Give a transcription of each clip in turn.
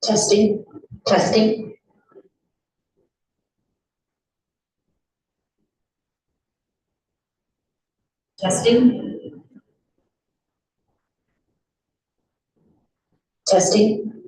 Testing, testing. Testing, testing.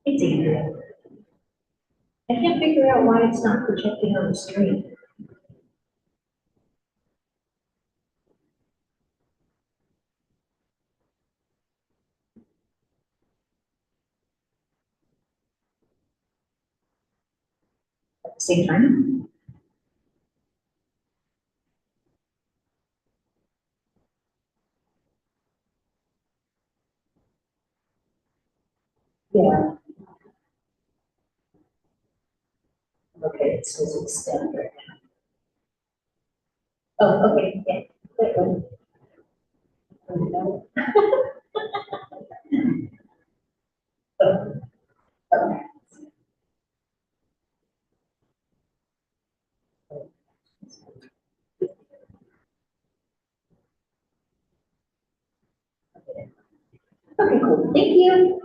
It's easier. I can't figure out why it's not projecting on the screen. At the same time. Yeah. Okay, it says extend right now. Oh, okay, yeah. That one. Oh, okay. Okay, cool. Thank you.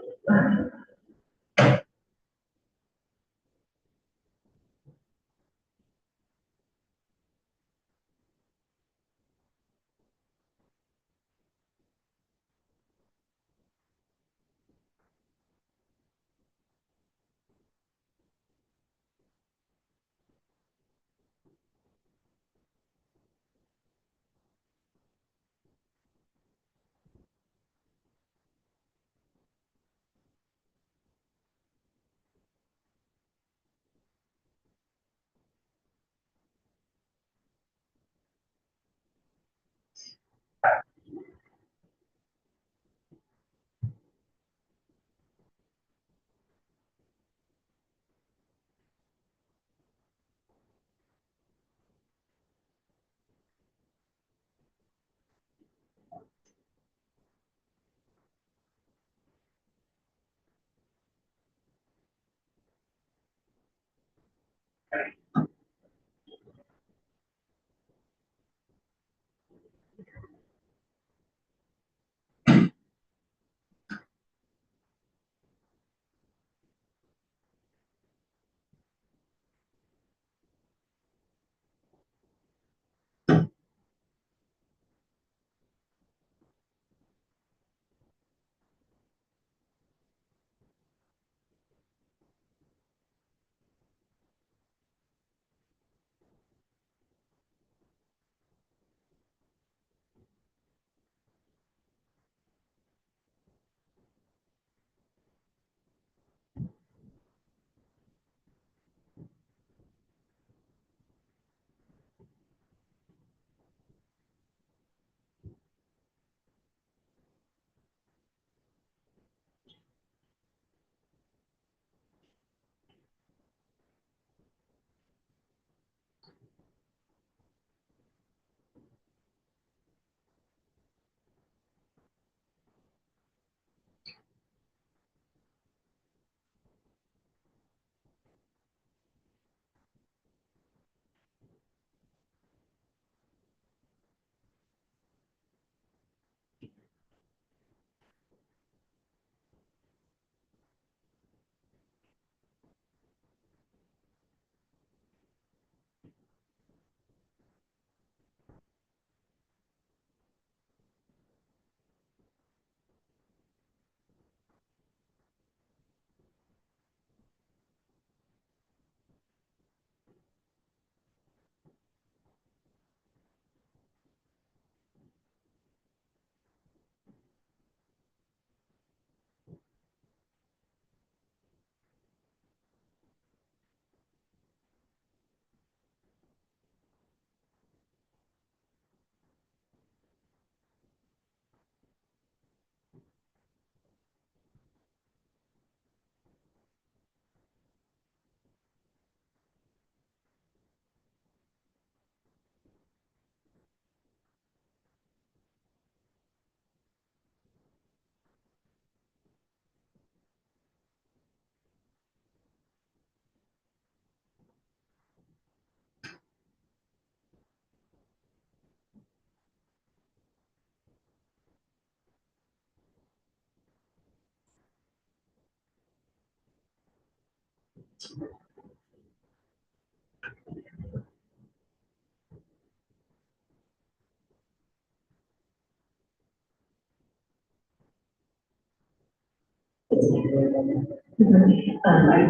I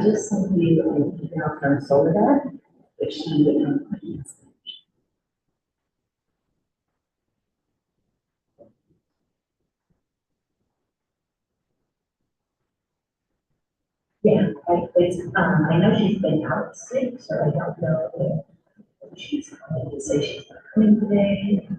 just sent you an email from Soledad, but she, yeah, I know she's been out sick, so I don't know if she's coming to say she's not coming today.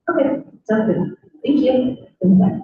Okay, sounds good. Thank you. Bye.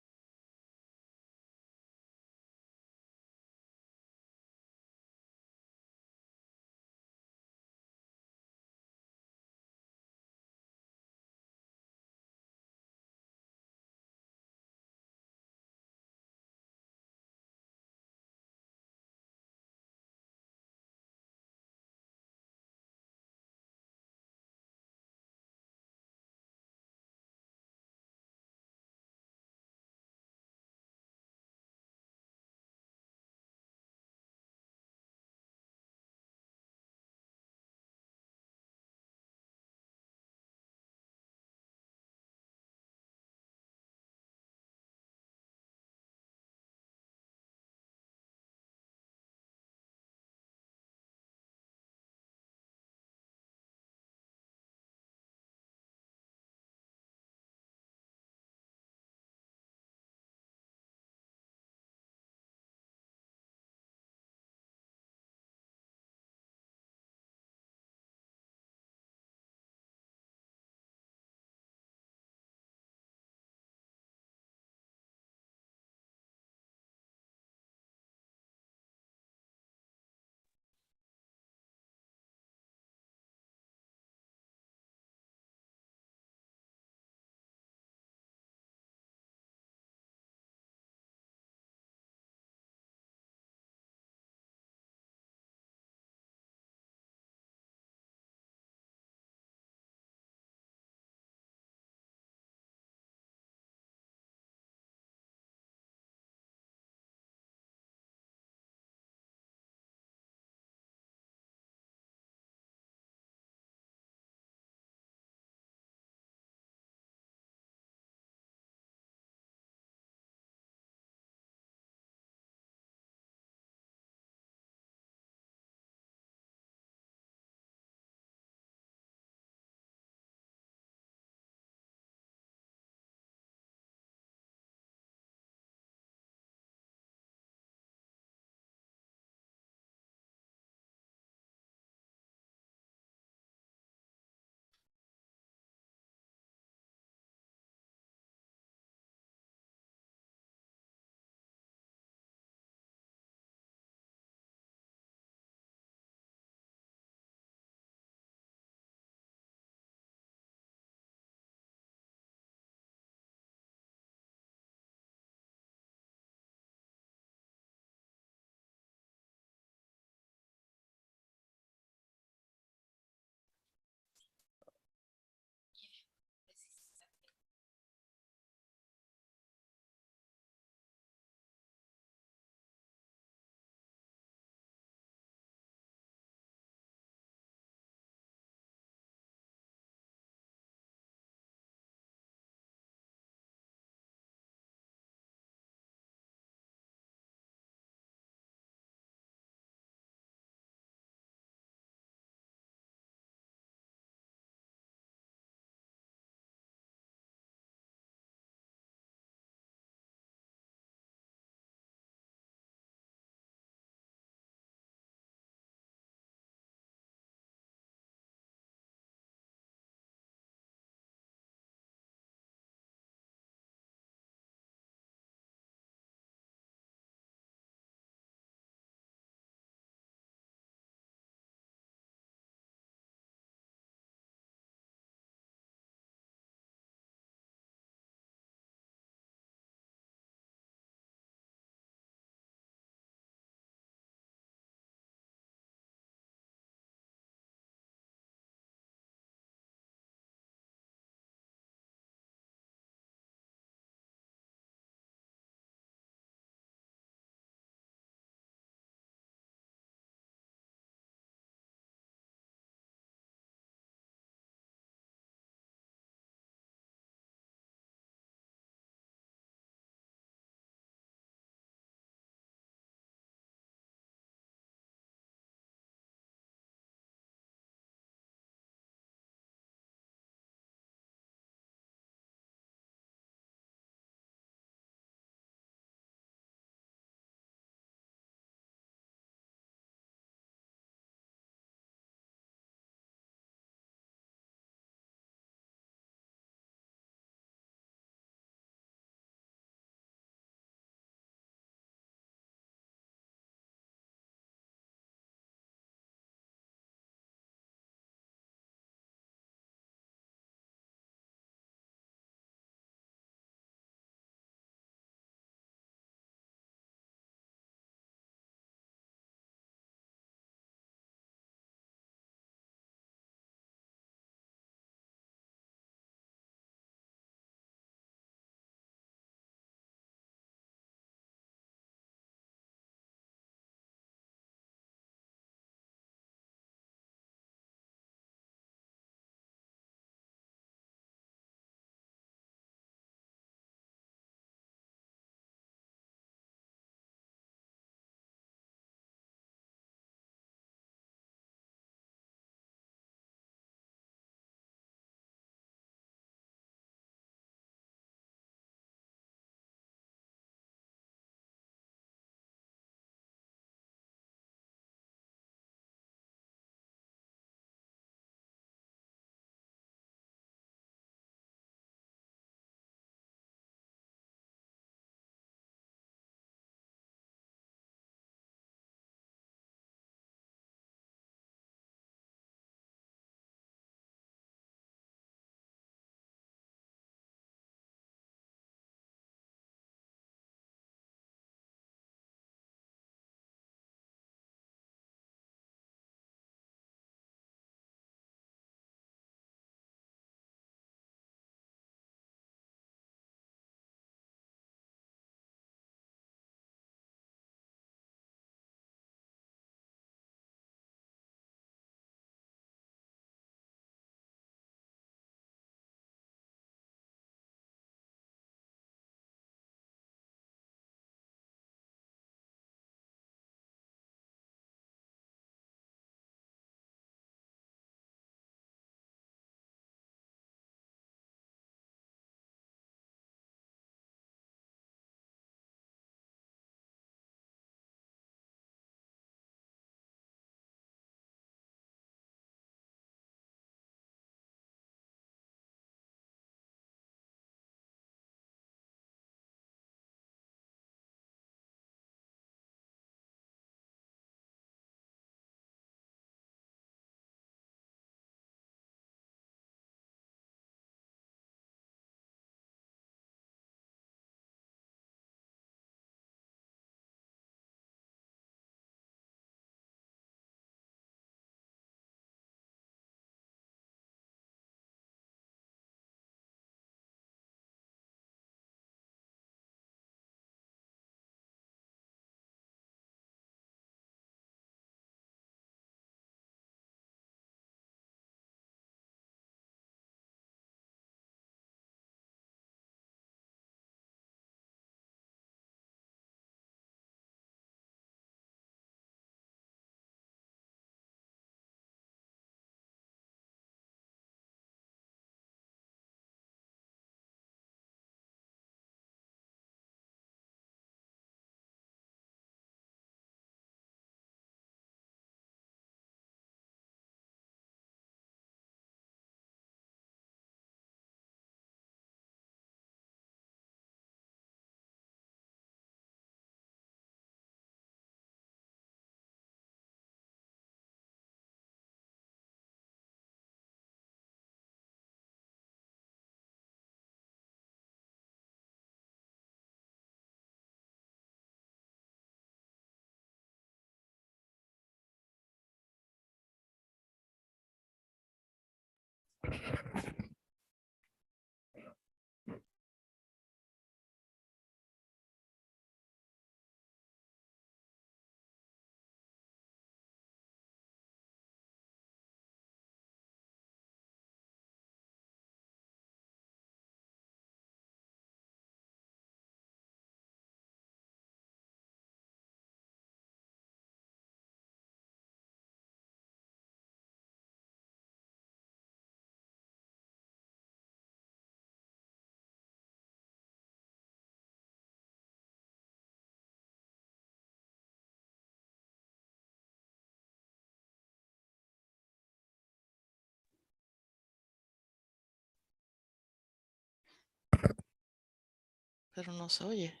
Pero no se oye.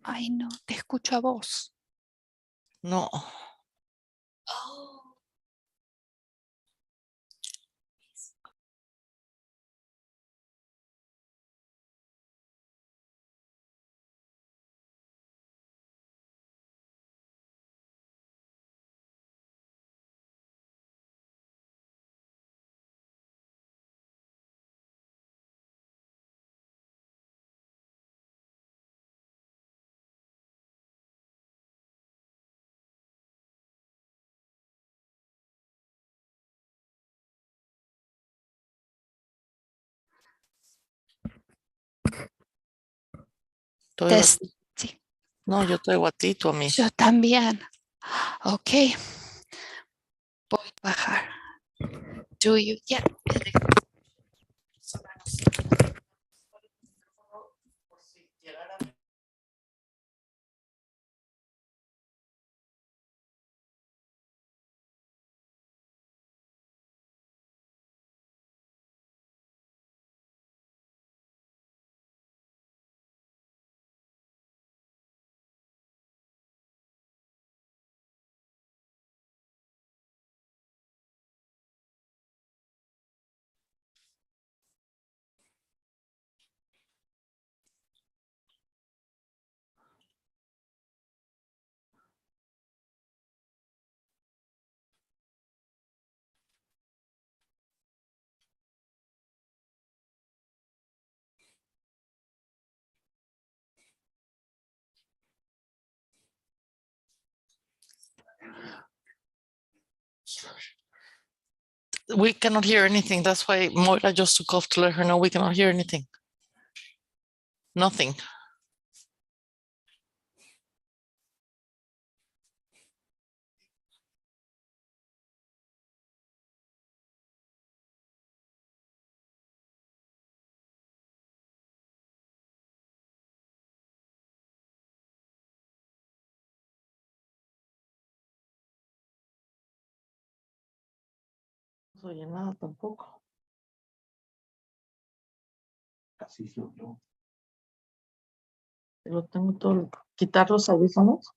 Ay, no, te escucho a vos. No. Oh. Te oigo a Test. ti. Sí, No, yo te oigo a ti, tú a mí. yo también. Ok. Voy a bajar. Do you? Yeah. We cannot hear anything. That's why Moira just took off to let her know we cannot hear anything. Nothing. No se oye nada tampoco. Casi se oyó. Lo tengo todo. Quitar los audífonos.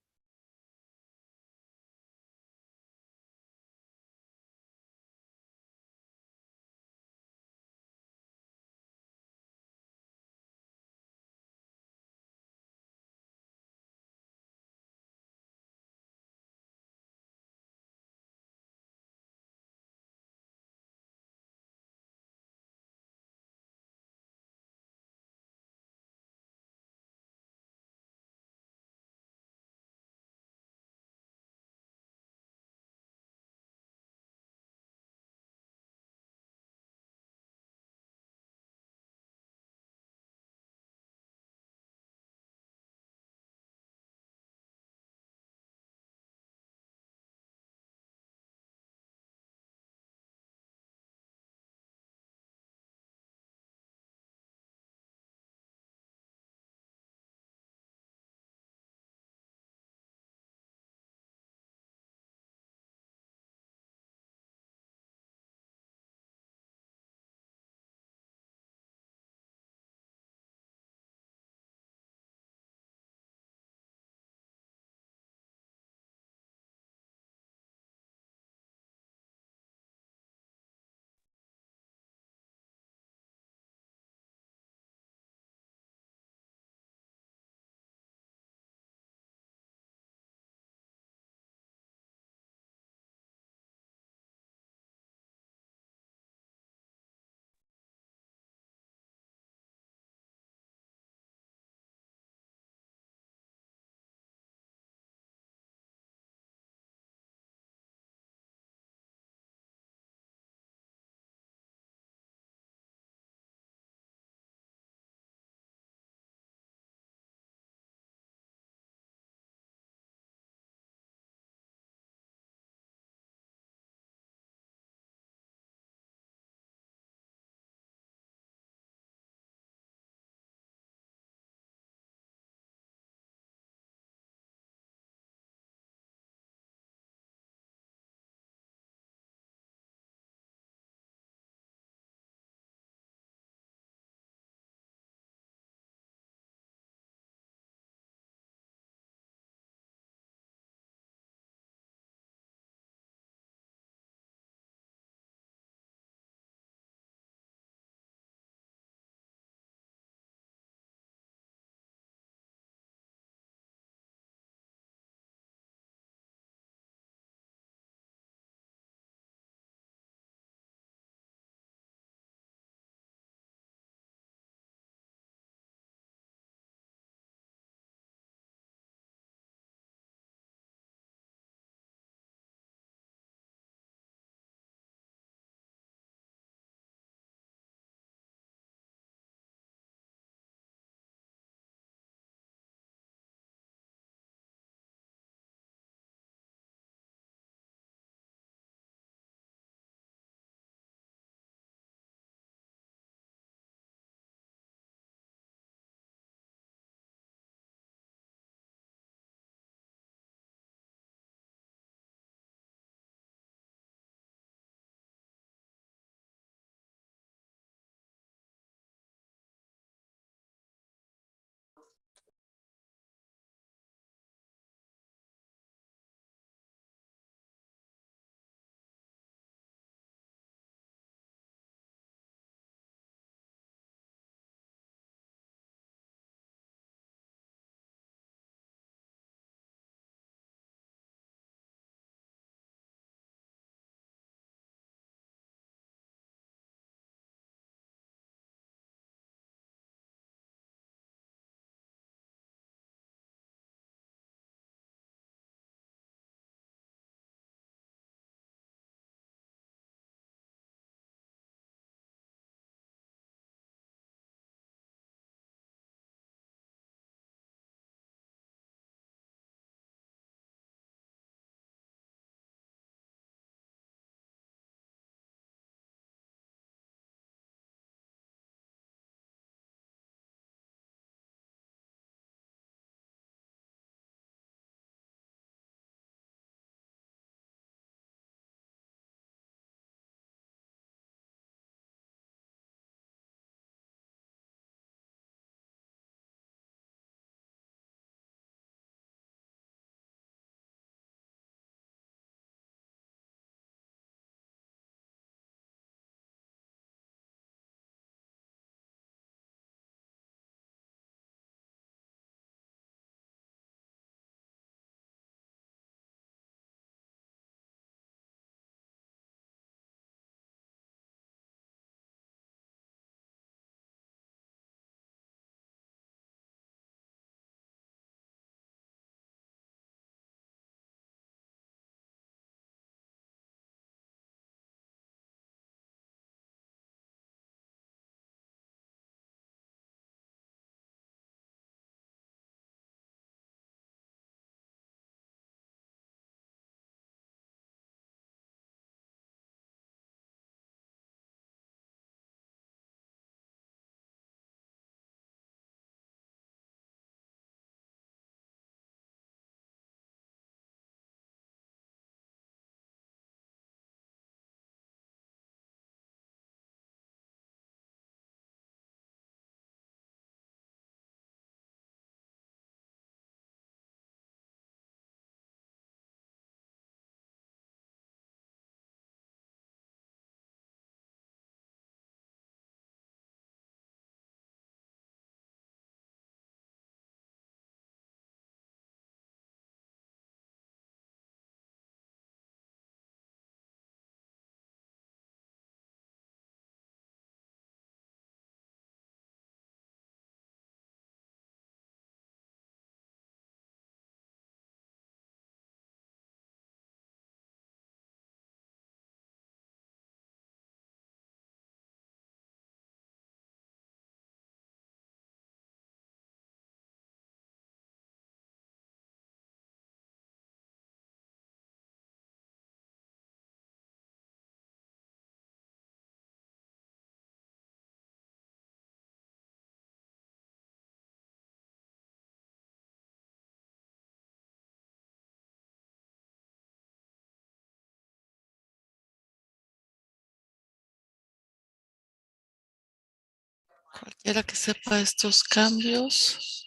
Cualquiera que sepa estos cambios.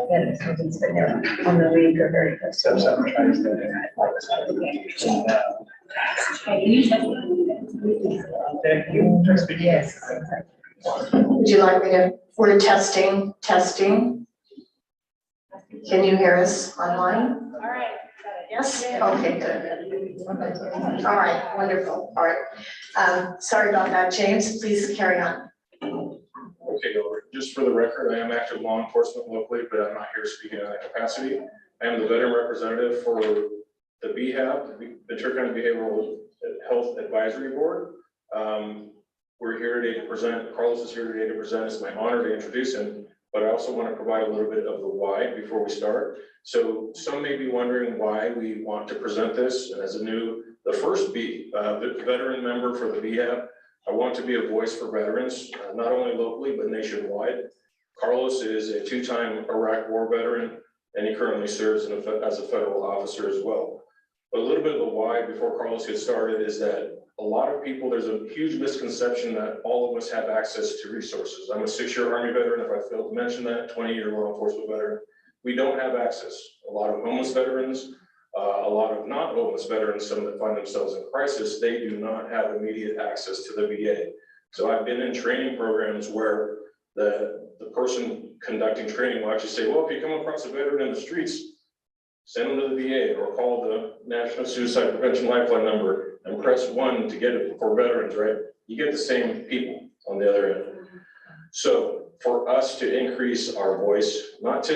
And he's been there on the league or very close. So sometimes they. Thank you. Yes, exactly. Would you like me to, we're testing? Can you hear us online? All right. Yes? Okay, good. All right, wonderful. All right. Sorry about that, James. Please carry on. Okay, Laura, just for the record, I am active law enforcement locally, but I'm not here speaking in that capacity. I am the veteran representative for the BHAB, the Ventura County Behavioral Health Advisory Board. We're here today to present, Carlos is here today to present. It's my honor to introduce him, but I also want to provide a little bit of the why before we start. So some may be wondering why we want to present this. And as the first veteran member for the BHAB, I want to be a voice for veterans, not only locally, but nationwide. Carlos is a two-time Iraq War veteran, and he currently serves as a federal officer as well. But a little bit of the why before Carlos gets started is that a lot of people, there's a huge misconception that all of us have access to resources. I'm a 6-year Army veteran, if I failed to mention that, 20-year law enforcement veteran. We don't have access. A lot of homeless veterans, a lot of not homeless veterans, some that find themselves in crisis, they do not have immediate access to the VA. So I've been in training programs where the person conducting training will actually say, well, if you come across a veteran in the streets, send them to the VA or call the National Suicide Prevention Lifeline number and press 1 to get it for veterans, right? You get the same people on the other end. So for us to increase our voice, not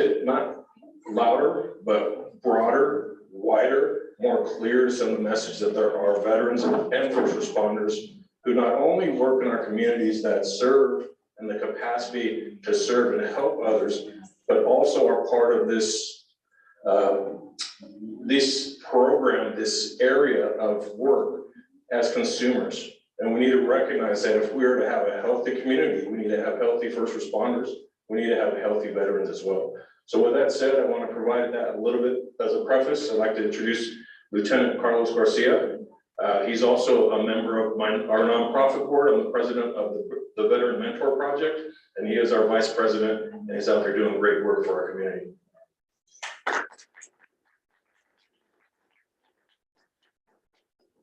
louder, but broader, wider, more clear to send the message that there are veterans and first responders who not only work in our communities that serve in the capacity to serve and help others, but also are part of this program, this area of work as consumers. And we need to recognize that if we are to have a healthy community, we need to have healthy first responders. We need to have healthy veterans as well. So with that said, I want to provide that a little bit as a preface. I'd like to introduce Lieutenant Carlos Garcia. He's also a member of our nonprofit board. I'm the president of the Veteran Mentor Project, and he is our vice president, and he's out there doing great work for our community.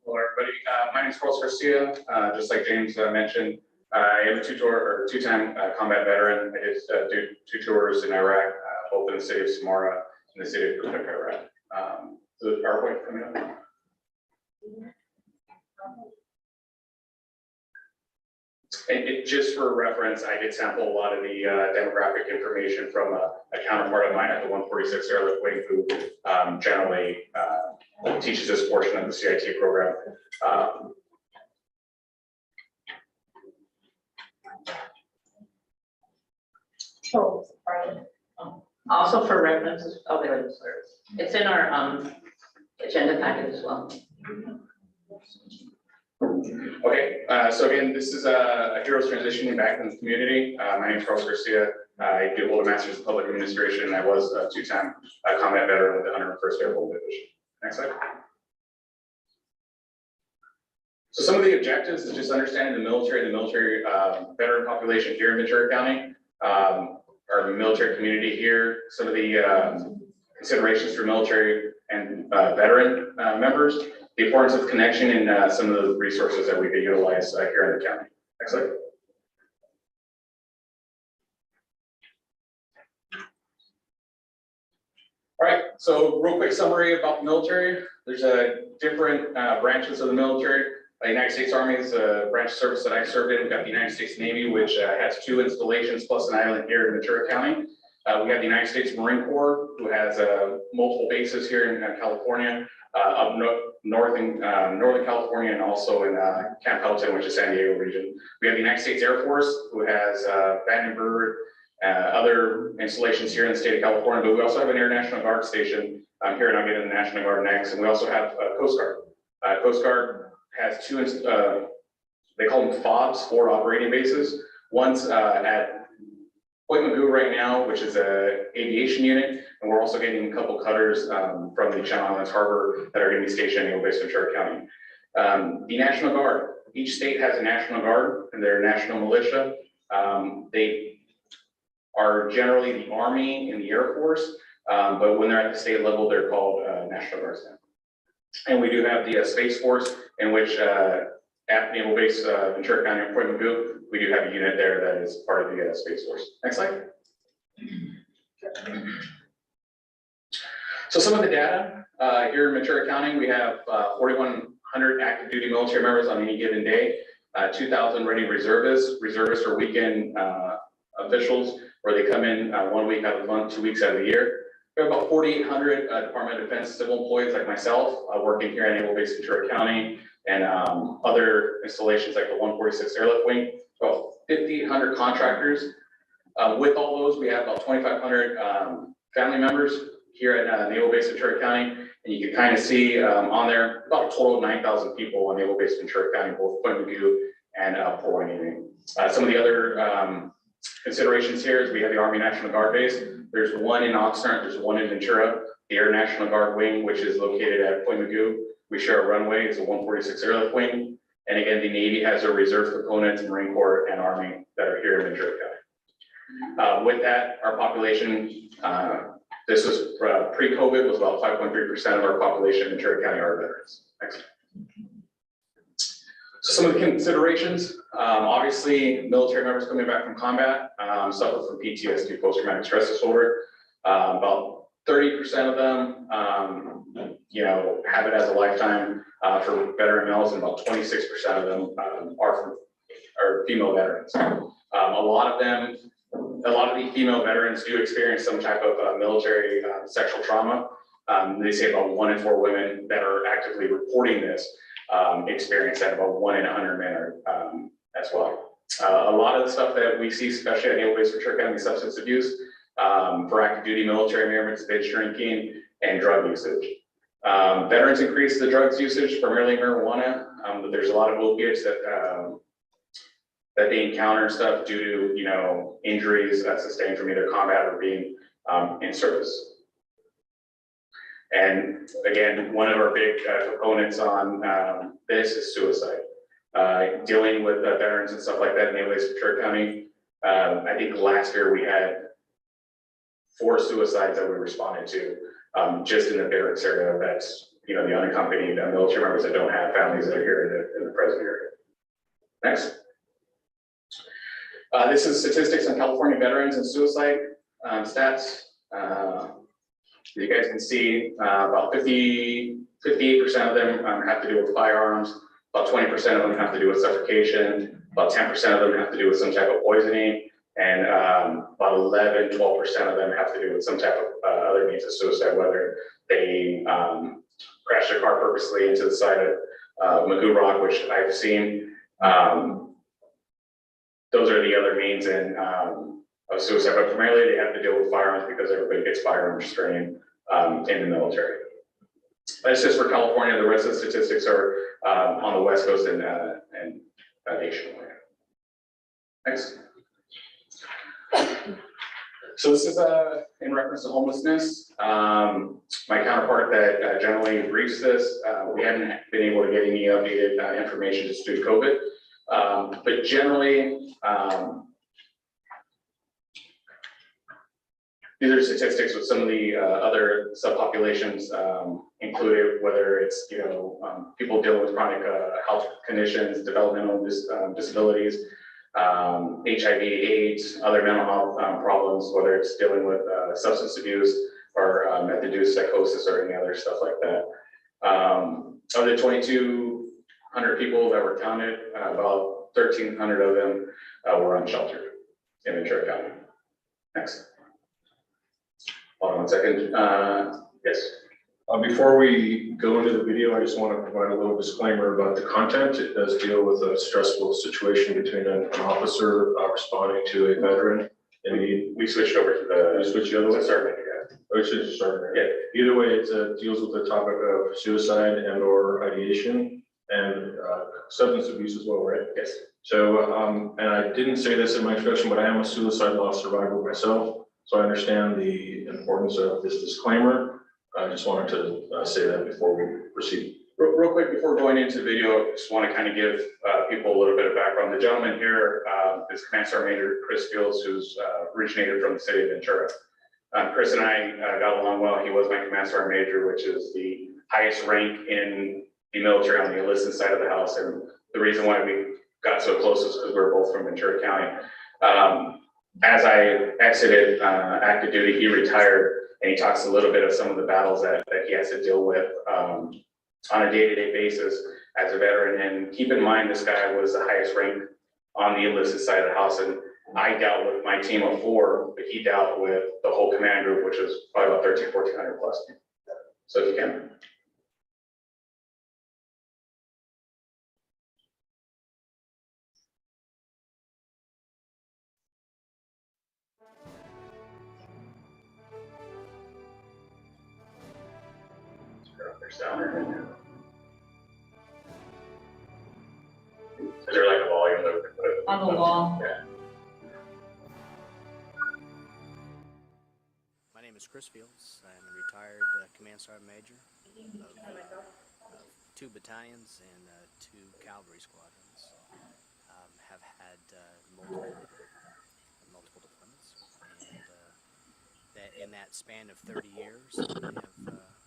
Hello, everybody. My name is Carlos Garcia. Just like James mentioned, I am a two-time combat veteran. I did two tours in Iraq, both in the city of Samara and the city of Kirkuk, Iraq. The PowerPoint coming up. And just for reference, I did sample a lot of the demographic information from a counterpart of mine at the 146 Airlift Wing, who generally teaches this portion of the CIT program. Also for reference, it's in our agenda packet as well. Okay, so again, this is a hero's transitioning back in the community. My name is Carlos Garcia. I do hold a master's in public administration, and I was a two-time combat veteran with the 101st Airborne Division. Next slide. So some of the objectives is just understanding the military veteran population here in Ventura County, our military community here, some of the considerations for military and veteran members, the importance of connection, and some of the resources that we could utilize here in the county. Next slide. All right, so real quick summary about the military. There's different branches of the military. The United States Army is a branch of service that I served in. We've got the United States Navy, which has 2 installations plus an island here in Ventura County. We have the United States Marine Corps, who has multiple bases here in California, up north in Northern California, and also in Camp Pendleton, which is San Diego region. We have the United States Air Force, who has Vandenberg, other installations here in the state of California, but we also have an Air National Guard station here, and I'll get into the National Guard next. And we also have Coast Guard. Coast Guard has 2, they call them FOBs, forward operating bases. One's at Point Magoo right now, which is a aviation unit, and we're also getting a couple cutters from the Channel Islands Harbor that are going to be stationed in Naval Base Ventura County. The National Guard, each state has a National Guard and their national militia. They are generally the Army and the Air Force, but when they're at the state level, they're called National Guardsmen. And we do have the Space Force, in which at Naval Base Ventura County and Point Magoo, we do have a unit there that is part of the Space Force. Next slide. So some of the data here in Ventura County, we have 4,100 active duty military members on any given day, 2,000 ready reservists. Reservists are weekend officials, where they come in 1 week out of the month, 2 weeks out of the year. We have about 4,800 Department of Defense civil employees like myself, working here at Naval Base Ventura County, and other installations like the 146 Airlift Wing. About 5,800 contractors. With all those, we have about 2,500 family members here at Naval Base Ventura County, and you can kind of see on there about a total of 9,000 people on Naval Base Ventura County, both Point Magoo and Port Wayne. Some of the other considerations here is we have the Army National Guard base. There's one in Oxnard, there's one in Ventura. The Air National Guard wing, which is located at Point Magoo. We share a runway, it's a 146 Airlift Wing. And again, the Navy has a reserve component, Marine Corps and Army that are here in Ventura County. With that, our population, this was pre-COVID, was about 5.3% of our population in Ventura County are veterans. Next. So some of the considerations, obviously, military members coming back from combat suffer from PTSD, post-traumatic stress disorder. About 30% of them, have it as a lifetime for veteran males, and about 26% of them are female veterans. A lot of the female veterans do experience some type of military sexual trauma. They say about 1 in 4 women that are actively reporting this experience that, about 1 in 100 men are as well. A lot of the stuff that we see, especially at Naval Base Ventura County, substance abuse, for active duty military members, binge drinking, and drug usage. Veterans increase the drugs usage, primarily marijuana, but there's a lot of opiates that that they encounter and stuff due to, you know, injuries sustained from either combat or being in service. And again, one of our big proponents on this is suicide. Dealing with veterans and stuff like that in Naval Base Ventura County. I think last year we had 4 suicides that we responded to just in the barracks area. That's, you know, the unaccompanied military members that don't have families that are here in the present area. Next. This is statistics on California veterans and suicide stats. You guys can see about 58% of them have to do with firearms, about 20% of them have to do with suffocation, about 10% of them have to do with some type of poisoning, and about 11, 12% of them have to do with some type of other means of suicide, whether they crash their car purposely into the side of Magoo Rock, which I've seen. Those are the other means of suicide, but primarily they have to deal with firearms because everybody gets firearms training in the military. That's just for California. The rest of the statistics are on the West Coast and nationwide. Next. So this is in reference to homelessness. My counterpart that generally briefs this, we haven't been able to get any updated information just due to COVID. But generally, these are statistics with some of the other subpopulations included, whether it's, you know, people dealing with chronic health conditions, developmental disabilities, HIV/AIDS, other mental health problems, whether it's dealing with substance abuse or meth-induced psychosis or any other stuff like that. Of the 2,200 people that were counted, about 1,300 of them were unsheltered in Ventura County. Next. Hold on one second. Yes. Before we go into the video, I just want to provide a little disclaimer about the content. It does deal with a stressful situation between an officer responding to a veteran in need. We switched over to the. We switch the other way? Sorry. Yeah. Either way, it deals with the topic of suicide and or ideation and substance abuse as well, right? Yes. So, and I didn't say this in my introduction, but I am a suicide loss survivor myself. So I understand the importance of this disclaimer. I just wanted to say that before we proceed. Real quick, before going into the video, I just want to kind of give people a little bit of background. The gentleman here is Command Sergeant Major Chris Fields, who's originated from the city of Ventura. Chris and I got along well. He was my Command Sergeant Major, which is the highest rank in the military on the enlisted side of the house. And the reason why we got so close is because we're both from Ventura County. As I exited active duty, he retired, and he talks a little bit of some of the battles that he has to deal with on a day-to-day basis as a veteran. And keep in mind, this guy was the highest rank on the enlisted side of the house, and I dealt with my team of 4, but he dealt with the whole command group, which was probably about 1,400 plus. So if you can. Down there. Is there like a volume that we can put it On the wall. Yeah. My name is Chris Fields. I'm a retired Command Sergeant Major of 2 battalions and 2 cavalry squadrons. Have had multiple deployments, and that in that span of 30 years, I have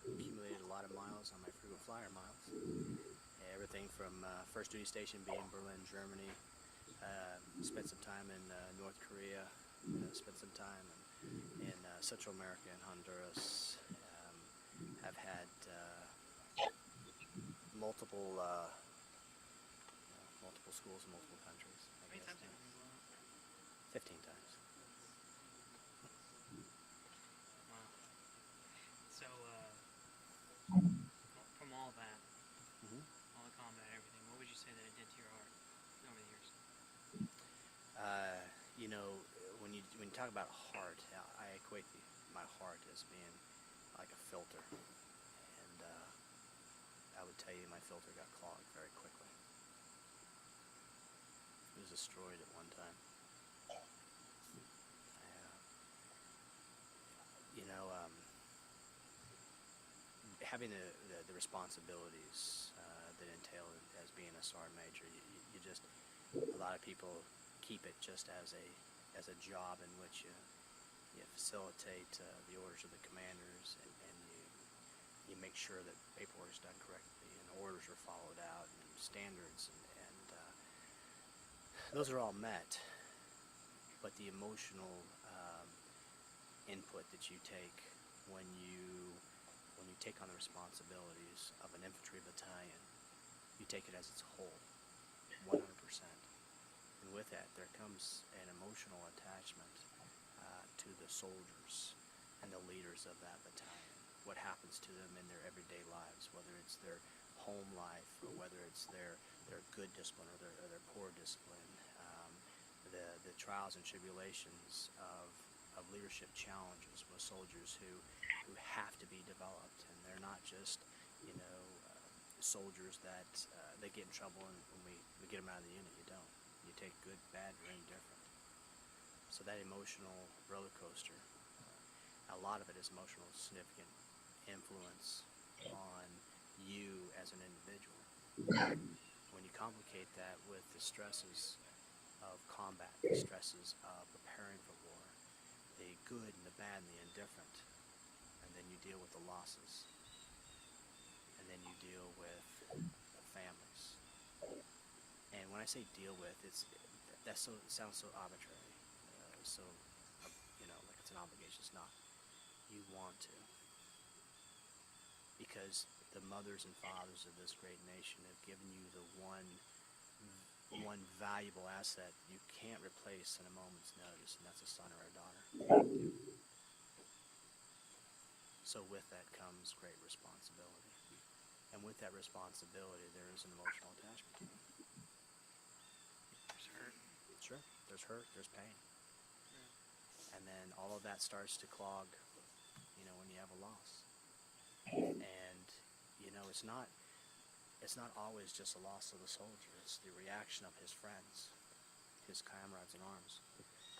accumulated a lot of miles on my frequent flyer miles. Everything from first duty station being Berlin, Germany, spent some time in North Korea, spent some time in Central America and Honduras. Have had multiple schools in multiple countries. How many times? 15 times. Wow. So, talk about heart, I equate my heart as being like a filter, and I would tell you my filter got clogged very quickly. It was destroyed at one time. Having the responsibilities that entail as being a sergeant major, you just, a lot of people keep it just as a job in which you facilitate the orders of the commanders, and you make sure that paperwork is done correctly and orders are followed out and standards, and those are all met. But the emotional input that you take when you take on the responsibilities of an infantry battalion, you take it as its whole, 100%. And with that, there comes an emotional attachment to the soldiers and the leaders of that battalion. What happens to them in their everyday lives, whether it's their home life or whether it's their good discipline or their poor discipline, the trials and tribulations of leadership challenges with soldiers who have to be developed, and they're not just soldiers that they get in trouble and when we get them out of the unit. You don't. You take good, bad, or indifferent. So that emotional roller coaster, a lot of it is emotional significant influence on you as an individual. When you complicate that with the stresses of combat, the stresses of preparing for war, the good and the bad and the indifferent, and then you deal with the losses, and then you deal with the families. And when I say deal with, it sounds so arbitrary, like it's an obligation. It's not. You want to, because the mothers and fathers of this great nation have given you the one valuable asset you can't replace in a moment's notice, and that's a son or a daughter. So with that comes great responsibility. And with that responsibility, there is an emotional attachment to it. There's hurt. Sure. There's hurt, there's pain. Yeah. And then all of that starts to clog, when you have a loss. And, it's not always just a loss of the soldier. It's the reaction of his friends, his comrades in arms,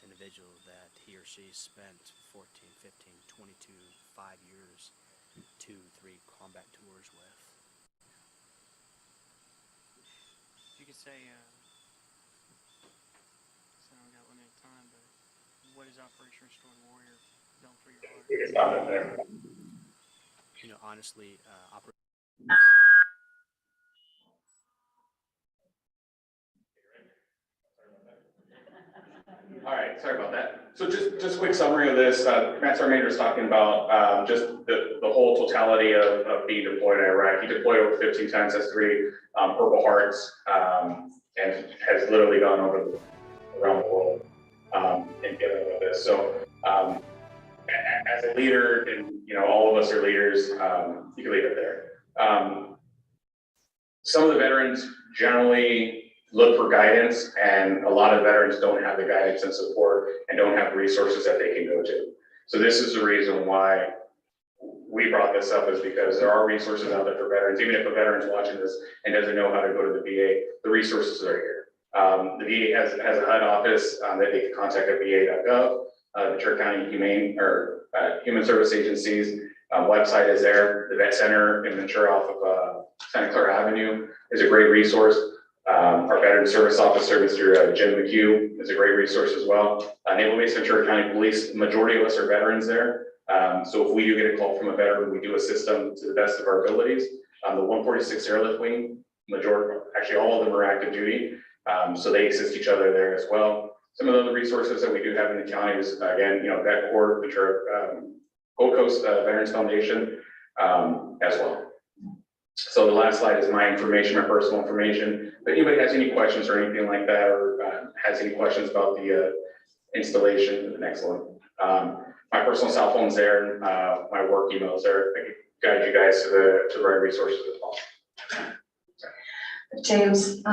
individual that he or she spent 14, 15, 22, 5 years, 2, 3 combat tours with. You could say, so I don't got limited time, but what is Operation Restored Warrior done for your heart? We can stop it there. Honestly, All right, sorry about that. So just a quick summary of this. Matt Sergeant Major is talking about just the whole totality of being deployed in Iraq. He deployed over 15 times, has 3 Purple Hearts, and has literally gone around the world in dealing with this. So as a leader, and all of us are leaders, you can leave it there. Some of the veterans generally look for guidance, and a lot of veterans don't have the guidance and support and don't have resources that they can go to. So this is the reason why we brought this up, is because there are resources out there for veterans. Even if a veteran's watching this and doesn't know how to go to the VA, the resources are here. The VA has a HUD office that they can contact at va.gov. The Ventura County Human Service Agency's website is there. The Vet Center in Ventura off of Santa Clara Avenue is a great resource. Our Veteran Service Officer, Mr. Jim McHugh, is a great resource as well. Naval Base Ventura County Police, the majority of us are veterans there. So if we do get a call from a veteran, we do assist them to the best of our abilities. The 146th Airlift Wing, actually all of them are active duty. So they assist each other there as well. Some of the other resources that we do have in the county is, again, Vet Corps, Ventura, Gold Coast Veterans Foundation as well. So the last slide is my information, my personal information. If anybody has any questions or anything like that, or has any questions about the installation, the next one. My personal cell phone's there, my work email's there. I can guide you guys to the right resources as well. James,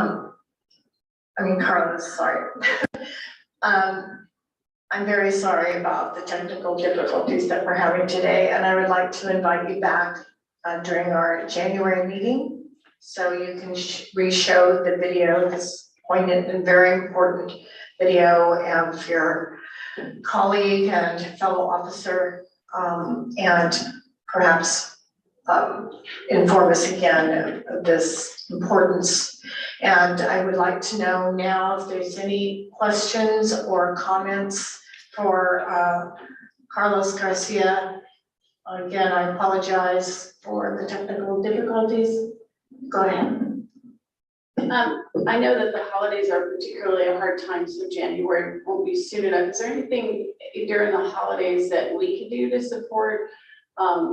Carlos, sorry. I I'm very sorry about the technical difficulties that we're having today, and I would like to invite you back during our January meeting, so you can re-show the video, this poignant and very important video of your colleague and fellow officer, and perhaps inform us again of this importance. And I would like to know now if there's any questions or comments for Carlos Garcia. Again, I apologize for the technical difficulties. Go ahead. I know that the holidays are particularly a hard time, so January won't be suited up. Is there anything during the holidays that we could do to support,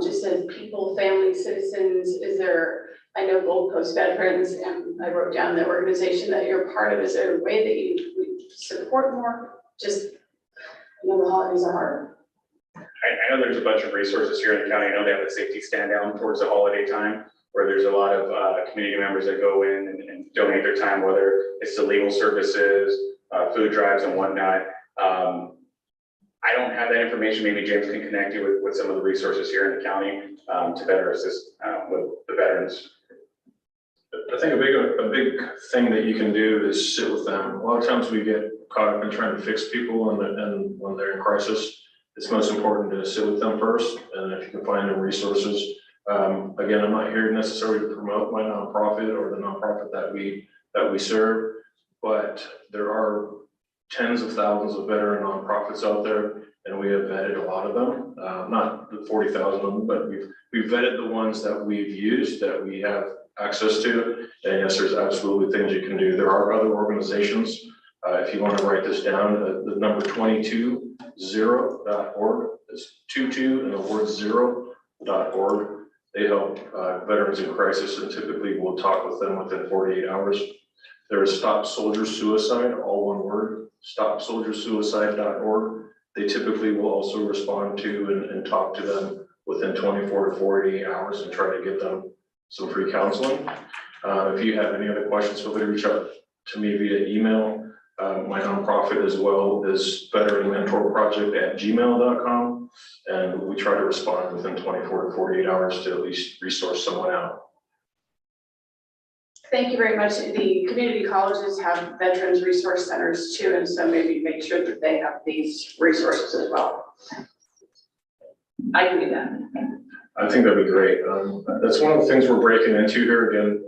just as people, family, citizens? Is there, I know Gold Coast Veterans, and I wrote down the organization that you're part of. Is there a way that you would support more? Just, you know, the holidays are hard. I know there's a bunch of resources here in the county. I know they have a safety stand down towards the holiday time, where there's a lot of community members that go in and donate their time, whether it's to legal services, food drives and whatnot. I don't have that information. Maybe James can connect you with some of the resources here in the county to better assist with the veterans. I think a big thing that you can do is sit with them. A lot of times we get caught up in trying to fix people and when they're in crisis, it's most important to sit with them first. And if you can find them resources, again, I'm not here necessarily to promote my nonprofit or the nonprofit that we serve, but there are tens of thousands of veteran nonprofits out there, and we have vetted a lot of them. Not the 40,000 of them, but we've vetted the ones that we've used, that we have access to. And yes, there's absolutely things you can do. There are other organizations. If you want to write this down, the number 220.org is 22 and the word 0.org. They help veterans in crisis, and typically we'll talk with them within 48 hours. There is Stop Soldier Suicide, all one word, stopsoldiersuicide.org. They typically will also respond to and talk to them within 24 to 48 hours and try to get them some free counseling. If you have any other questions, feel free to reach out to me via email. My nonprofit as well is veteranmentorproject@gmail.com, and we try to respond within 24 to 48 hours to at least resource someone out. Thank you very much. The community colleges have veterans resource centers too, and so maybe make sure that they have these resources as well. I can do that. I think that'd be great. That's one of the things we're breaking into here again,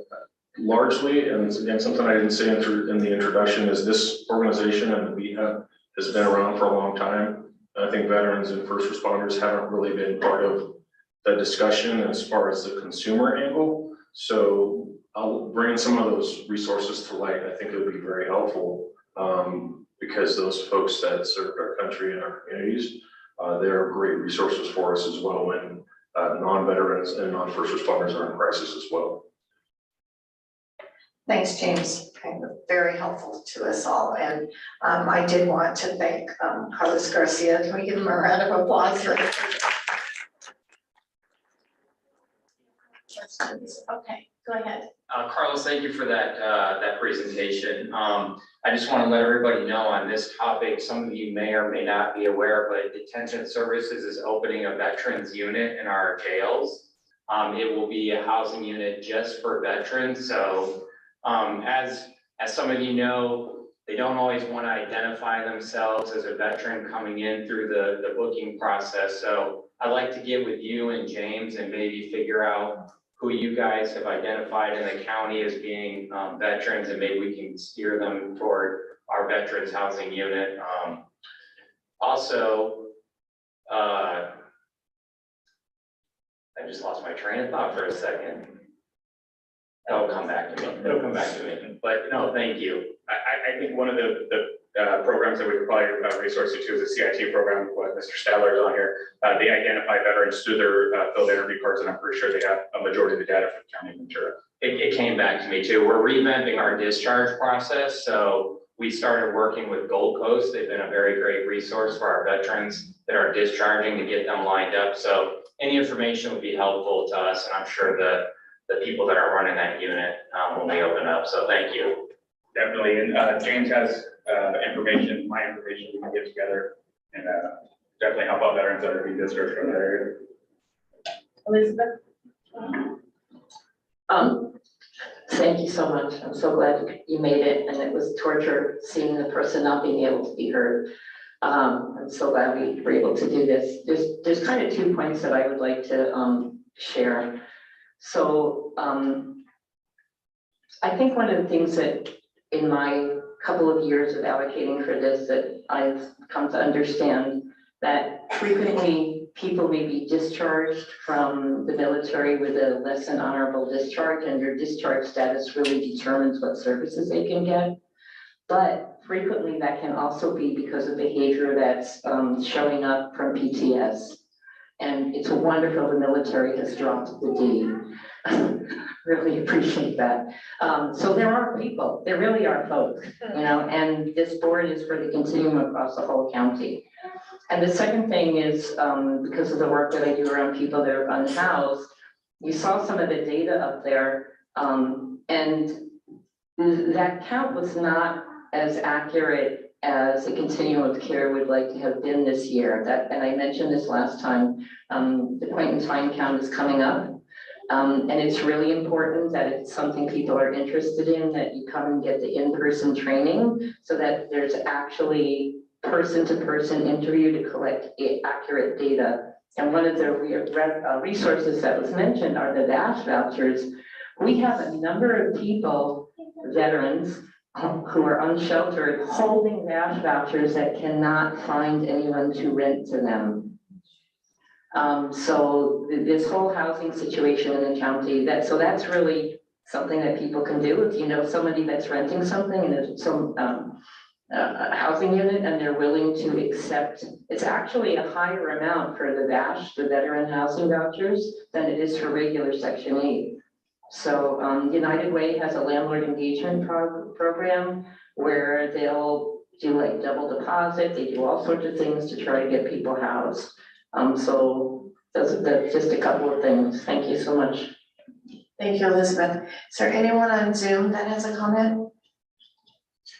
largely, and again, something I didn't say in the introduction, is this organization and the BHAB has been around for a long time. I think veterans and first responders haven't really been part of the discussion as far as the consumer angle. So I'll bring some of those resources to light. I think it would be very helpful because those folks that serve our country and our communities, they're great resources for us as well when non-veterans and non-first responders are in crisis as well. Thanks, James. Okay, very helpful to us all. And I did want to thank Carlos Garcia. Can we give him a round of applause? Questions? Okay, go ahead. Carlos, thank you for that presentation. I just want to let everybody know on this topic, some of you may or may not be aware, but Detention Services is opening a veterans unit in our jails. It will be a housing unit just for veterans. So as some of you know, they don't always want to identify themselves as a veteran coming in through the booking process. So I'd like to get with you and James and maybe figure out who you guys have identified in the county as being veterans, and maybe we can steer them toward our veterans housing unit. Also, I just lost my train of thought for a second. It'll come back to me. It'll come back to me. But no, thank you. I think one of the programs that we could probably resource you to is the CIT program. What Mr. Stadler is on here. They identify veterans through their filled interview cards, and I'm pretty sure they have a majority of the data for the county of Ventura. It came back to me too. We're revamping our discharge process. So we started working with Gold Coast. They've been a very great resource for our veterans that are discharging to get them lined up. So any information would be helpful to us, and I'm sure the people that are running that unit when we open up. So thank you. Definitely, and James has information, my information we can get together and definitely help out veterans that are in district from that area. Elizabeth? Thank you so much. I'm so glad you made it, and it was torture seeing the person not being able to be heard. I'm so glad we were able to do this. There's kind of 2 points that I would like to share. So I think one of the things that in my couple of years of advocating for this that I've come to understand that frequently people may be discharged from the military with a less than honorable discharge, and their discharge status really determines what services they can get. But frequently that can also be because of behavior that's showing up from PTS. And it's wonderful the military has dropped the D. Really appreciate that. So there are people, there really are folks, you know, and this board is for the continuum across the whole county. And the second thing is, because of the work that I do around people that are unhoused, you saw some of the data up there, and that count was not as accurate as the continuum of care would like to have been this year. And I mentioned this last time, the point in time count is coming up. And it's really important that it's something people are interested in, that you come and get the in-person training so that there's actually person-to-person interview to collect accurate data. And one of the resources that was mentioned are the BHAB vouchers. We have a number of people, veterans, who are unsheltered, holding BHAB vouchers that cannot find anyone to rent to them. So this whole housing situation in the county, so that's really something that people can do. If you know somebody that's renting something and there's some a housing unit and they're willing to accept, it's actually a higher amount for the VASH, the veteran housing vouchers, than it is for regular Section 8. So United Way has a landlord engagement program where they'll do like double deposit. They do all sorts of things to try to get people housed. So that's just a couple of things. Thank you so much. Thank you, Elizabeth. Is there anyone on Zoom that has a comment?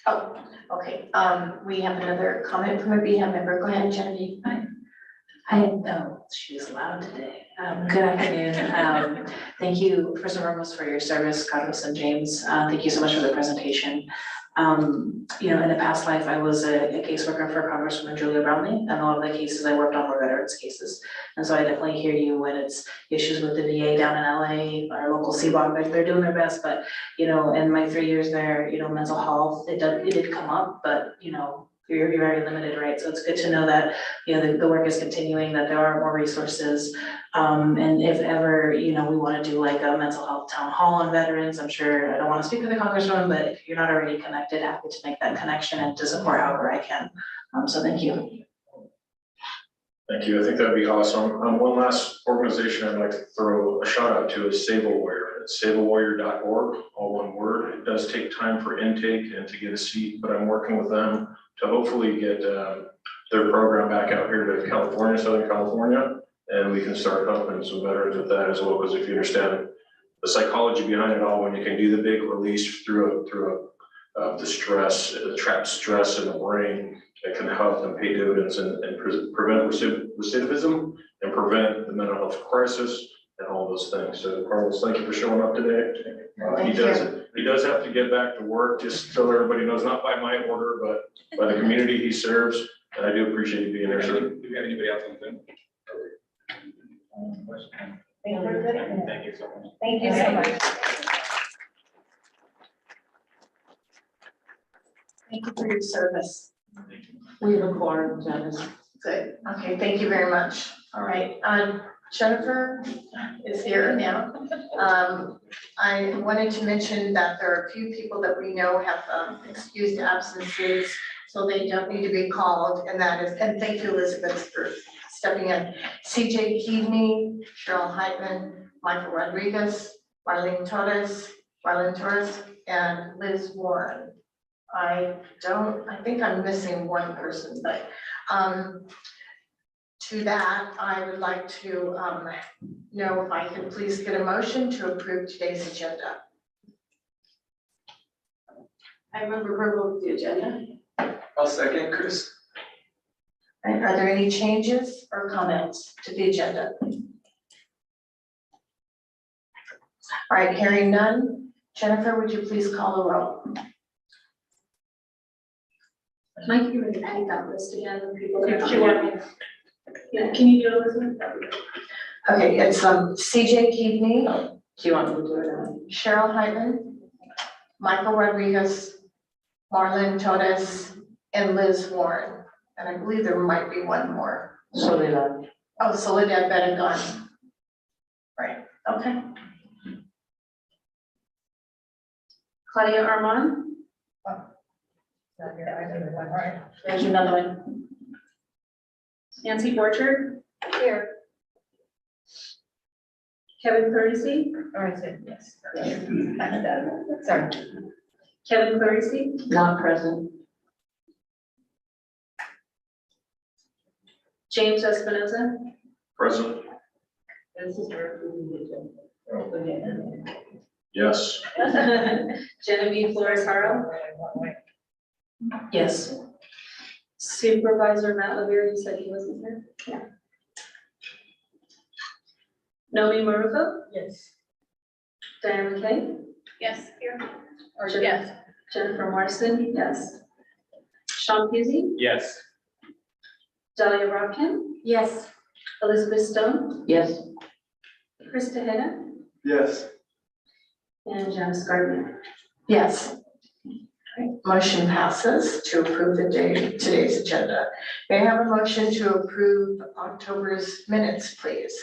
Oh, okay. We have another comment from a BHAB member. Go ahead, Genevieve. She was loud today. Good afternoon. Thank you first and foremost for your service, Carlos and James. Thank you so much for the presentation. You know, in the past life, I was a caseworker for Congresswoman Julia Brownlee, and a lot of the cases I worked on were veterans cases. And so I definitely hear you when it's issues with the VA down in LA, our local CBOG, they're doing their best. But, you know, in my 3 years there, you know, mental health, it did come up, but, you know, you're very limited, right? So it's good to know that, you know, the work is continuing, that there are more resources. And if ever, you know, we want to do like a mental health town hall on veterans, I'm sure, I don't want to speak for the Congresswoman, but if you're not already connected, happy to make that connection and to support however I can. So thank you. Thank you. I think that'd be awesome. One last organization I'd like to throw a shout out to is Save a Warrior. It's saveawarrior.org, all one word. It does take time for intake and to get a seat, but I'm working with them to hopefully get their program back out here to California, Southern California, and we can start helping some veterans with that as well. Because if you understand the psychology behind it all, when you can do the big release through the stress, the trapped stress in the brain, it can help them pay dividends and prevent recidivism and prevent the mental health crisis and all those things. So Carlos, thank you for showing up today. He does have to get back to work, just so everybody knows, not by my order, but by the community he serves. And I do appreciate you being there, sir. Do we have anybody else on Zoom? Thank you so much. Thank you so much. Thank you for your service. We have a quorum, Janice. Good. Okay, thank you very much. All right. Jennifer is here now. I wanted to mention that there are a few people that we know have excused absences, so they don't need to be called, and that is, and thank you, Elizabeth, for stepping in. CJ Keaveney, Cheryl Heitman, Michael Rodriguez, Marlene Torres, and Liz Warren. I think I'm missing one person, but to that, I would like to know if I could please get a motion to approve today's agenda. I remember approval of the agenda. I'll second, Chris. Right, are there any changes or comments to the agenda? All right, hearing none. Jennifer, would you please call the roll? Mike, you repeat that list again, the people that are here. Yeah, can you do it, Elizabeth? Okay, it's CJ Keaveney, Do you want me to do it? Cheryl Hyman, Michael Rodriguez, Marlon Todes, and Liz Warren. And I believe there might be one more. Soledad. Oh, Soledad Benagon. Right, okay. Claudia Armand, there's another one. Nancy Borchard. Here. Kevin Clarice. Yes. Sorry. Kevin Clarice. Not present. James Espinoza. Present. This is where Yes. Genevieve Flores Haro. Yes. Supervisor Matt Lavere, you said he wasn't here? Yeah. Nomi Maruko? Yes. Diane McKay? Yes, here. Or yes. Jennifer Morrison? Yes. Sean Pusey? Yes. Dahlia Rockhin? Yes. Elizabeth Stone? Yes. Chris Tejeda? Yes. And Janice Gardner? Yes. Motion passes to approve today's agenda. May I have a motion to approve October's minutes, please?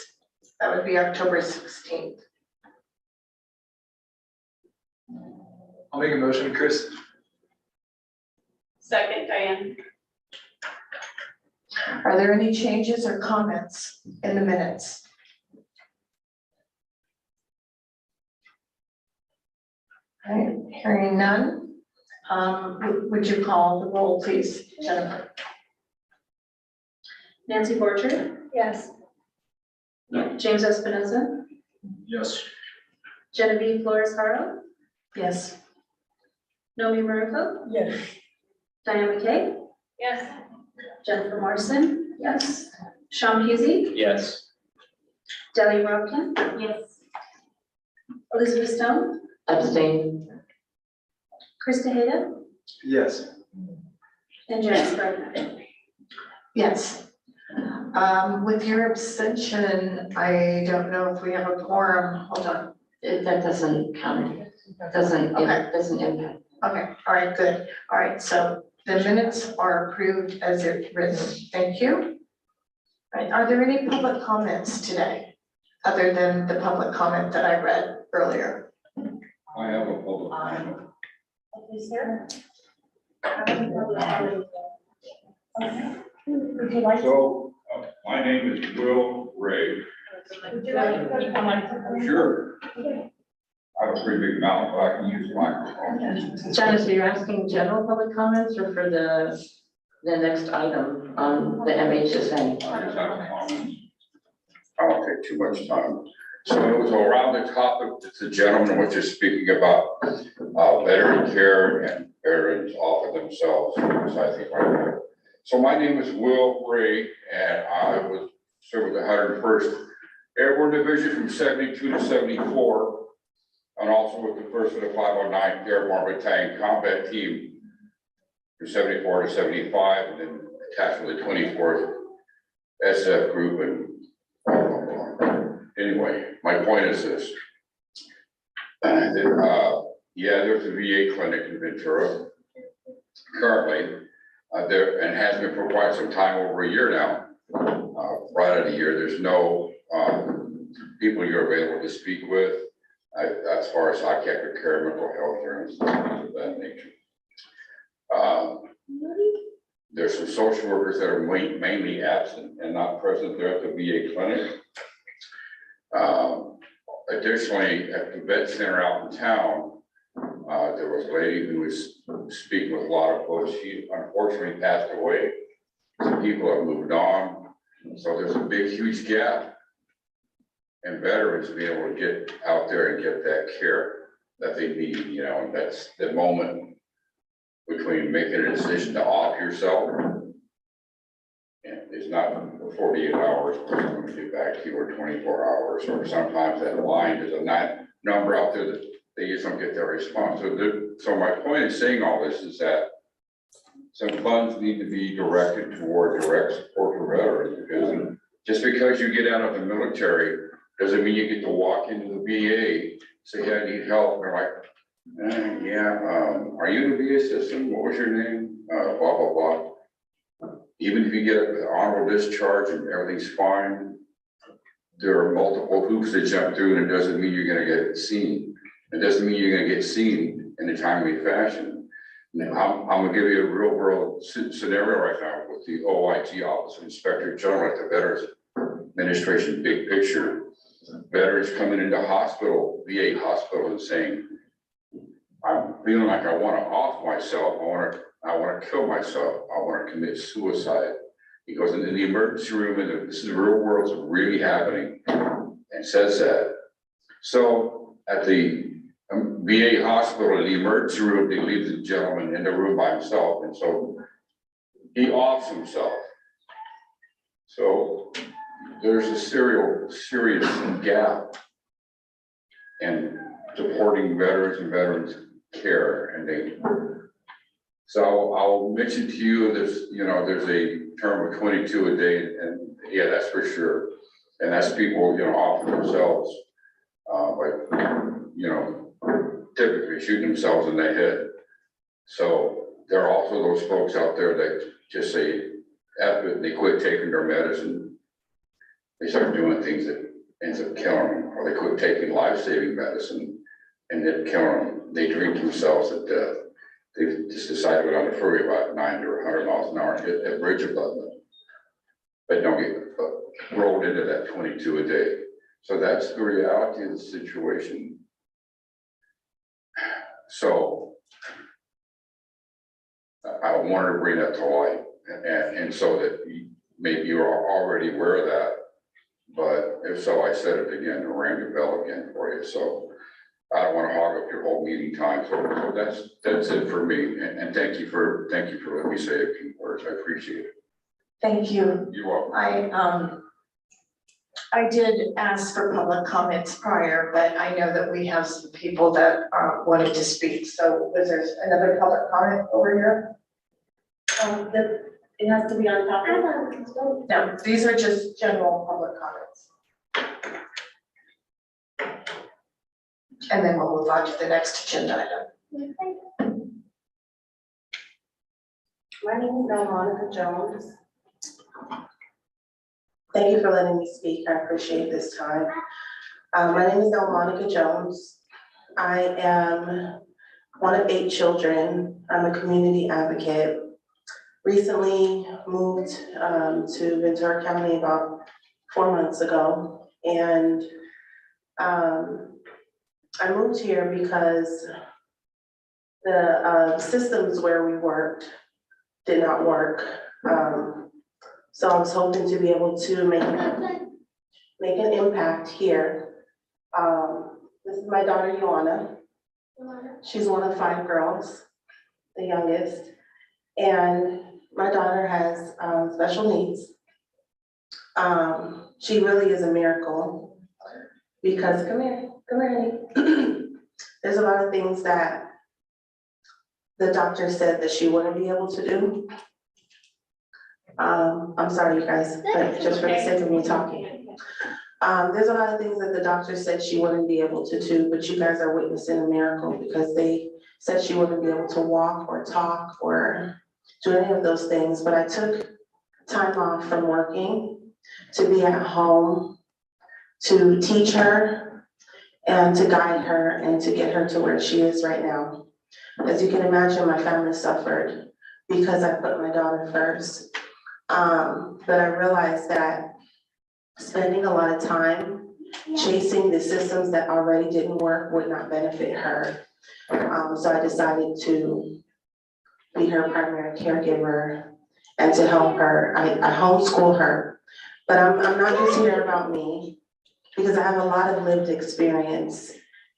That would be October 16th. I'll make a motion, Chris. Second, Diane. Are there any changes or comments in the minutes? All right, hearing none. Would you call the roll, please, Jennifer? Nancy Borchard? Yes. James Espinoza? Yes. Genevieve Flores Haro? Yes. Nomi Maruko? Yes. Diane McKay? Yes. Jennifer Morrison? Yes. Sean Pusey? Yes. Dahlia Rockhin? Yes. Elizabeth Stone? Abstain. Chris Tejeda? Yes. And Janice Gardner? Yes. With your abstention, I don't know if we have a quorum. Hold on. That doesn't count. Doesn't impact. Okay, all right, good. All right, so the minutes are approved as it's written. Thank you. All right, are there any public comments today, other than the public comment that I read earlier? I have a public comment. Is there? Would you like? So, my name is Will Ray. Would you like to come on? Sure. I have a pretty big mouth, but I can use the microphone. Janice, are you asking general public comments or for the next item on the MHSA? I just have a comment. I won't take too much time. So around the topic that the gentleman was just speaking about, veteran care and veterans offer themselves, so I think I. So my name is Will Ray, and I was served with the 101st Airborne Division from 72 to 74, and also with the 1st of the 509th Airborne Battalion Combat Team from 74 to 75, and then attached with the 24th SF Group, and anyway, my point is this. There's a VA clinic in Ventura currently there, and has been for quite some time, over a year now. Right at a year, there's no people you're available to speak with as far as psychiatric care, mental health care, and things of that nature. There's some social workers that are mainly absent and not present there at the VA clinic. Additionally, at the vet center out in town, there was a lady who was speaking with a lot of folks. She unfortunately passed away. Some people have moved on. So there's a big, huge gap in veterans being able to get out there and get that care that they need, and that's the moment between making a decision to off yourself and is not 48 hours for someone to get back to you, or 24 hours, or sometimes that line is a number out there that they just don't get their response. So my point in saying all this is that some funds need to be directed toward direct support for veterans, because just because you get out of the military doesn't mean you get to walk into the VA, say, yeah, I need help. They're like, are you in the VA system? What was your name? Blah, blah, blah. Even if you get an honorable discharge and everything's fine, there are multiple hoops to jump through, and it doesn't mean you're gonna get seen. It doesn't mean you're gonna get seen in a timely fashion. Now, I'm gonna give you a real world scenario right now with the OIG, Office of Inspector General at the Veterans Administration, big picture. Veterans coming into hospital, VA hospital, and saying, I'm feeling like I want to off myself, I want to kill myself, I want to commit suicide. He goes into the emergency room, and this is the real world, it's really happening, and says that. So at the VA hospital, in the emergency room, they leave the gentleman in the room by himself, and so he offs himself. So there's a serious gap in supporting veterans and veterans care, and so I'll mention to you, there's a term of 22 a day, and yeah, that's for sure. And that's people, off themselves, typically shooting themselves in the head. So there are also those folks out there that just say, F it, and they quit taking their medicine. They start doing things that ends up killing them, or they quit taking life-saving medicine and then killing them. They drink themselves to death. They just decide to go down the freeway about 90 or 100 miles an hour and hit that bridge above them, but don't get rolled into that 22 a day. So that's the reality of the situation. So I wanted to bring that to light, and so that maybe you're already aware of that, but if so, I said it again and rang the bell again for you. So I don't want to hog up your whole meeting time. So that's it for me. And thank you for letting me say a few words. I appreciate it. Thank you. You're welcome. I did ask for public comments prior, but I know that we have some people that wanted to speak. So is there another public comment over here? It has to be on topic. No, these are just general public comments. And then we'll move on to the next agenda item. My name is Monica Jones. Thank you for letting me speak. I appreciate this time. My name is Monica Jones. I am one of 8 children. I'm a community advocate. Recently moved to Ventura County about 4 months ago. And I moved here because the systems where we worked did not work. So I was hoping to be able to make an impact here. This is my daughter, Joanna. She's one of 5 girls, the youngest. And my daughter has special needs. She really is a miracle because, come here, honey. There's a lot of things that the doctor said that she wouldn't be able to do. I'm sorry, you guys, but just for the sake of me talking. There's a lot of things that the doctor said she wouldn't be able to do, but you guys are witnessing a miracle because they said she wouldn't be able to walk or talk or do any of those things. But I took time off from working to be at home, to teach her and to guide her and to get her to where she is right now. As you can imagine, my family suffered because I put my daughter first. But I realized that spending a lot of time chasing the systems that already didn't work would not benefit her. So I decided to be her primary caregiver and to help her. I homeschool her, but I'm not just here about me because I have a lot of lived experience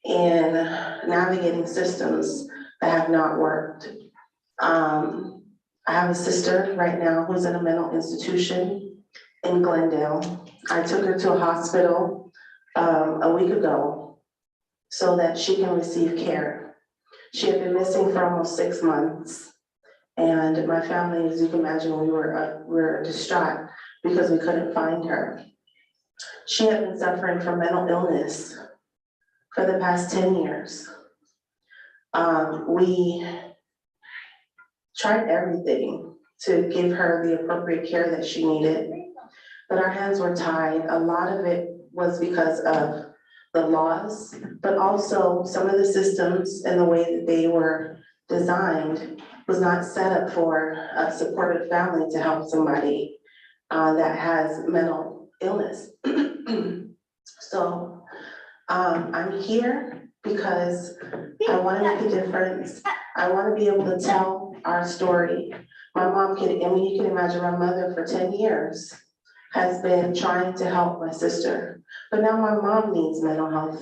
in navigating systems that have not worked. I have a sister right now who's in a mental institution. in Glendale. I took her to a hospital a week ago so that she can receive care. She had been missing for almost 6 months. And my family, as you can imagine, we were distraught because we couldn't find her. She had been suffering from mental illness for the past 10 years. We tried everything to give her the appropriate care that she needed, but our hands were tied. A lot of it was because of the laws, but also some of the systems and the way that they were designed was not set up for a supportive family to help somebody that has mental illness. So I'm here because I want to make a difference. I want to be able to tell our story. My mom can, I mean, you can imagine my mother for 10 years has been trying to help my sister, but now my mom needs mental health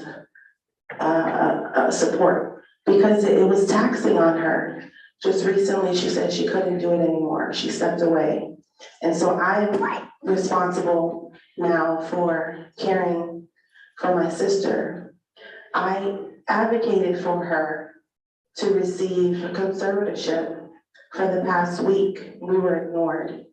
support because it was taxing on her. Just recently, she said she couldn't do it anymore. She stepped away. And so I'm responsible now for caring for my sister. I advocated for her to receive a conservatorship for the past week. We were ignored.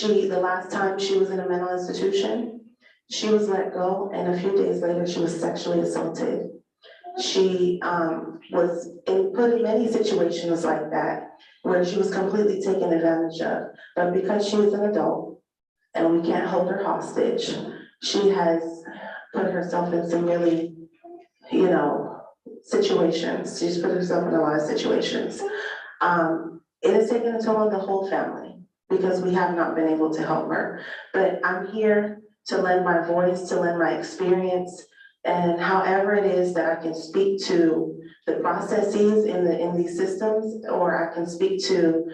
The last time she was in a mental institution, she was let go, and a few days later, she was sexually assaulted. She was put in many situations like that, where she was completely taken advantage of. But because she is an adult, and we can't hold her hostage, she has put herself in some really, situations. She's put herself in a lot of situations. It has taken a toll on the whole family because we have not been able to help her. But I'm here to lend my voice, to lend my experience, and however it is that I can speak to the processes in these systems, or I can speak to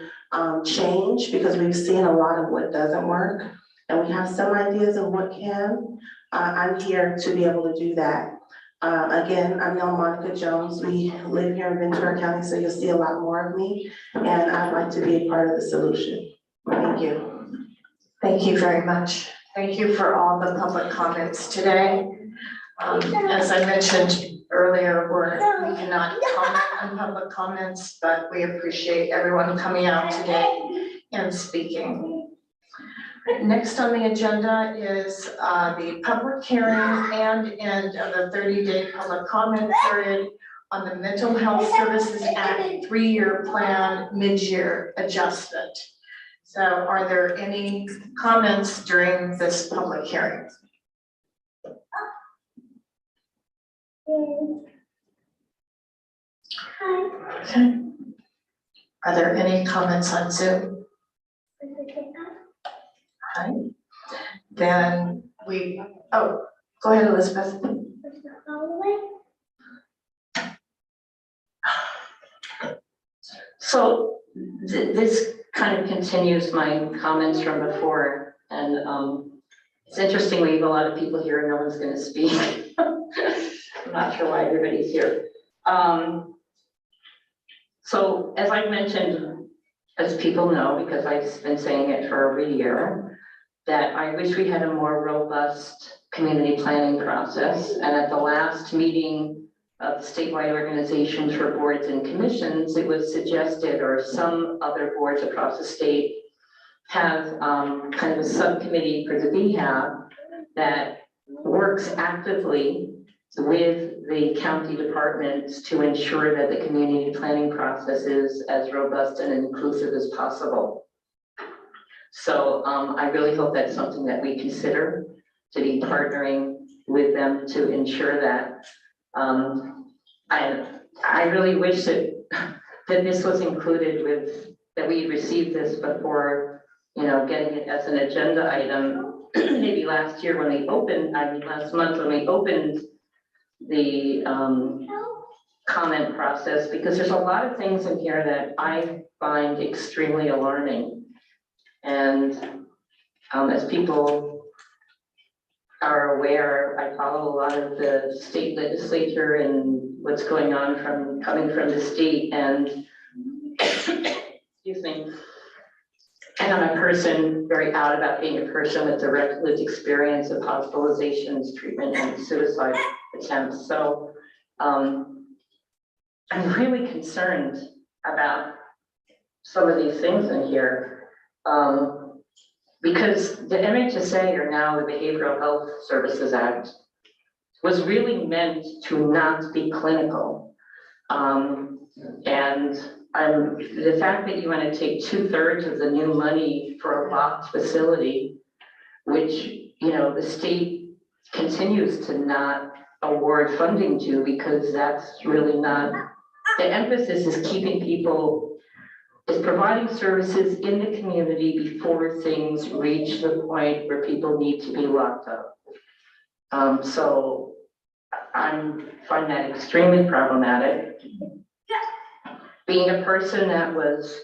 change, because we've seen a lot of what doesn't work, and we have some ideas of what can. I'm here to be able to do that. Again, I'm Monica Jones. We live here in Ventura County, so you'll see a lot more of me, and I'd like to be a part of the solution. Thank you. Thank you very much. Thank you for all the public comments today. As I mentioned earlier, we cannot comment on public comments, but we appreciate everyone coming out today and speaking. Next on the agenda is the public hearing and end of the 30-day public comment period on the Mental Health Services Act 3-year plan mid-year adjustment. So are there any comments during this public hearing? Okay. Are there any comments on Zoom? Hi. Then go ahead, Elizabeth. So this kind of continues my comments from before, and it's interesting, we have a lot of people here and no one's going to speak. I'm not sure why everybody's here. So as I mentioned, as people know, because I've been saying it for over a year, that I wish we had a more robust community planning process. And at the last meeting of statewide organizations for boards and commissions, it was suggested, or some other boards across the state have kind of a subcommittee for the BHAB that works actively with the county departments to ensure that the community planning process is as robust and inclusive as possible. So I really hope that's something that we consider, to be partnering with them to ensure that. I really wish that this was included with, that we received this before, getting it as an agenda item. Maybe last year when we opened, last month when we opened the comment process, because there's a lot of things in here that I find extremely alarming. And as people are aware, I follow a lot of the state legislature and what's going on coming from the state, and excuse me. And I'm a person very out about being a person with direct lived experience of hospitalizations, treatment, and suicide attempts. So I'm really concerned about some of these things in here. Because the MHSA, or now the Behavioral Health Services Act, was really meant to not be clinical. The fact that you want to take 2/3 of the new money for a locked facility, which, you know, the state continues to not award funding to, because that's really not, the emphasis is keeping people, is providing services in the community before things reach the point where people need to be locked up. So I find that extremely problematic. Being a person that was,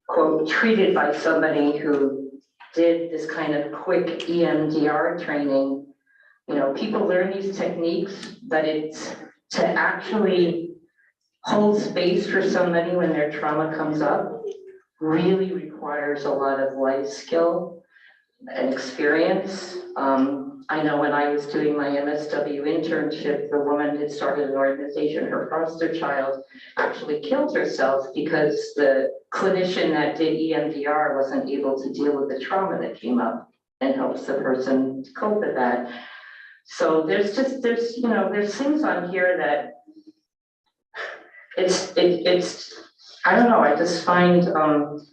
quote, treated by somebody who did this kind of quick EMDR training, you know, people learn these techniques, but it's to actually hold space for somebody when their trauma comes up really requires a lot of life skill and experience. I know when I was doing my MSW internship, the woman had started an organization, her foster child actually killed herself because the clinician that did EMDR wasn't able to deal with the trauma that came up and helps the person cope with that. So there's things on here that it's I don't know, I just find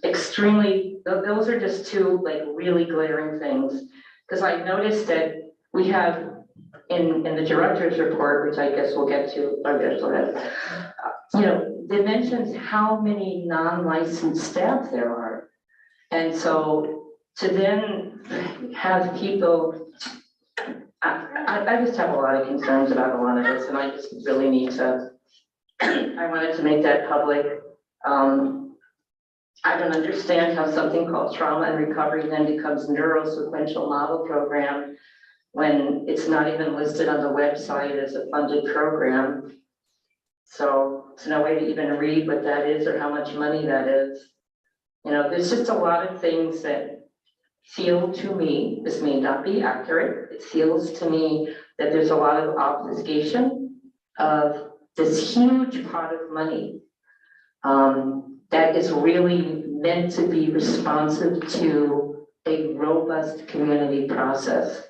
extremely, those are just two like really glaring things. Because I noticed that we have in the director's report, which I guess we'll get to, you know, it mentions how many non-licensed staff there are. And so to then have people, I just have a lot of concerns about a lot of this, and I just really need to, I wanted to make that public. I don't understand how something called trauma and recovery then becomes neurosequential model program when it's not even listed on the website as a funded program. So there's no way to even read what that is or how much money that is. You know, there's just a lot of things that feel to me, this may not be accurate, it feels to me that there's a lot of obfuscation of this huge pot of money that is really meant to be responsive to a robust community process.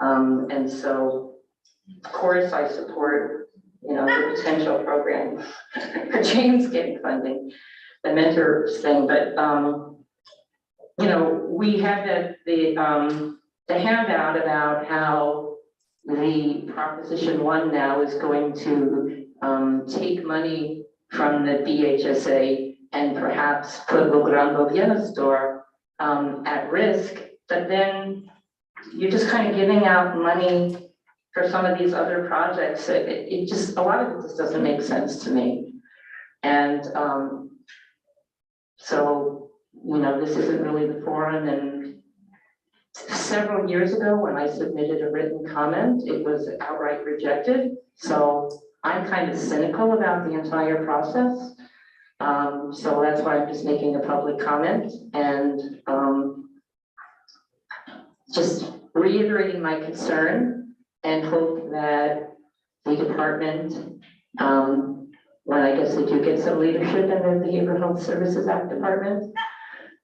And so, of course, I support, you know, the potential program for James getting funding, the mentors thing, but, you know, we had the handout about how the Proposition 1 now is going to take money from the BHSA and perhaps put El Grande Bienestar at risk, but then you're just kind of giving out money for some of these other projects. It just, a lot of it just doesn't make sense to me. And so, you know, this isn't really the forum. And several years ago when I submitted a written comment, it was outright rejected. So I'm kind of cynical about the entire process. So that's why I'm just making a public comment and just reiterating my concern and hope that the department, when I guess they do get some leadership in the Behavioral Health Services Act department,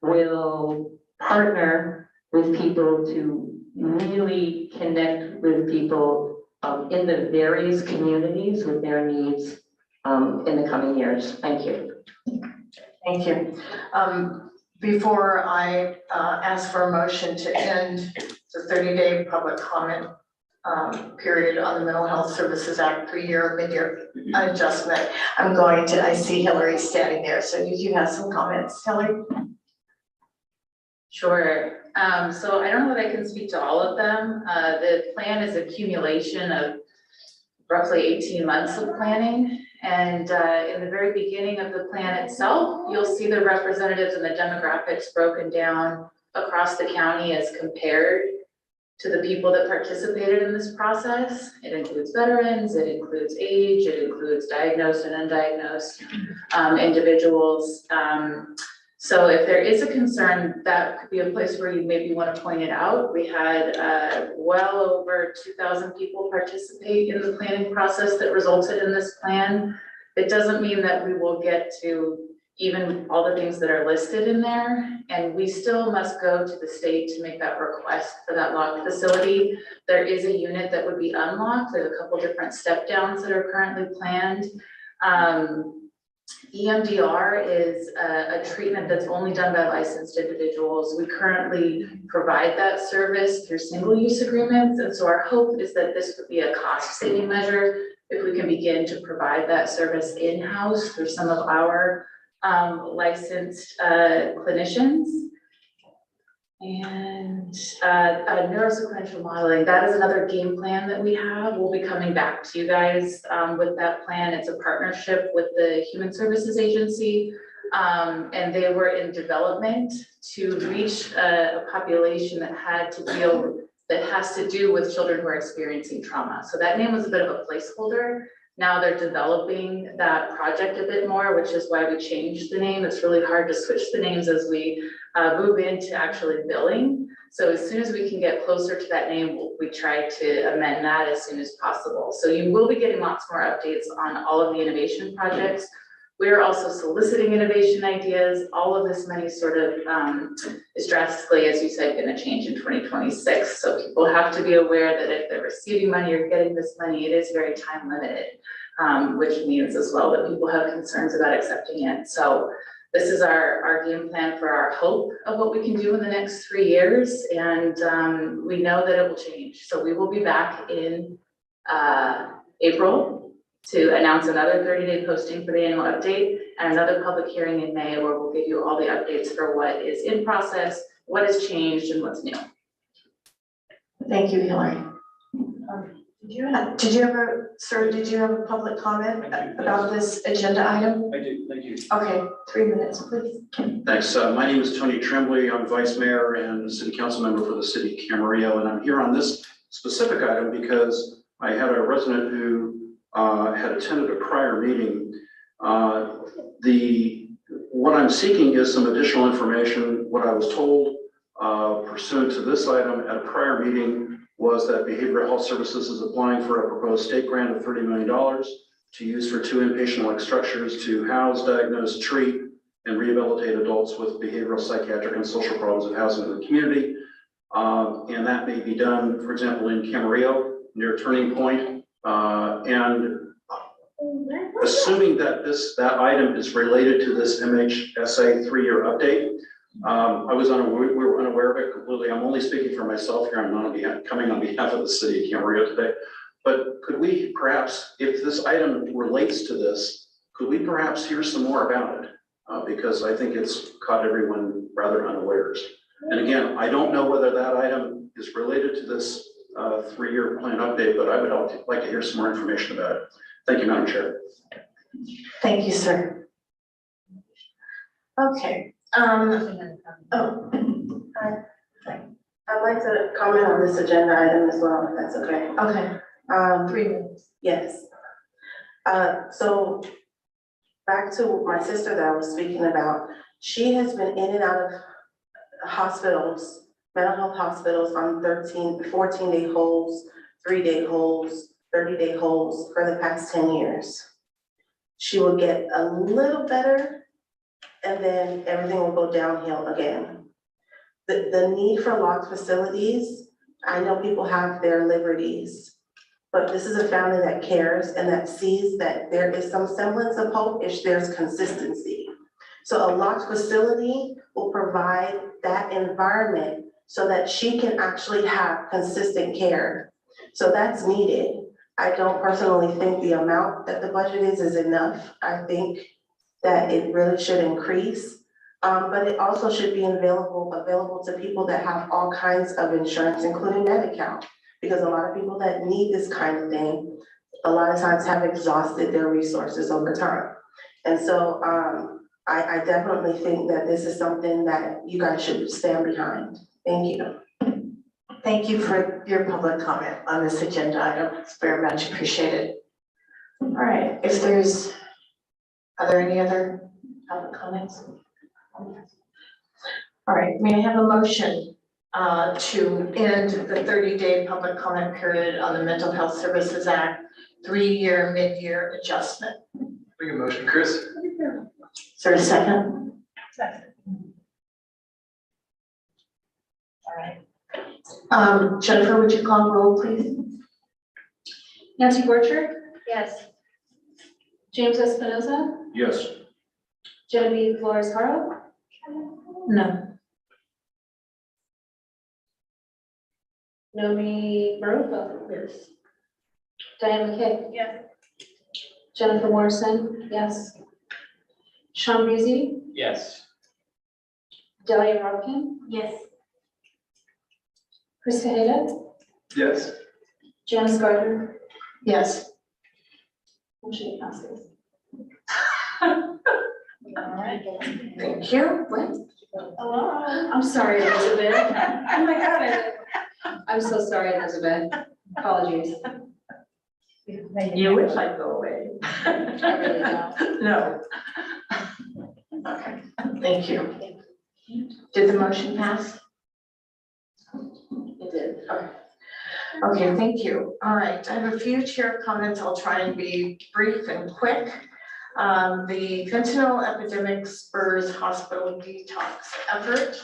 will partner with people to really connect with people in the various communities with their needs in the coming years. Thank you. Thank you. Before I ask for a motion to end the 30-day public comment period on the Mental Health Services Act 3-year mid-year adjustment, I see Hillary standing there. So did you have some comments, Hillary? Sure. So I don't know that I can speak to all of them. The plan is accumulation of roughly 18 months of planning. And in the very beginning of the plan itself, you'll see the representatives and the demographics broken down across the county as compared to the people that participated in this process. It includes veterans, it includes age, it includes diagnosed and undiagnosed individuals. So if there is a concern, that could be a place where you maybe want to point it out. We had well over 2,000 people participate in the planning process that resulted in this plan. It doesn't mean that we will get to even all the things that are listed in there, and we still must go to the state to make that request for that locked facility. There is a unit that would be unlocked. There's a couple different step downs that are currently planned. EMDR is a treatment that's only done by licensed individuals. We currently provide that service through single-use agreements, and so our hope is that this would be a cost-saving measure if we can begin to provide that service in-house through some of our licensed clinicians. And neurosequential modeling, that is another game plan that we have. We'll be coming back to you guys with that plan. It's a partnership with the Human Services Agency, and they were in development to reach a population that has to do with children who are experiencing trauma. So that name was a bit of a placeholder. Now they're developing that project a bit more, which is why we changed the name. It's really hard to switch the names as we move into actually billing. So as soon as we can get closer to that name, we try to amend that as soon as possible. So you will be getting lots more updates on all of the innovation projects. We're also soliciting innovation ideas. All of this money sort of is drastically, as you said, going to change in 2026. So people have to be aware that if they're receiving money or getting this money, it is very time limited, which means as well that people have concerns about accepting it. So this is our game plan for our hope of what we can do in the next 3 years. And we know that it will change. So we will be back in April to announce another 30-day posting for the annual update and another public hearing in May where we'll give you all the updates for what is in process, what has changed, and what's new. Thank you, Hillary. Did you have a public comment about this agenda item? I do, thank you. Okay, 3 minutes, please. Thanks. My name is Tony Tremblay. I'm Vice Mayor and City Council Member for the City of Camarillo, and I'm here on this specific item because I had a resident who had attended a prior meeting. What I'm seeking is some additional information. What I was told pursuant to this item at a prior meeting was that Behavioral Health Services is applying for a proposed state grant of $30 million to use for 2 inpatient-like structures to house, diagnose, treat, and rehabilitate adults with behavioral, psychiatric, and social problems of housing in the community. And that may be done, for example, in Camarillo, near Turning Point. And assuming that that item is related to this MHSA 3-year update, we were unaware of it completely. I'm only speaking for myself here. I'm not coming on behalf of the city of Camarillo today. But could we perhaps, if this item relates to this, could we perhaps hear some more about it? Because I think it's caught everyone rather unawares. And again, I don't know whether that item is related to this 3-year plan update, but I would like to hear some more information about it. Thank you, Madam Chair. Thank you, sir. Okay. I'd like to comment on this agenda item as well, if that's okay. Okay. 3 minutes. Yes. So back to my sister that I was speaking about, she has been in and out of hospitals, mental health hospitals on 14-day holds, 3-day holds, 30-day holds for the past 10 years. She will get a little better and then everything will go downhill again. The need for locked facilities, I know people have their liberties, but this is a family that cares and that sees that there is some semblance of hope if there's consistency. So a locked facility will provide that environment so that she can actually have consistent care. So that's needed. I don't personally think the amount that the budget is enough. I think that it really should increase, but it also should be available to people that have all kinds of insurance, including Medi-Cal, because a lot of people that need this kind of thing, a lot of times have exhausted their resources over time. And so I definitely think that this is something that you guys should stand behind. Thank you. Thank you for your public comment on this agenda item. It's very much appreciated. All right, are there any other public comments? All right, may I have a motion to end the 30-day public comment period on the Mental Health Services Act 3-year mid-year adjustment? Make a motion, Chris. Is there a second? Second. All right. Jennifer, would you call the roll, please? Nancy Borchert, Yes. James Espinoza, Yes. Genevieve Flores Haro, No. Nomi Marufa. Yes. Diane McKay. Yes. Jennifer Morrison, yes. Sean Breezy, Yes. Delia Robkin, Yes. Chris Kaheda, Yes. Janice Gardner, Yes. motion passes. All right. Thank you. Hello. I'm sorry, Elizabeth. Oh my God, I'm so sorry, Elizabeth. Apologies. You wish I'd go away. I really don't. No. Okay, thank you. Did the motion pass? It did. Okay. Okay, thank you. All right, I have a few chair comments. I'll try and be brief and quick. The fentanyl epidemic spurs hospital detox effort.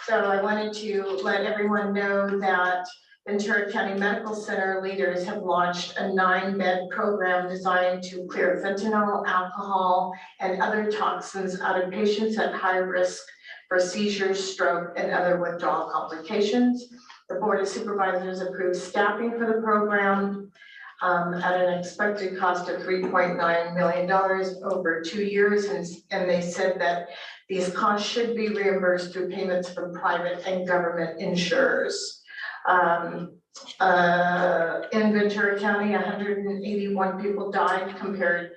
So I wanted to let everyone know that Ventura County Medical Center leaders have launched a 9-bed program designed to clear fentanyl, alcohol, and other toxins out of patients at high risk for seizures, stroke, and other withdrawal complications. The Board of Supervisors approved staffing for the program at an expected cost of $3.9 million over 2 years. And they said that these costs should be reimbursed through payments from private and government insurers. In Ventura County, 181 people died compared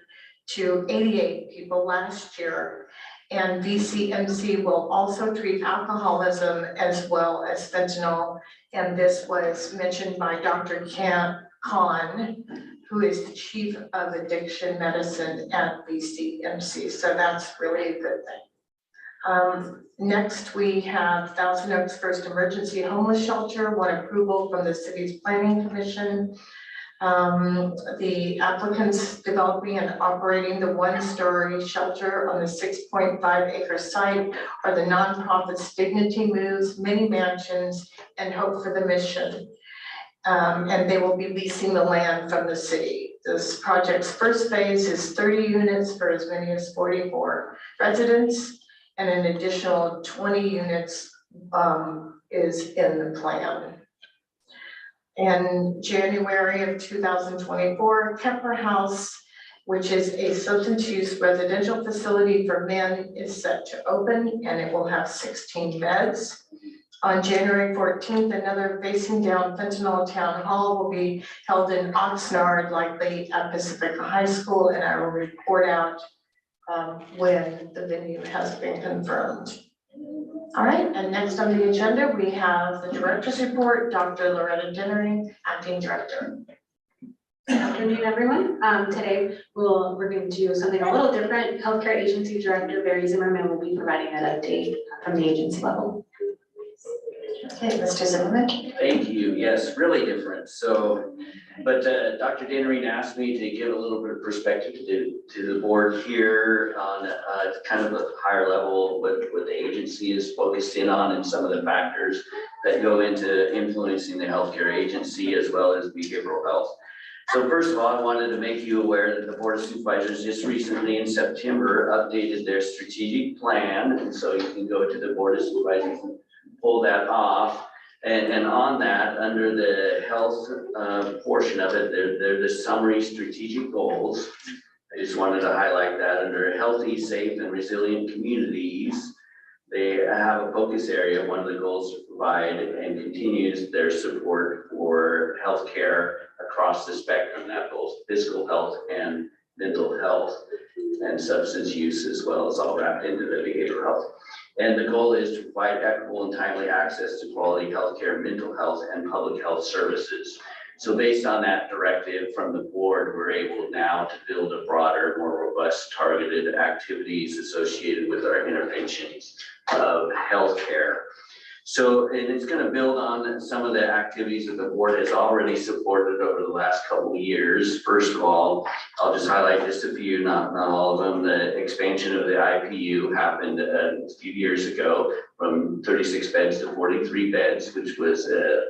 to 88 people last year. And VCMC will also treat alcoholism as well as fentanyl. And this was mentioned by Dr. Khan, who is the Chief of Addiction Medicine at VCMC. So that's really a good thing. Next, we have Thousand Oaks First Emergency Homeless Shelter, won approval from the city's planning commission. The applicants developing and operating the 1-story shelter on the 6.5-acre site are the nonprofits Dignity Moves, Mini Mansions, and Hope for the Mission. And they will be leasing the land from the city. This project's first phase is 30 units for as many as 44 residents, and an additional 20 units is in the plan. In January of 2024, Kemper House, which is a substance use residential facility for men, is set to open, and it will have 16 beds. On January 14th, another Facing Down Fentanyl Town Hall will be held in Oxnard, likely at Pacifica High School, and I will report out when the venue has been confirmed. All right, and next on the agenda, we have the director's report, Dr. Loretta Dinnering, acting director. Good afternoon, everyone. Today we're going to do something a little different. Healthcare Agency Director Barry Zimmerman will be providing an update from the agency level. Okay, Mr. Zimmerman. Thank you. Yes, really different. So, but Dr. Dinnering asked me to give a little bit of perspective to the board here on kind of a higher level what the agency is focused in on and some of the factors that go into influencing the healthcare agency as well as behavioral health. So first of all, I wanted to make you aware that the Board of Supervisors just recently in September updated their strategic plan. And so you can go to the Board of Supervisors and pull that off. And on that, under the health portion of it, they're the summary strategic goals. I just wanted to highlight that under healthy, safe, and resilient communities. They have a focus area. One of the goals to provide and continues their support for healthcare across the spectrum, that both physical health and mental health and substance use, as well as all wrapped into the behavioral health. And the goal is to provide equitable and timely access to quality healthcare, mental health, and public health services. So based on that directive from the board, we're able now to build a broader, more robust targeted activities associated with our interventions of healthcare. So, and it's going to build on some of the activities that the board has already supported over the last couple of years. First of all, I'll just highlight just a few, not all of them. The expansion of the IPU happened a few years ago from 36 beds to 43 beds, which was a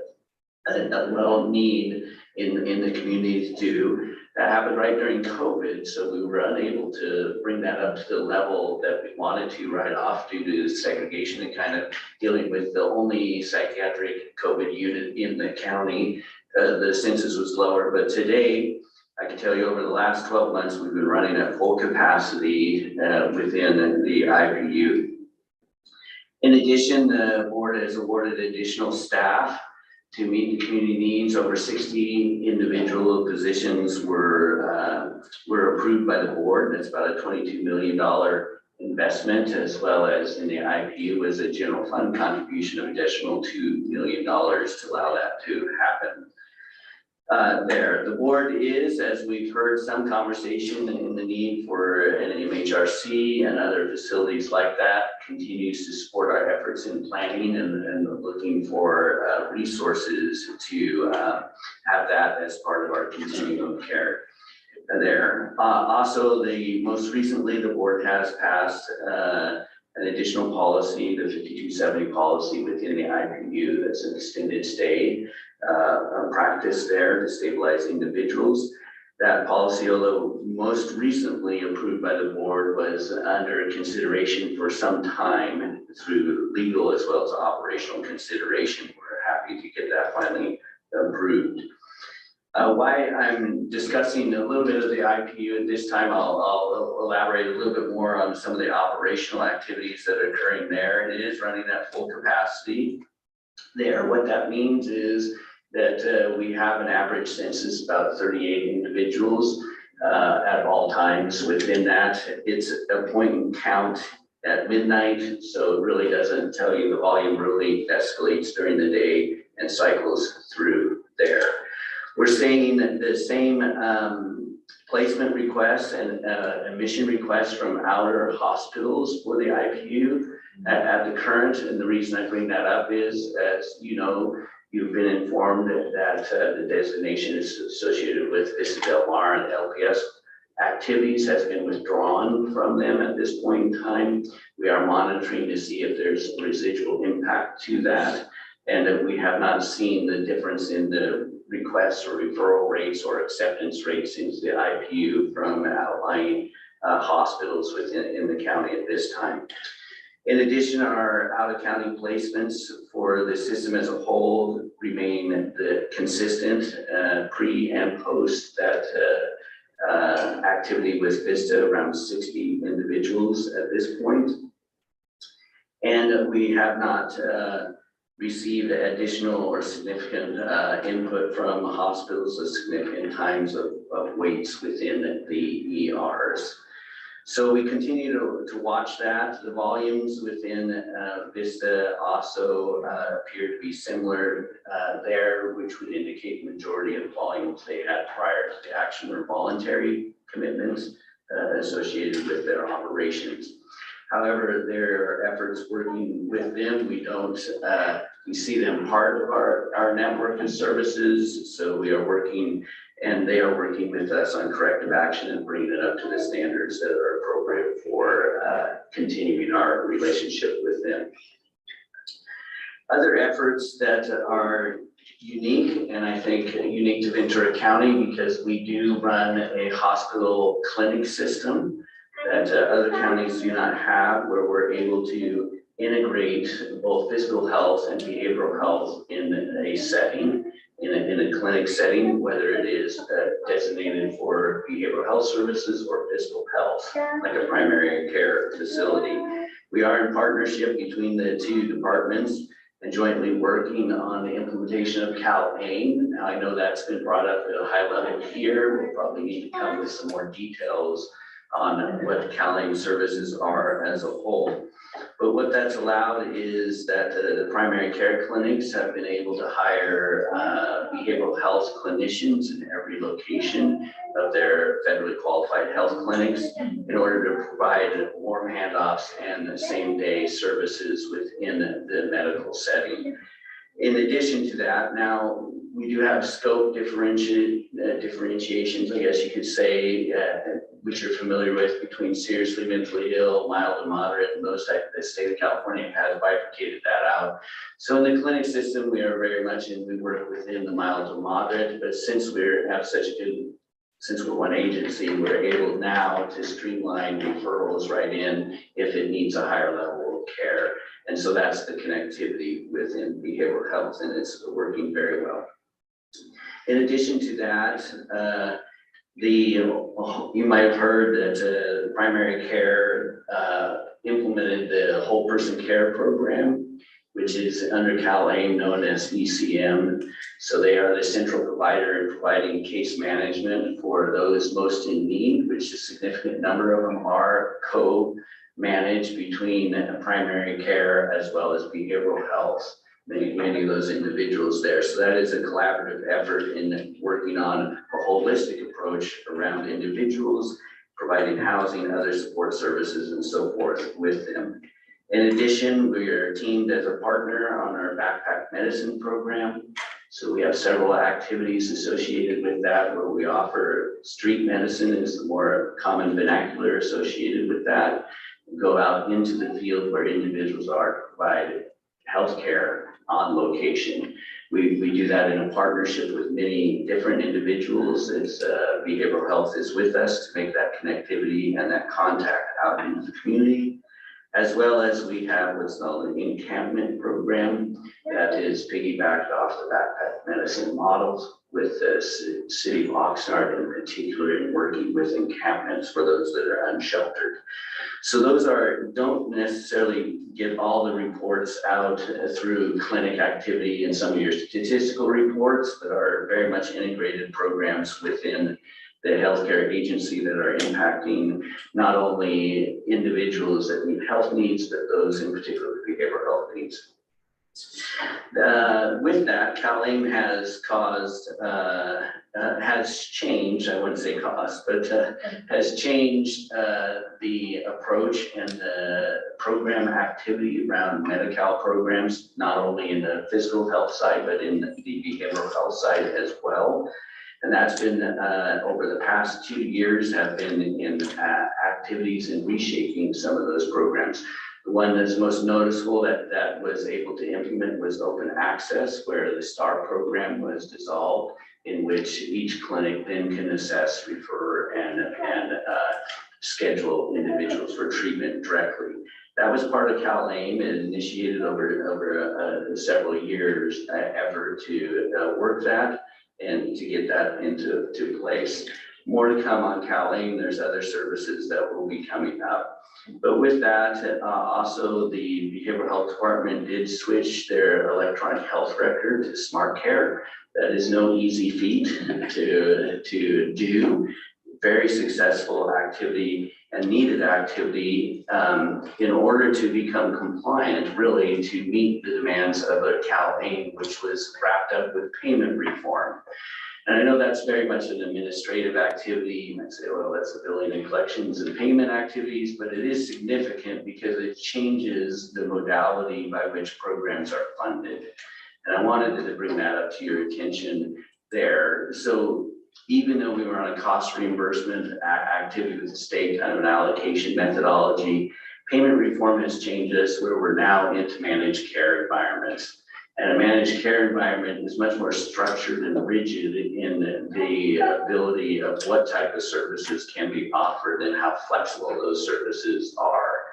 real need in the community to do. That happened right during COVID, so we were unable to bring that up to the level that we wanted to right off due to segregation and kind of dealing with the only psychiatric COVID unit in the county. The census was lower, but today, I can tell you over the last 12 months, we've been running at full capacity within the IPU. In addition, the board has awarded additional staff to meet the community needs. Over 60 individual positions were approved by the board. That's about a $22 million investment, as well as in the IPU was a general fund contribution of additional $2 million to allow that to happen. There, the board is, as we've heard some conversation in the need for an MHRC and other facilities like that, continues to support our efforts in planning and looking for resources to have that as part of our continuum of care there. Also, most recently, the board has passed an additional policy, the 5270 policy within the IPU. That's an extended stay practice there to stabilize individuals. That policy, although most recently approved by the board, was under consideration for some time through legal as well as operational consideration. We're happy to get that finally approved. Why I'm discussing a little bit of the IPU at this time, I'll elaborate a little bit more on some of the operational activities that are occurring there. It is running at full capacity there. What that means is that we have an average census about 38 individuals at all times. Within that, it's a point and count at midnight, so it really doesn't tell you the volume really escalates during the day and cycles through there. We're seeing the same placement requests and admission requests from outer hospitals for the IPU at the current. And the reason I bring that up is, as you know, you've been informed that the designation is associated with Vista Del Mar and the LPS activities has been withdrawn from them at this point in time. We are monitoring to see if there's residual impact to that, and that we have not seen the difference in the requests or referral rates or acceptance rates into the IPU from outlying hospitals within the county at this time. In addition, our out-of-county placements for the system as a whole remain consistent pre and post that activity with Vista, around 60 individuals at this point. And we have not received additional or significant input from hospitals of significant times of waits within the ERs. So we continue to watch that. The volumes within Vista also appear to be similar there, which would indicate the majority of the volumes they had prior to the action or voluntary commitments associated with their operations. However, their efforts working with them, we see them part of our network of services. So we are working, and they are working with us on corrective action and bringing it up to the standards that are appropriate for continuing our relationship with them. Other efforts that are unique, and I think unique to Ventura County, because we do run a hospital clinic system that other counties do not have, where we're able to integrate both physical health and behavioral health in a setting, in a clinic setting, whether it is designated for behavioral health services or physical health, like a primary care facility. We are in partnership between the two departments and jointly working on the implementation of CalAIM. Now, I know that's been brought up at a high level here. We'll probably need to come with some more details on what Cal-Aim services are as a whole. But what that's allowed is that the primary care clinics have been able to hire behavioral health clinicians in every location of their federally qualified health clinics in order to provide warm handoffs and same-day services within the medical setting. In addition to that, now we do have scope differentiations, I guess you could say, which you're familiar with, between seriously mentally ill, mild and moderate, and those types. The state of California has bifurcated that out. So in the clinic system, we are very much we work within the mild to moderate, but since we're one agency, we're able now to streamline referrals right in if it needs a higher level of care. And so that's the connectivity within behavioral health, and it's working very well. In addition to that, you might have heard that primary care implemented the whole person care program, which is under Cal-Aim known as ECM. So they are the central provider in providing case management for those most in need, which a significant number of them are co-managed between primary care as well as behavioral health. Many of those individuals there. So that is a collaborative effort in working on a holistic approach around individuals, providing housing, other support services, and so forth with them. In addition, we are teamed as a partner on our backpack medicine program. So we have several activities associated with that where we offer street medicine is the more common vernacular associated with that. We go out into the field where individuals are to provide healthcare on location. We do that in a partnership with many different individuals as behavioral health is with us to make that connectivity and that contact out into the community, as well as we have what's called an encampment program that is piggybacked off the backpack medicine models with the city of Oxnard in particular in working with encampments for those that are unsheltered. So those don't necessarily get all the reports out through clinic activity and some of your statistical reports, but are very much integrated programs within the healthcare agency that are impacting not only individuals that need health needs, but those in particular with behavioral health needs. With that, Cal-Aim has changed, I wouldn't say caused, but has changed the approach and the program activity around Medi-Cal programs, not only in the physical health side, but in the behavioral health side as well. And that's been over the past 2 years have been in activities in reshaping some of those programs. The one that's most noticeable that was able to implement was open access, where the STAR program was dissolved, in which each clinic then can assess, refer, and schedule individuals for treatment directly. That was part of Cal-Aim and initiated over several years effort to work that and to get that into place. More to come on Cal-Aim. There's other services that will be coming up. But with that, also the behavioral health department did switch their electronic health record to Smart Care. That is no easy feat to do. Very successful activity and needed activity in order to become compliant, really to meet the demands of a Cal-Aim, which was wrapped up with payment reform. And I know that's very much an administrative activity. You might say, well, that's the billing and collections and payment activities, but it is significant because it changes the modality by which programs are funded. And I wanted to bring that up to your attention there. So even though we were on a cost reimbursement activity with the state, kind of an allocation methodology, payment reform has changed us where we're now into managed care environments. And a managed care environment is much more structured and rigid in the ability of what type of services can be offered and how flexible those services are.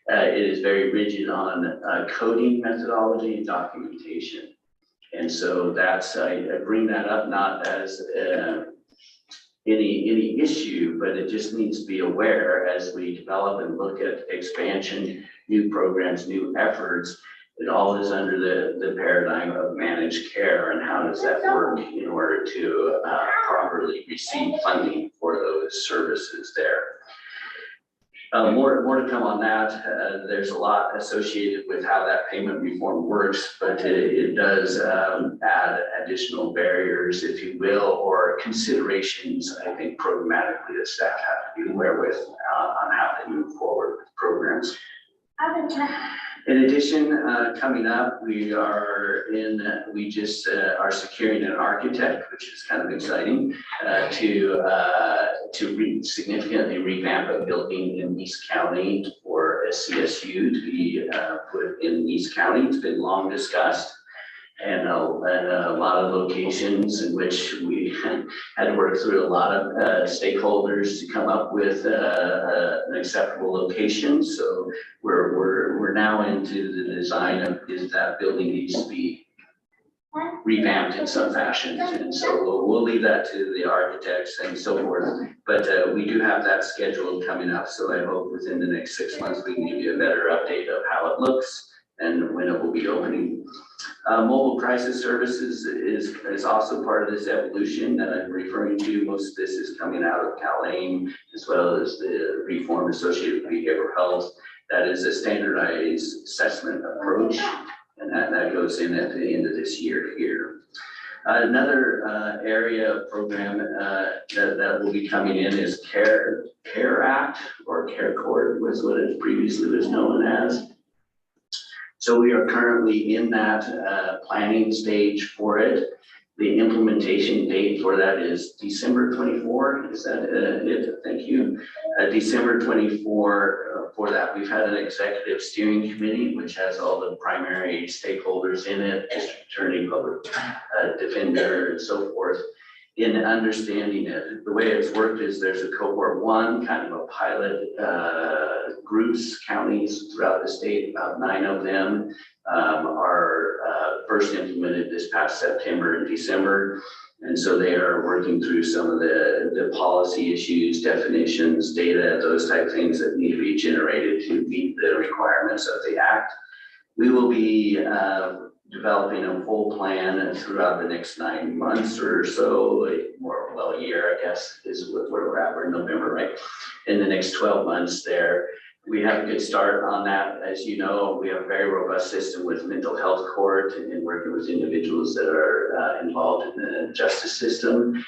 It is very rigid on coding methodology and documentation. And so that's, I bring that up not as any issue, but it just needs to be aware as we develop and look at expansion, new programs, new efforts. It all is under the paradigm of managed care and how does that work in order to properly receive funding for those services there. More to come on that. There's a lot associated with how that payment reform works, but it does add additional barriers, if you will, or considerations, I think, programmatically that staff have to be aware with on how they move forward with programs. In addition, coming up, we just are securing an architect, which is kind of exciting, to significantly revamp a building in East County for a CSU to be put in East County. It's been long discussed. And a lot of locations in which we had to work through a lot of stakeholders to come up with an acceptable location. So we're now into the design of is that building needs to be revamped in some fashion. And so we'll leave that to the architects and so forth. But we do have that scheduled coming up. So I hope within the next 6 months we can give you a better update of how it looks and when it will be opening. Mobile crisis services is also part of this evolution that I'm referring to. Most of this is coming out of CalAIM, as well as the reform associated with behavioral health. That is a standardized assessment approach, and that goes in at the end of this year here. Another area of program that will be coming in is CARE Act, or CARE Court was what it previously was known as. So we are currently in that planning stage for it. The implementation date for that is December 24. Is that it? Thank you. December 24 for that. We've had an executive steering committee, which has all the primary stakeholders in it, district attorney, public defender, and so forth. In understanding it, the way it's worked is there's a cohort 1, kind of a pilot groups, counties throughout the state, about 9 of them are first implemented this past September and December. And so they are working through some of the policy issues, definitions, data, those type of things that need to be generated to meet the requirements of the act. We will be developing a full plan throughout the next 9 months or so, a year, I guess, is where we're at. We're in November, right? In the next 12 months there. We have a good start on that. As you know, we have a very robust system with mental health court and working with individuals that are involved in the justice system,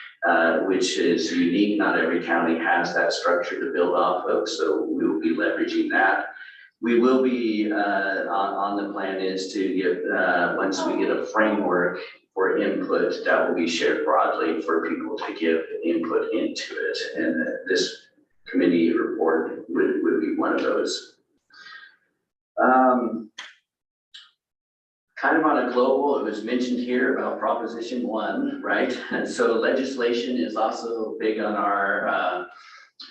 which is unique. Not every county has that structure to build off of, so we will be leveraging that. We will be, on the plan is to get, once we get a framework for input, that will be shared broadly for people to give input into it. And this committee report would be one of those. Kind of on a global, it was mentioned here about Proposition 1, right? And so legislation is also big on our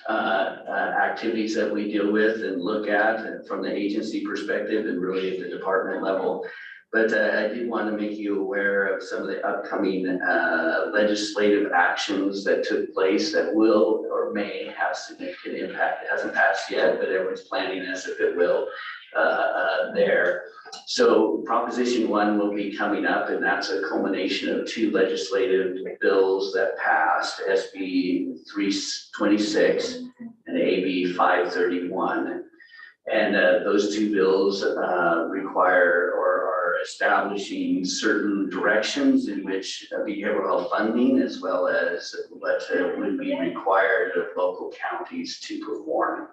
activities that we deal with and look at from the agency perspective and really at the department level. But I did want to make you aware of some of the upcoming legislative actions that took place that will or may have significant impact. It hasn't passed yet, but everyone's planning as if it will there. So Proposition 1 will be coming up, and that's a culmination of 2 legislative bills that passed, SB 326 and AB 531. And those 2 bills require or are establishing certain directions in which behavioral health funding, as well as what would be required of local counties to perform.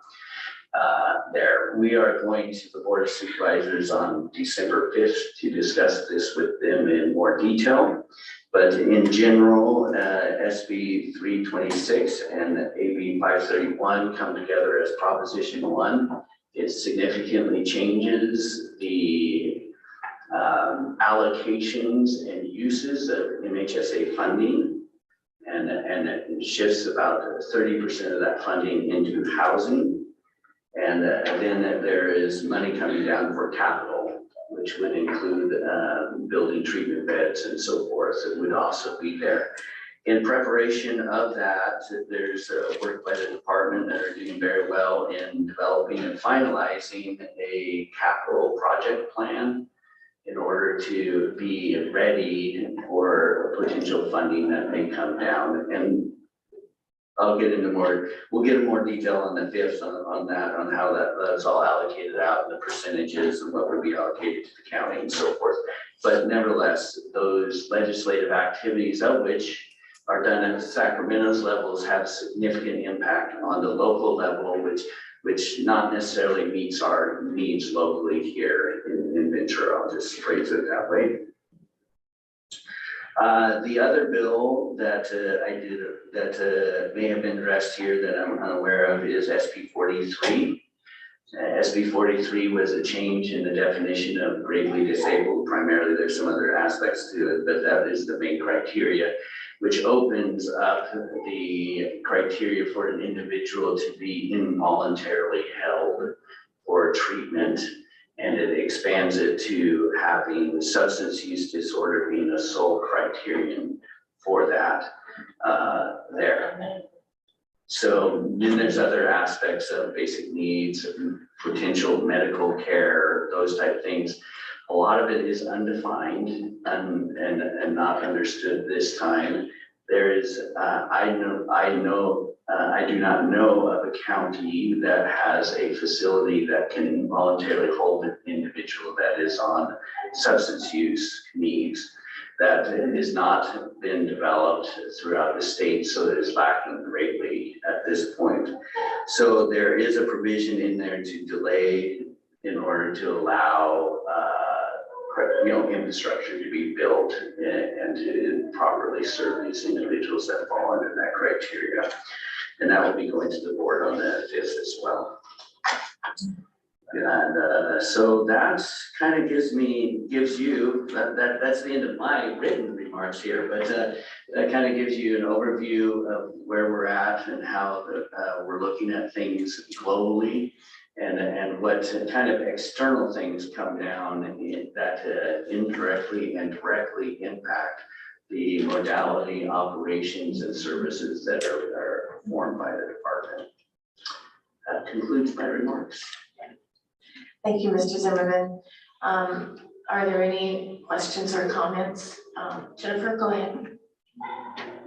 There. We are going to the Board of Supervisors on December 5th to discuss this with them in more detail. But in general, SB 326 and AB 531 come together as Proposition 1. It significantly changes the allocations and uses of MHSA funding, and it shifts about 30% of that funding into housing. And then there is money coming down for capital, which would include building treatment beds and so forth. It would also be there. In preparation of that, there's work by the department that are doing very well in developing and finalizing a capital project plan in order to be ready for potential funding that may come down. And I'll get into more, we'll get more detail on the 5th on that, on how that's all allocated out and the percentages and what would be allocated to the county and so forth. But nevertheless, those legislative activities of which are done at Sacramento's levels have significant impact on the local level, which not necessarily meets our needs locally here in Ventura. I'll just phrase it that way. The other bill that I did that may have been addressed here that I'm unaware of is SB 43. SB 43 was a change in the definition of gravely disabled. Primarily, there's some other aspects to it, but that is the main criteria, which opens up the criteria for an individual to be involuntarily held for treatment. And it expands it to having substance use disorder being a sole criterion for that there. So then there's other aspects of basic needs, potential medical care, those type of things. A lot of it is undefined and not understood this time. There is, I do not know of a county that has a facility that can involuntarily hold an individual that is on substance use needs. That has not been developed throughout the state, so it is lacking greatly at this point. So there is a provision in there to delay in order to allow infrastructure to be built and to properly serve these individuals that fall under that criteria. And that will be going to the board on the 5th as well. And so that kind of gives you, that's the end of my written remarks here, but that kind of gives you an overview of where we're at and how we're looking at things globally and what kind of external things come down that indirectly and directly impact the modality, operations, and services that are performed by the department. That concludes my remarks. Thank you, Mr. Zimmerman. Are there any questions or comments? Jennifer, go ahead.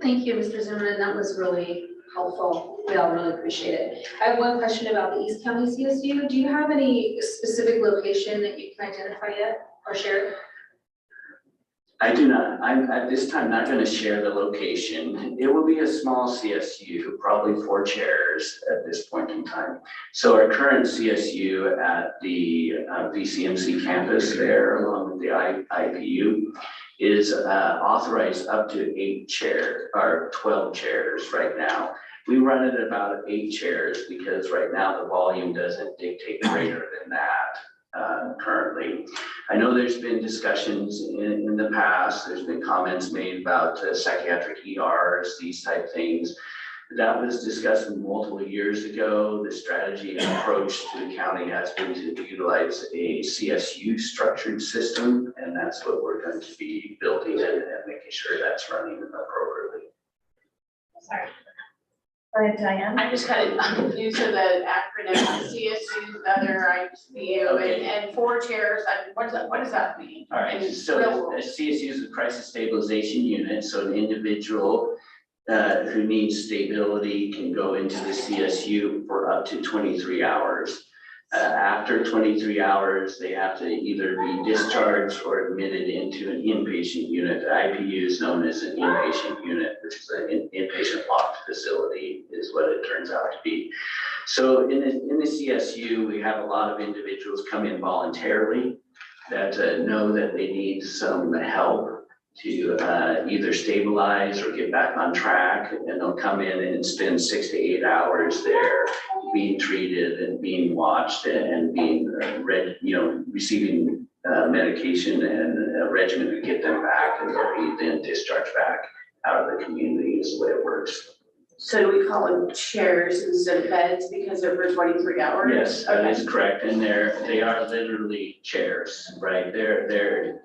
Thank you, Mr. Zimmerman. That was really helpful. We all really appreciate it. I have one question about the East County CSU. Do you have any specific location that you can identify yet or share? I do not. I'm at this time not going to share the location. It will be a small CSU, probably 4 chairs at this point in time. So our current CSU at the VCMC campus there, along with the IPU, is authorized up to 8 chairs or 12 chairs right now. We run it at about 8 chairs because right now the volume doesn't dictate greater than that. Currently, I know there's been discussions in the past. There's been comments made about psychiatric ERs, these type things. That was discussed multiple years ago. The strategy and approach to the county has been to utilize a CSU structured system, and that's what we're going to be building and making sure that's running appropriately. Sorry. Go ahead, Diane. I'm just kind of confused with the acronym, CSU, the other IPU, Okay. and 4 chairs. What does that mean? All right, so a CSU is a crisis stabilization unit. So an individual who needs stability can go into the CSU for up to 23 hours. After 23 hours, they have to either be discharged or admitted into an inpatient unit. The IPU is known as an inpatient unit, which is an inpatient locked facility, is what it turns out to be. So in the CSU, we have a lot of individuals come in voluntarily that know that they need some help to either stabilize or get back on track, and they'll come in and spend 6 to 8 hours there being treated and being watched and being receiving medication and a regimen to get them back, and they'll be then discharged back out of the community is the way it works. So do we call them chairs instead of beds because they're for 23 hours? Yes, that is correct, and they are literally chairs, right? They're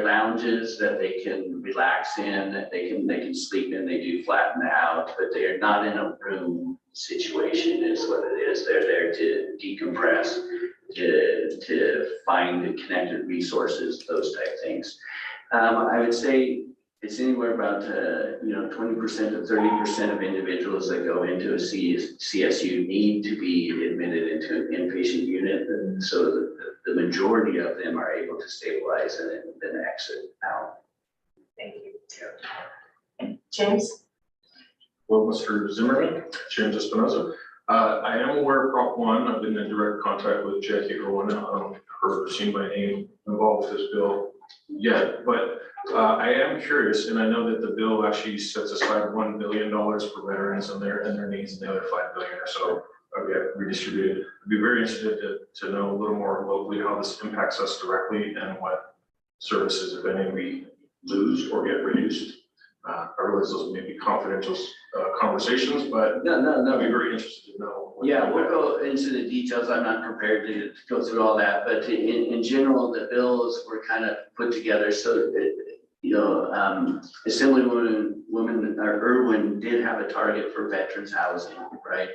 lounges that they can relax in, that they can sleep in, they do flatten out, but they are not in a room situation is what it is. They're there to decompress, to find the connected resources, those type things. I would say it's anywhere about, 20% to 30% of individuals that go into a CSU need to be admitted into an inpatient unit. And so the majority of them are able to stabilize and then exit out. Thank you. James? Well, Mr. Zimmerman, James Espinoza. I am aware of Prop 1. I've been in direct contact with Jackie Irwin. I don't heard or seen my name involved with this bill yet, but I am curious, and I know that the bill actually sets aside $1 billion for veterans and their needs, and the other $5 billion or so get redistributed. I'd be very interested to know a little more locally how this impacts us directly and what services, if any, we lose or get reduced. I realize those may be confidential conversations, but no. I'd be very interested to know. Yeah, we'll go into the details. I'm not prepared to go through all that, but in general, the bills were kind of put together so that, Assemblywoman Irwin did have a target for veterans housing, right?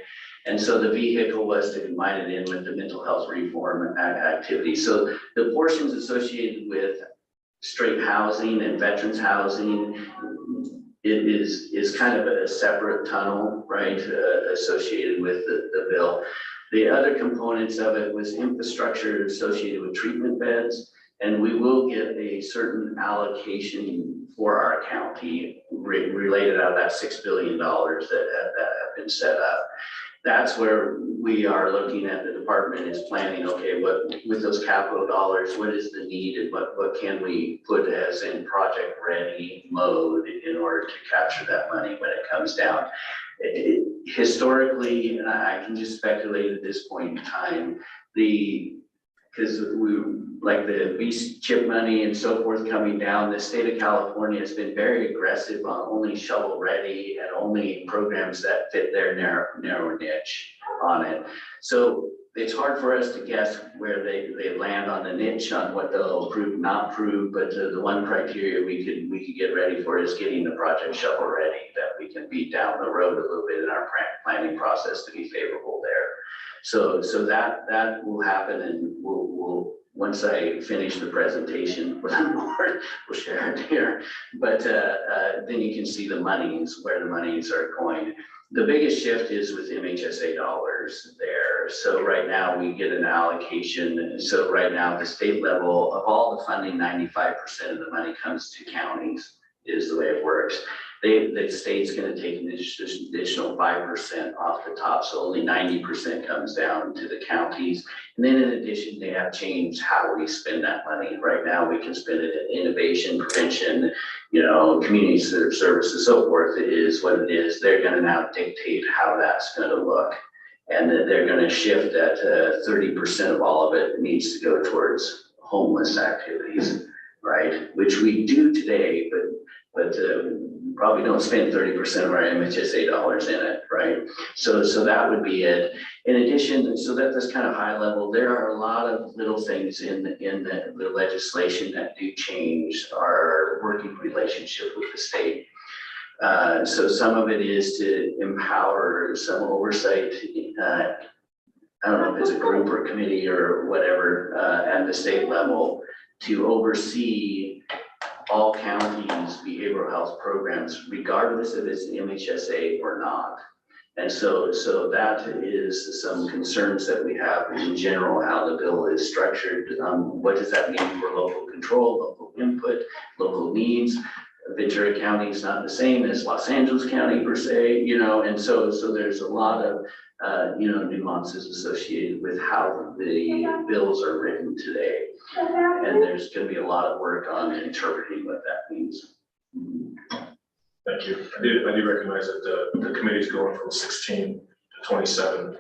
And so the vehicle was to combine it in with the mental health reform activity. So the portions associated with straight housing and veterans housing, it is kind of a separate tunnel, right, associated with the bill. The other components of it was infrastructure associated with treatment beds, and we will get a certain allocation for our county related out of that $6 billion that have been set up. That's where we are looking at. The department is planning, okay, what with those capital dollars, what is the need and what can we put as in project ready mode in order to capture that money when it comes down. Historically, and I can just speculate at this point in time, because we like the beast chip money and so forth coming down, the state of California has been very aggressive on only shovel ready and only programs that fit their narrow niche on it. So it's hard for us to guess where they land on the niche on what they'll approve, not approve, but the one criteria we could get ready for is getting the project shovel ready, that we can beat down the road a little bit in our planning process to be favorable there. So that will happen, and we'll once I finish the presentation with the board, we'll share it here. But then you can see the monies, where the monies are going. The biggest shift is with MHSA dollars there. So right now we get an allocation. So right now at the state level of all the funding, 95% of the money comes to counties, is the way it works. The state's going to take an additional 5% off the top, so only 90% comes down to the counties. And then in addition, they have changed how we spend that money. Right now, we can spend it in innovation, prevention, community services, so forth. It is what it is. They're going to now dictate how that's going to look. And that they're going to shift that 30% of all of it needs to go towards homeless activities, right? Which we do today, but probably don't spend 30% of our MHSA dollars in it, right? So that would be it. In addition, so that's kind of high level. There are a lot of little things in the legislation that do change our working relationship with the state. So some of it is to empower some oversight. I don't know if it's a group or committee or whatever at the state level to oversee all counties' behavioral health programs, regardless if it's MHSA or not. And so that is some concerns that we have in general, how the bill is structured. What does that mean for local control, local input, local needs? Ventura County is not the same as Los Angeles County per se, and so there's a lot of nuances associated with how the bills are written today. And there's going to be a lot of work on interpreting what that means. Thank you. I do recognize that the committee's going from 16 to 27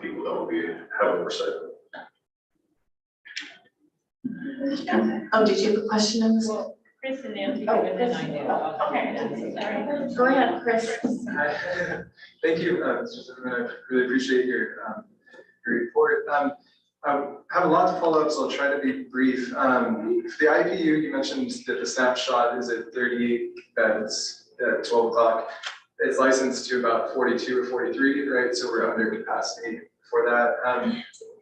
people that will have oversight. Did you have a question on this? Chris and Nancy, and then I do. Okay. Go ahead, Chris. Hi. Thank you, Mr. Zimmerman. I really appreciate your report. I have a lot to follow up, so I'll try to be brief. For the IPU, you mentioned that the snapshot is at 38 beds at 12 o'clock. It's licensed to about 42 or 43, right? So we're under capacity for that.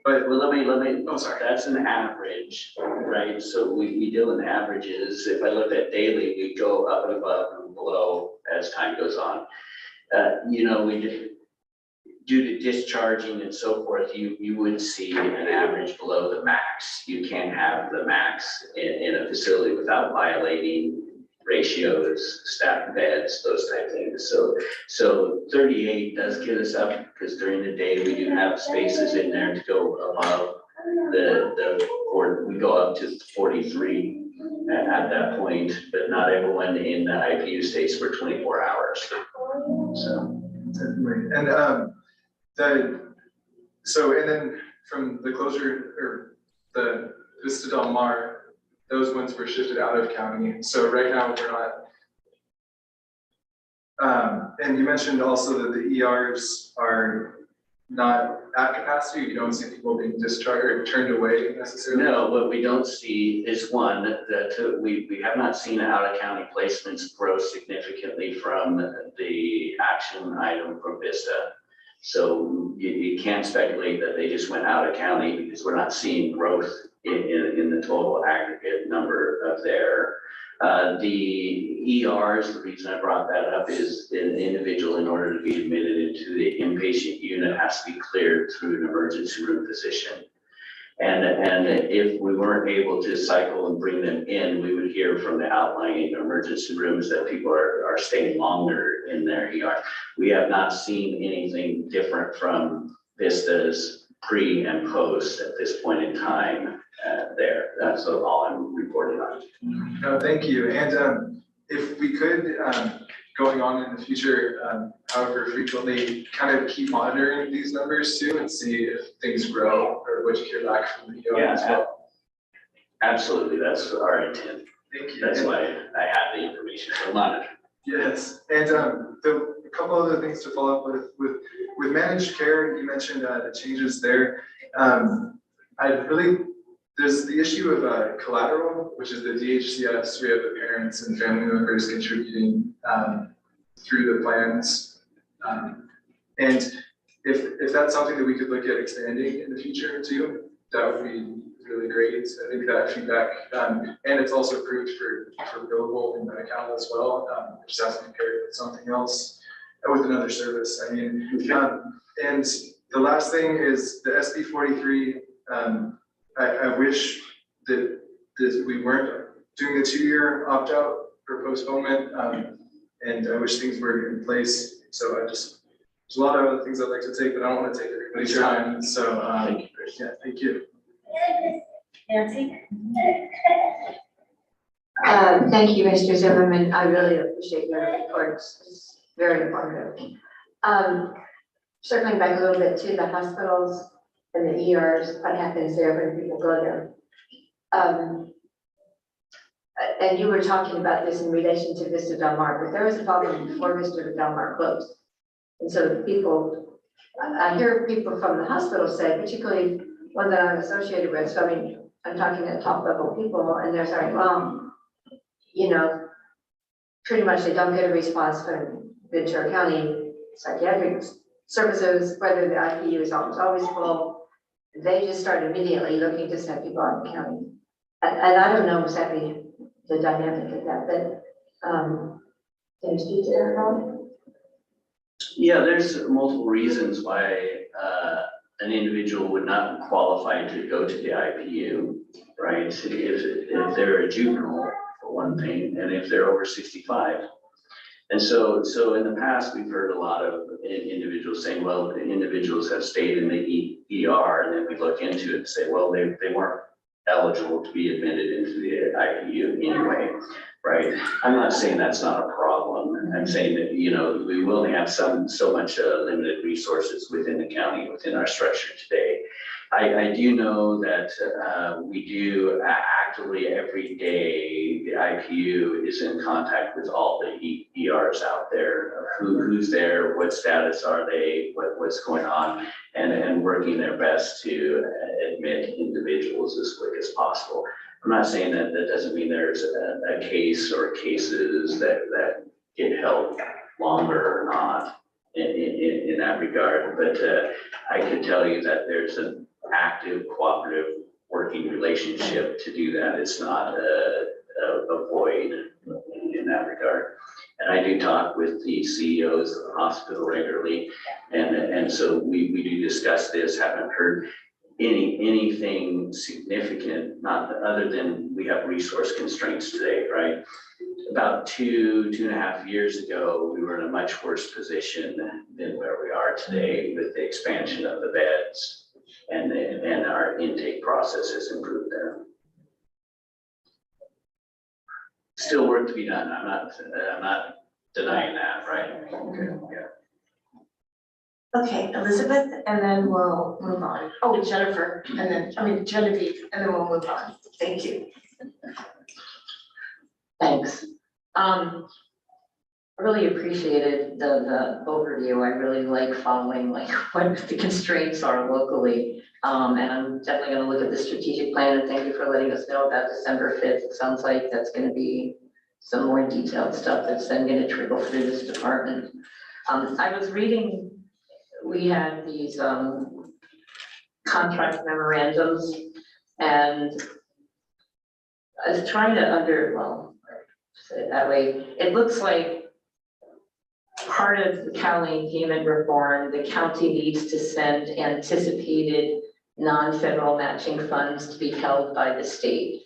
Well, let me, Oh, sorry. that's an average, right? So we deal in averages. If I look at daily, we go up and above and below as time goes on. You know, due to discharging and so forth, you would see an average below the max. You can't have the max in a facility without violating ratios, staff beds, those type of things. So 38 does get us up because during the day we do have spaces in there to go above or we go up to 43 at that point, but not everyone in the IPU stays for 24 hours. So. Definitely. And and then from the closure or the Vista Del Mar, those ones were shifted out of county. So right now we're not. And you mentioned also that the ERs are not at capacity. You don't see people being discharged or turned away necessarily. No, what we don't see is one, that we have not seen out of county placements grow significantly from the action item from Vista. So you can't speculate that they just went out of county because we're not seeing growth in the total aggregate number of there. The ERs, the reason I brought that up is an individual, in order to be admitted into the inpatient unit, has to be cleared through an emergency room physician. And if we weren't able to cycle and bring them in, we would hear from the outlying emergency rooms that people are staying longer in their ER. We have not seen anything different from Vista's pre and post at this point in time there. That's all I'm reporting on. No, thank you. And if we could, going on in the future, however frequently, kind of keep monitoring these numbers too and see if things grow or what you hear back from the ER as well. Absolutely, that's our intent. Thank you. That's why I have the information to monitor. Yes, and a couple other things to follow up with managed care. You mentioned the changes there. There's the issue of collateral, which is the DHCS. We have the parents and family members contributing through the plans. And if that's something that we could look at expanding in the future too, that would be really great. I think that feedback, and it's also approved for billable in Medi-Cal as well. Just has to be paired with something else, with another service. I mean, and the last thing is the SB 43. I wish that we weren't doing the 2-year opt-out or postponement, and I wish things were in place. So there's a lot of other things I'd like to take, but I don't want to take everybody's time. So yeah, thank you. Nancy? Thank you, Mr. Zimmerman. I really appreciate your reports. It's very informative. Circling back a little bit to the hospitals and the ERs, what happens there when people go there? And you were talking about this in relation to Vista Del Mar, but there was a problem before Vista Del Mar closed. And so people, I hear people from the hospital say, particularly one that I'm associated with, so I mean, I'm talking to top level people, and they're saying, well, you know, pretty much they don't get a response from Ventura County psychiatric services, whether the IPU is always full. They just start immediately looking to send people out of the county. And I don't know exactly the dynamic of that, but can you speak to that at all? Yeah, there's multiple reasons why an individual would not qualify to go to the IPU, right? If they're a juvenile, for one thing, and if they're over 65. And so in the past, we've heard a lot of individuals saying, well, the individuals have stayed in the ER, and then we look into it and say, well, they weren't eligible to be admitted into the IPU anyway, right? I'm not saying that's not a problem. I'm saying that, you know, we will have so much limited resources within the county, within our structure today. I do know that we do actively every day, the IPU is in contact with all the ERs out there, who's there, what status are they, what's going on, and working their best to admit individuals as quick as possible. I'm not saying that doesn't mean there's a case or cases that get held longer or not in that regard, but I can tell you that there's a active, cooperative, working relationship to do that. It's not a void in that regard. And I do talk with the CEOs of the hospital regularly, and so we do discuss this. Haven't heard anything significant, not other than we have resource constraints today, right? About 2.5 years ago, we were in a much worse position than where we are today with the expansion of the beds, and our intake process has improved there. Still work to be done. I'm not denying that, right? Okay, yeah. Okay, Elizabeth, and then we'll move on. Oh, Jennifer, and then, Genevieve, and then we'll move on. Thank you. Thanks. I really appreciated the overview. I really like following like what the constraints are locally. And I'm definitely gonna look at the strategic plan, and thank you for letting us know about December 5th. It sounds like that's gonna be some more detailed stuff that's then gonna trickle through this department. I was reading, we had these contract memorandums, and I was trying to say it that way. It looks like part of the county payment reform, the county needs to send anticipated non-federal matching funds to be held by the state.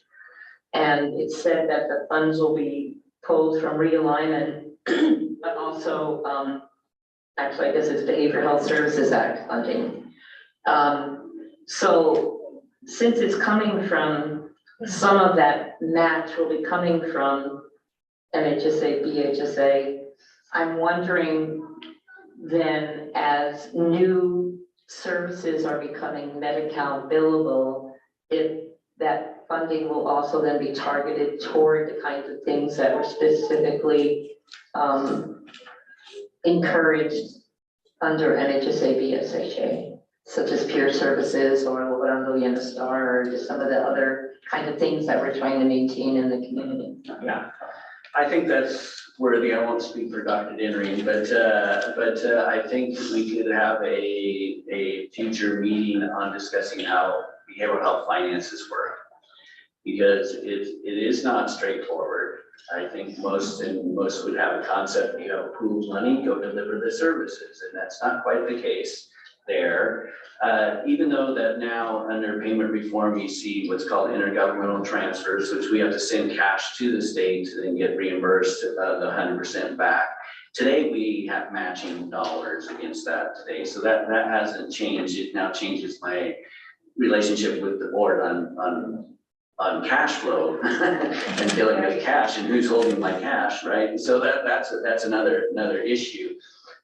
And it said that the funds will be pulled from realignment, but also, actually, I guess it's Behavioral Health Services Act funding. So since it's coming from, some of that match will be coming from MHSA, BHSA, I'm wondering then, as new services are becoming Medi-Cal billable, if that funding will also then be targeted toward the kinds of things that were specifically encouraged under NHSA, BSHA, such as peer services or what I'm doing in the STAR, or just some of the other kind of things that we're trying to maintain in the community. Yeah, I think that's worthy. I won't speak for Dr. Denry, but I think we could have a future meeting on discussing how behavioral health finances work, because it is not straightforward. I think most would have a concept, you have pooled money, go deliver the services, and that's not quite the case there. Even though that now under payment reform, you see what's called intergovernmental transfers, which we have to send cash to the state and then get reimbursed the 100% back. Today, we have matching dollars against that today. So that hasn't changed. It now changes my relationship with the board on cash flow and dealing with cash and who's holding my cash, right? So that's another issue.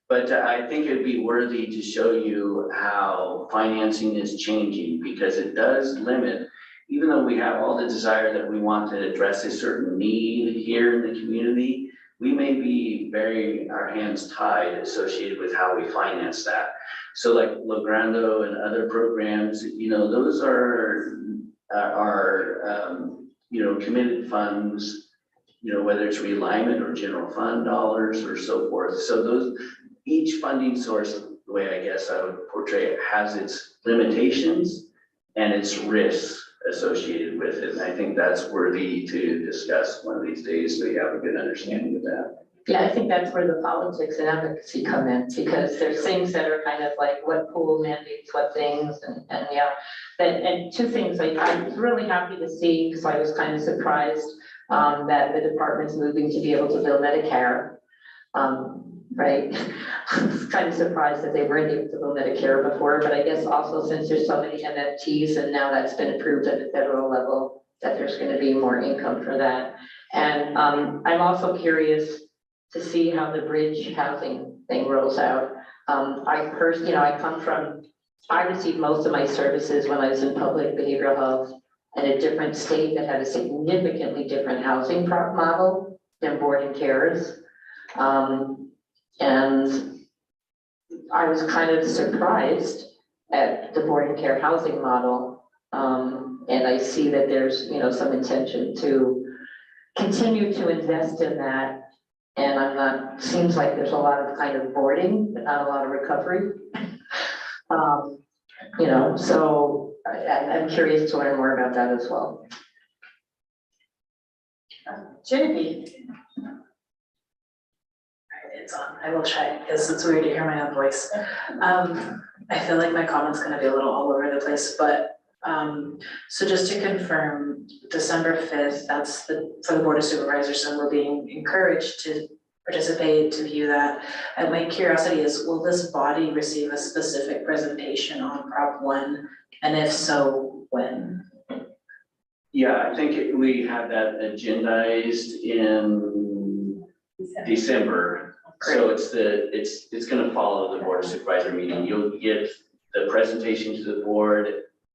But I think it'd be worthy to show you how financing is changing, because it does limit, even though we have all the desire that we want to address a certain need here in the community, we may be our hands tied associated with how we finance that. So like Logrando and other programs, those are committed funds, whether it's realignment or general fund dollars or so forth. So each funding source, the way I guess I would portray it, has its limitations and its risks associated with it. And I think that's worthy to discuss one of these days, so you have a good understanding of that. Yeah, I think that's where the politics and advocacy come in, because there's things that are kind of like what pool mandates what things, and yeah. And two things, like I was really happy to see, because I was kind of surprised that the department's moving to be able to bill Medicare. Right? I was kind of surprised that they weren't able to bill Medicare before, but I guess also since there's so many MFTs and now that's been approved at the federal level, that there's going to be more income for that. And I'm also curious to see how the bridge housing thing rolls out. I received most of my services when I was in public behavioral health in a different state that had a significantly different housing model than board and cares. And I was kind of surprised at the board and care housing model. And I see that there's, some intention to continue to invest in that. And seems like there's a lot of kind of boarding, but not a lot of recovery. So I'm curious to learn more about that as well. Genevieve. It's on, I will try, because it's weird to hear my own voice. I feel like my comment's gonna be a little all over the place, but, so just to confirm, December 5th, that's for the Board of Supervisors, and we're being encouraged to participate, to view that. And my curiosity is, will this body receive a specific presentation on Prop 1? And if so, when? Yeah, I think we have that agendized in December. So it's gonna follow the Board of Supervisor meeting. You'll get the presentation to the board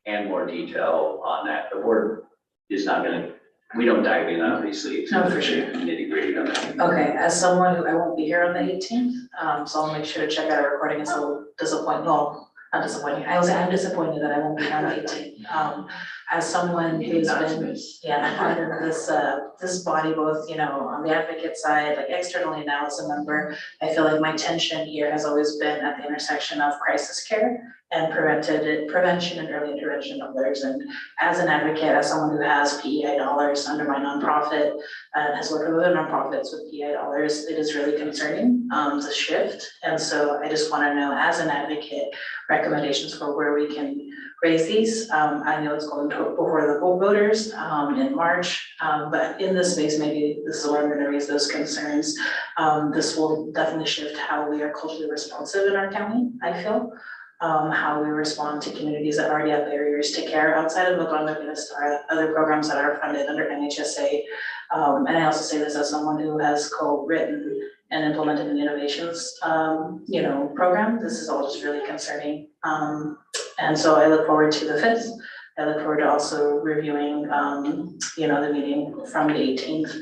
and more detail on that. The board is not gonna, we don't dive in obviously. No, for sure. Nitty gritty on that. Okay, as someone who, I won't be here on the 18th, so I'll make sure to check out a recording. It's a little disappointing, well, not disappointing. I will say I'm disappointed that I won't be here on the 18th. As someone who's been, part of this body, both, on the advocate side, like externally now as a member, I feel like my tension here has always been at the intersection of crisis care and prevention and early intervention of others. And as an advocate, as someone who has PEI dollars under my nonprofit, and has worked with other nonprofits with PEI dollars, it is really concerning, the shift. And so I just wanna know, as an advocate, recommendations for where we can raise these. I know it's going before the voters in March, but in this space, maybe this is where I'm gonna raise those concerns. This will definitely shift how we are culturally responsive in our county, I feel. How we respond to communities that already have barriers to care outside of McGon-McGinnis, other programs that are funded under NHSA. And I also say this as someone who has co-written and implemented an innovations, program. This is all just really concerning. And so I look forward to the 5th. I look forward to also reviewing, the meeting from the 18th.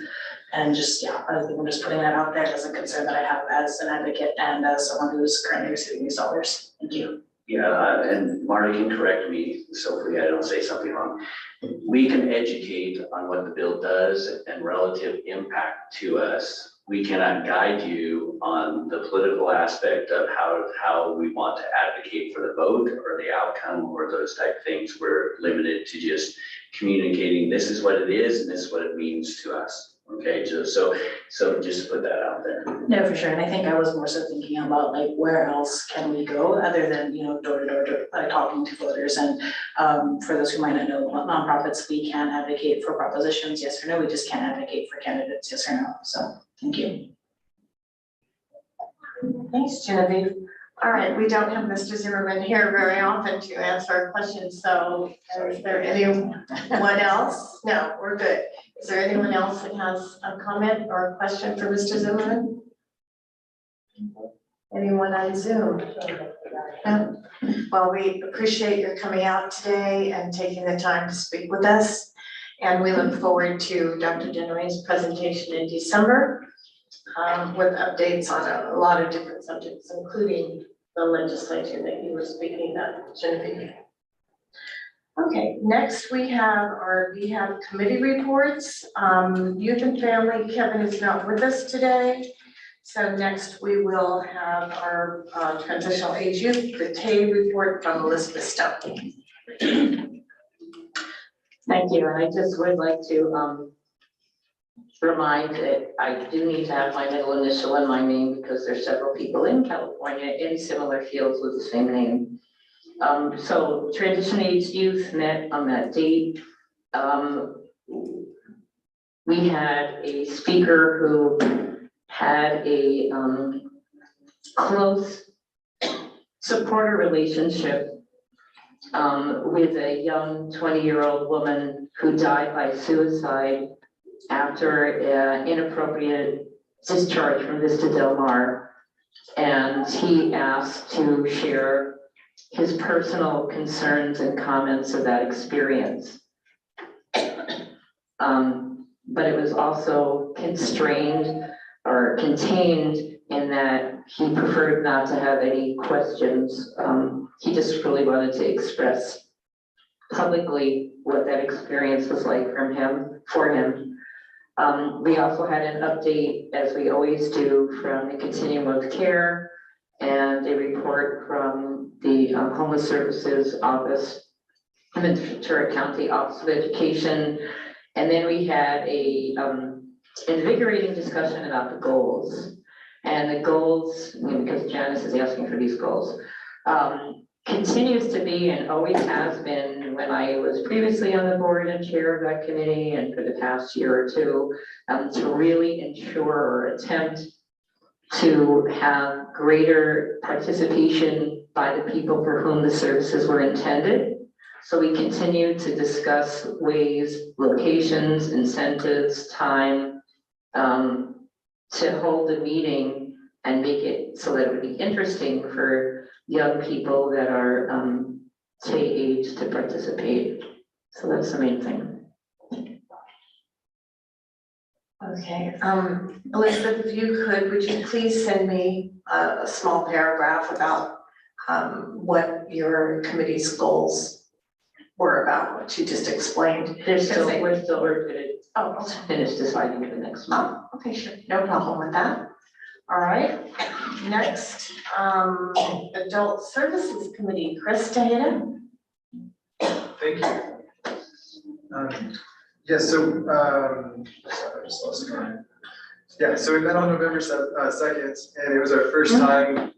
And just, I think I'm just putting that out there as a concern that I have as an advocate and as someone who's currently receiving these dollars. Thank you. Yeah, and Marty can correct me, so hopefully I don't say something wrong. We can educate on what the bill does and relative impact to us. We cannot guide you on the political aspect of how we want to advocate for the vote or the outcome or those type of things. We're limited to just communicating, this is what it is and this is what it means to us. Okay, so just put that out there. No, for sure. And I think I was more so thinking about like, where else can we go other than, door to door, talking to voters. And for those who might not know, nonprofits, we can advocate for propositions, yes or no. We just can't advocate for candidates, yes or no. So thank you. Thanks, Genevieve. All right, we don't have Mr. Zimmerman here very often to answer our questions, so is there anyone else? No, we're good. Is there anyone else that has a comment or a question for Mr. Zimmerman? Anyone on Zoom? No? Well, we appreciate your coming out today and taking the time to speak with us. And we look forward to Dr. Dennery's presentation in December with updates on a lot of different subjects, including the legislation that you were speaking of, Genevieve. Okay, next we have our BHAB committee reports. Youth and Family, Kevin is not with us today. So next we will have our transitional age youth, the TAE report from Elizabeth Stone. Thank you, and I just would like to remind that I do need to have my middle initial in my name because there's several people in California in similar fields with the same name. So transition age youth met on that date. We had a speaker who had a close supporter relationship with a young 20-year-old woman who died by suicide after inappropriate discharge from Vista Del Mar. And he asked to share his personal concerns and comments of that experience. But it was also constrained or contained in that he preferred not to have any questions. He just really wanted to express publicly what that experience was like for him. We also had an update, as we always do, from the Continuum of Care and a report from the Homeless Services Office I'm in the Ventura County Office of Education. And then we had a invigorating discussion about the goals. And the goals, because Janice is asking for these goals, continues to be and always has been when I was previously on the board and chair of that committee and for the past year or two, to really ensure or attempt to have greater participation by the people for whom the services were intended. So we continue to discuss ways, locations, incentives, time, to hold a meeting and make it so that it would be interesting for young people that are say age to participate. So that's the main thing. Okay, Elizabeth, if you could, would you please send me a small paragraph about what your committee's goals were about, what you just explained? We're still gonna finish deciding for the next month. Oh, okay, sure, no problem with that. All right, next, Adult Services Committee, Chris Tejeda. Thank you. Yeah, so, sorry, I just lost my. Yeah, so we met on November 2nd, and it was our first time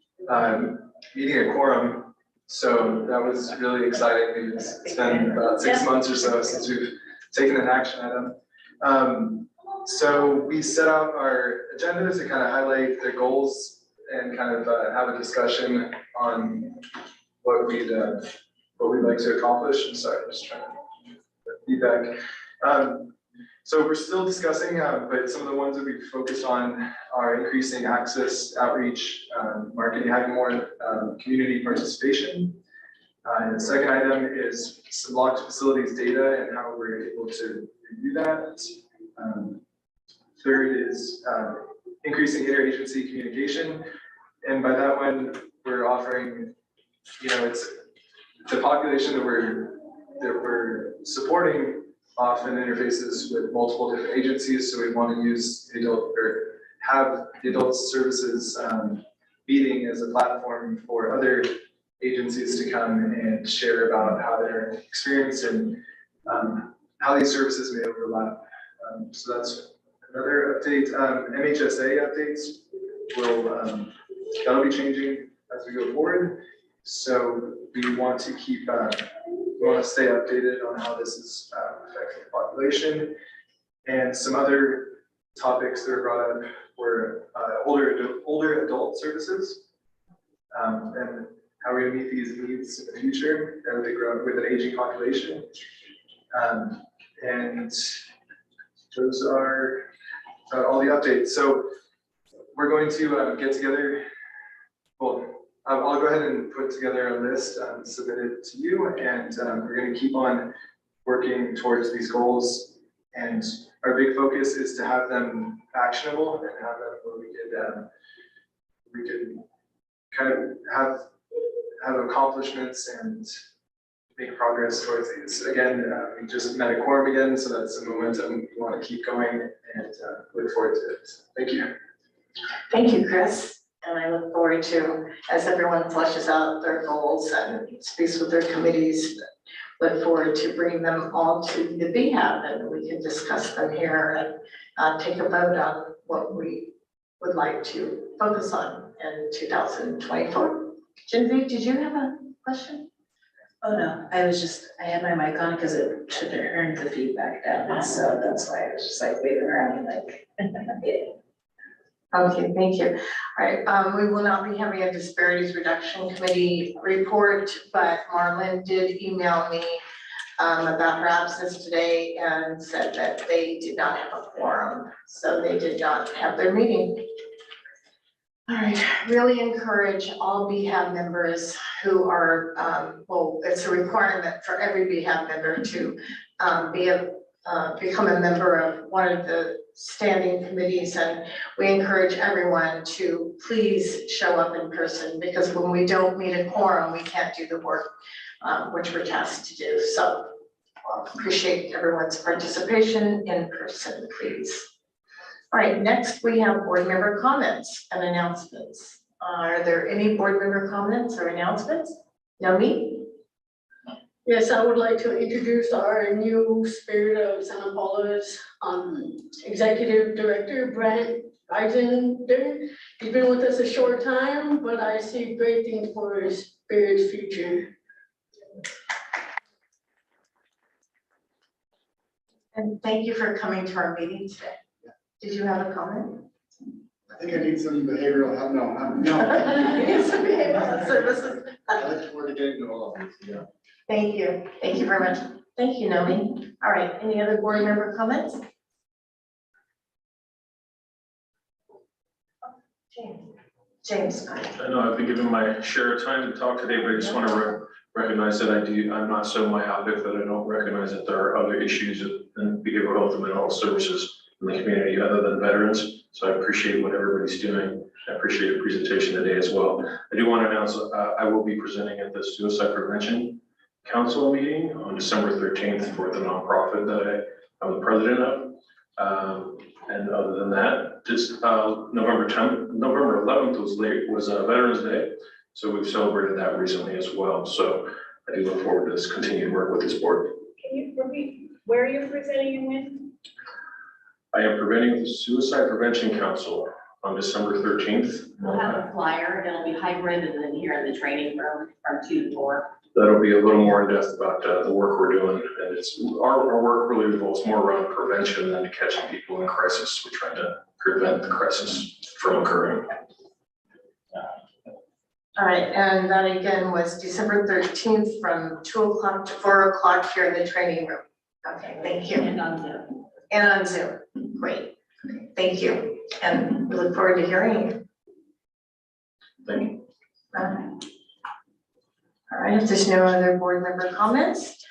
meeting a quorum. So that was really exciting because it's been about 6 months or so since we've taken an action item. So we set out our agenda to kind of highlight the goals and kind of have a discussion on what we'd like to accomplish. I'm sorry, I'm just trying to get feedback. So we're still discussing, but some of the ones that we focused on are increasing access, outreach, marketing, having more community participation. And the second item is some locked facilities data and how we're able to review that. Third is increasing interagency communication. And by that one, we're offering, it's the population that we're supporting often interfaces with multiple different agencies, so we want to use have the adult services meeting as a platform for other agencies to come and share about how their experience and how these services may overlap. So that's another update. MHSA updates that'll be changing as we go forward. So we want to keep we want to stay updated on how this is affecting the population. And some other topics that were brought up were older adult services and how we're going to meet these needs in the future as they grow with an aging population. And those are all the updates. So we're going to get together. Well, I'll go ahead and put together a list, submit it to you, and we're going to keep on working towards these goals. And our big focus is to have them actionable and have them where we could kind of have accomplishments and make progress towards these. Again, we just met a quorum again, so that's the momentum we want to keep going and look forward to it. Thank you. Thank you, Chris. And I look forward to, as everyone fleshes out their goals and speaks with their committees, look forward to bringing them all to the BHAB and we can discuss them here and take a vote on what we would like to focus on in 2024. Genevieve, did you have a question? Oh, no, I had my mic on because it should have turned the feedback down. So that's why I was just like waving around like, yeah. Okay, thank you. All right, we will not be having a disparities reduction committee report, but Marlon did email me about her absence today and said that they did not have a quorum, so they did not have their meeting. All right, really encourage all BHAB members who are, well, it's a requirement for every BHAB member to become a member of one of the standing committees, and we encourage everyone to please show up in person, because when we don't meet a quorum, we can't do the work which we're tasked to do. So appreciate everyone's participation in person, please. All right, next we have board member comments and announcements. Are there any board member comments or announcements? No me? Yes, I would like to introduce our new Spirit of Santa Paula's Executive Director, Brent Eisender. He's been with us a short time, but I see great things for his Spirit's future. And thank you for coming to our meeting today. Did you have a comment? I think I need some behavioral help. No. You need some behavioral services. I look forward to getting to all of this, yeah. Thank you. Thank you very much. Thank you, Nomi. All right, any other board member comments? James. I know I've been given my share of time to talk today, but I just want to recognize that I'm not so myopic that I don't recognize that there are other issues in behavioral health and mental health services in the community other than veterans. So I appreciate what everybody's doing. I appreciate the presentation today as well. I do want to announce I will be presenting at the Suicide Prevention Council meeting on December 13th for the nonprofit that I'm the president of. And other than that, just November 11th was Veterans Day. So we've celebrated that recently as well. So I do look forward to this continued work with this board. Can you repeat where you're presenting and when? I am presenting with the Suicide Prevention Council on December 13th. We'll have a flyer, it'll be hybrid, and then here in the training room from 2 to 4. That'll be a little more in depth about the work we're doing. And it's our work really revolves more around prevention than catching people in crisis. We're trying to prevent the crisis from occurring. All right, and that again was December 13th from 2 o'clock to 4 o'clock here in the training room. Okay, thank you. And on Zoom. And on Zoom, great, thank you. And we look forward to hearing you. Thank you. All right, if there's no other board member comments,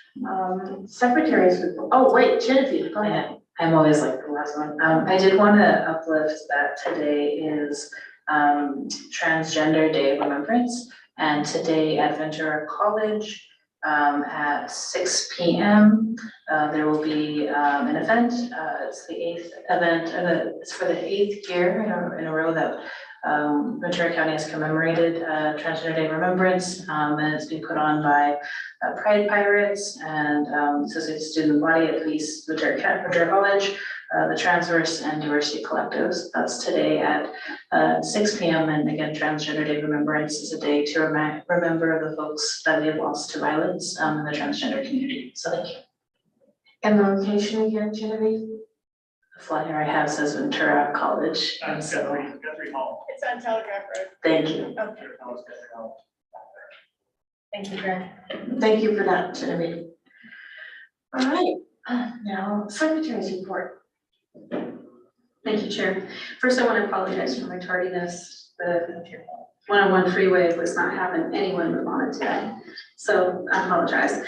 secretaries, oh wait, Genevieve, go ahead. I'm always like the last one. I did want to uplift that today is Transgender Day of Remembrance. And today at Ventura College at 6 p.m. There will be an event. It's the 8th event, it's for the 8th year in a row that Ventura County has commemorated Transgender Day of Remembrance, and it's being put on by Pride Pirates and Associated Student Body at Peace, Ventura College, the Transverse and Diversity Collectives. That's today at 6 p.m. And again, Transgender Day of Remembrance is a day to remember the folks that we have lost to violence in the transgender community. So thank you. And the location again, Genevieve? The flyer I have says Ventura College, and so Guthrie Hall. It's on Telegraph Road. thank you. Okay. Thank you, Greg. Thank you for that, Genevieve. All right, now secretary's report. Thank you, Chair. First, I want to apologize for my tardiness. The one-on-one freeway was not having anyone move on it today, so I apologize.